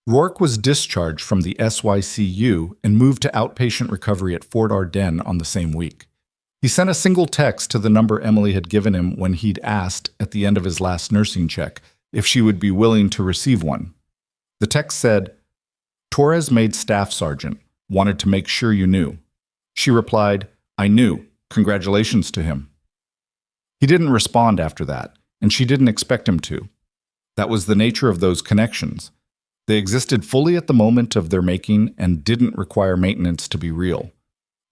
Rourke was discharged from the SYCU and moved to outpatient recovery at Fort Ardennes on the same week. He sent a single text to the number Emily had given him when he'd asked, at the end of his last nursing check, if she would be willing to receive one. The text said, "Torres made staff sergeant, wanted to make sure you knew." She replied, "I knew. Congratulations to him." He didn't respond after that, and she didn't expect him to. That was the nature of those connections. They existed fully at the moment of their making and didn't require maintenance to be real.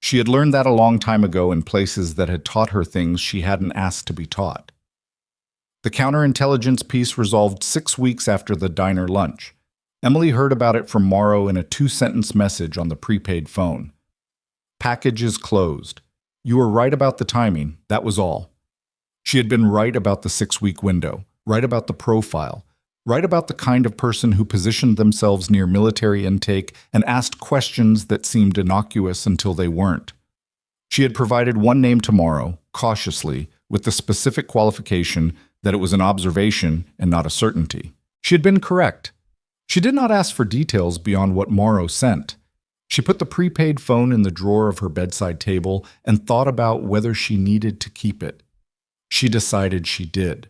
She had learned that a long time ago in places that had taught her things she hadn't asked to be taught. The counterintelligence piece resolved 6 weeks after the diner lunch. Emily heard about it from Morrow in a 2-sentence message on the prepaid phone. "Package is closed. You were right about the timing, that was all." She had been right about the 6-week window, right about the profile, right about the kind of person who positioned themselves near military intake and asked questions that seemed innocuous until they weren't. She had provided one name to Morrow, cautiously, with the specific qualification that it was an observation and not a certainty. She had been correct. She did not ask for details beyond what Morrow sent. She put the prepaid phone in the drawer of her bedside table and thought about whether she needed to keep it. She decided she did.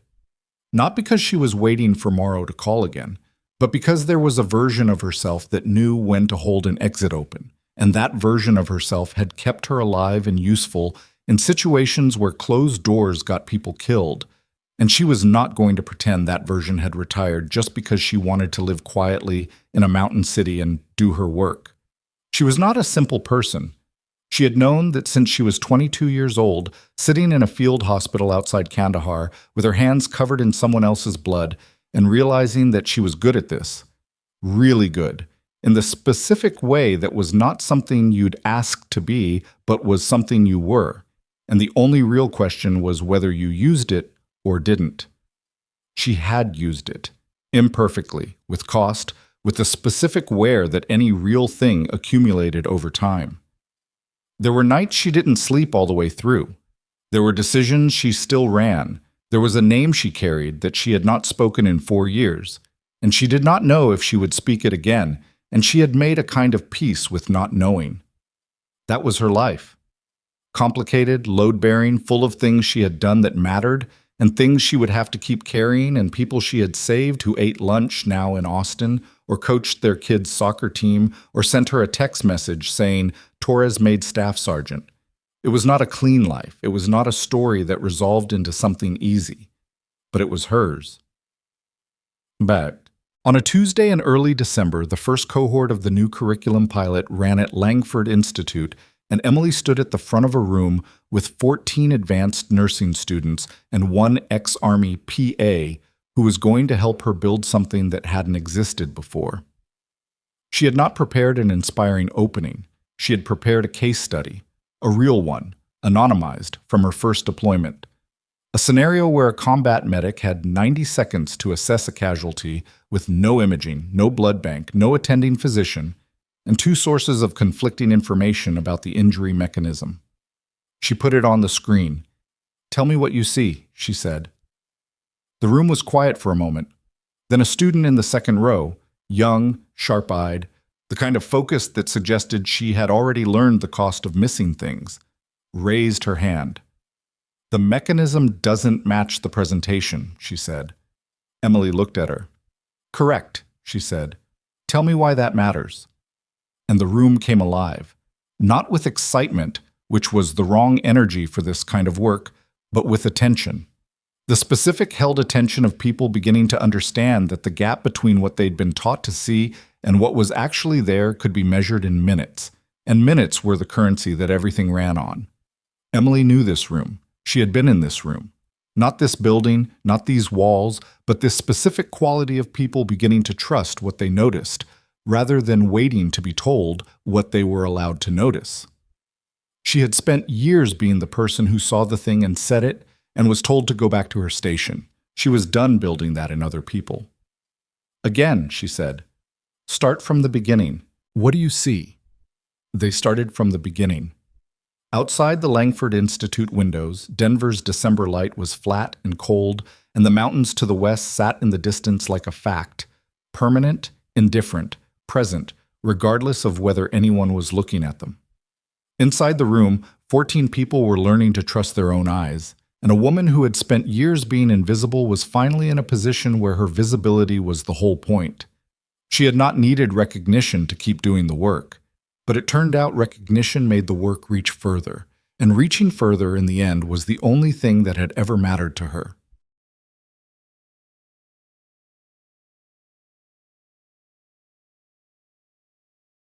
Not because she was waiting for Morrow to call again, but because there was a version of herself that knew when to hold an exit open, and that version of herself had kept her alive and useful in situations where closed doors got people killed, and she was not going to pretend that version had retired just because she wanted to live quietly in a mountain city and do her work. She was not a simple person. She had known that since she was 22 years old, sitting in a field hospital outside Kandahar with her hands covered in someone else's blood, and realizing that she was good at this, really good, in the specific way that was not something you'd ask to be, but was something you were, and the only real question was whether you used it or didn't. She had used it, imperfectly, with cost, with the specific wear that any real thing accumulated over time. There were nights she didn't sleep all the way through. There were decisions she still ran. There was a name she carried that she had not spoken in 4 years, and she did not know if she would speak it again, and she had made a kind of peace with not knowing. That was her life. Complicated, load-bearing, full of things she had done that mattered, and things she would have to keep carrying, and people she had saved who ate lunch now in Austin, or coached their kids' soccer team, or sent her a text message saying, "Torres made staff sergeant." It was not a clean life. It was not a story that resolved into something easy. But it was hers. But on a Tuesday in early December, the first cohort of the new curriculum pilot ran at Langford Institute, and Emily stood at the front of a room with 14 advanced nursing students and one ex-Army PA who was going to help her build something that hadn't existed before. She had not prepared an inspiring opening. She had prepared a case study, a real one, anonymized, from her first deployment. A scenario where a combat medic had 90 seconds to assess a casualty with no imaging, no blood bank, no attending physician, and 2 sources of conflicting information about the injury mechanism. She put it on the screen. "Tell me what you see," she said. The room was quiet for a moment. Then a student in the second row, young, sharp-eyed, the kind of focus that suggested she had already learned the cost of missing things, raised her hand. "The mechanism doesn't match the presentation," she said. Emily looked at her. "Correct," she said. "Tell me why that matters." And the room came alive, not with excitement, which was the wrong energy for this kind of work, but with attention. The specific held attention of people beginning to understand that the gap between what they'd been taught to see and what was actually there could be measured in minutes, and minutes were the currency that everything ran on. Emily knew this room. She had been in this room. Not this building, not these walls, but this specific quality of people beginning to trust what they noticed, rather than waiting to be told what they were allowed to notice. She had spent years being the person who saw the thing and said it, and was told to go back to her station. She was done building that in other people. Again, she said, start from the beginning. What do you see? They started from the beginning. Outside the Langford Institute windows, Denver's December light was flat and cold, and the mountains to the west sat in the distance like a fact, permanent, indifferent, present, regardless of whether anyone was looking at them. Inside the room, 14 people were learning to trust their own eyes, and a woman who had spent years being invisible was finally in a position where her visibility was the whole point. She had not needed recognition to keep doing the work, but it turned out recognition made the work reach further, and reaching further in the end was the only thing that had ever mattered to her.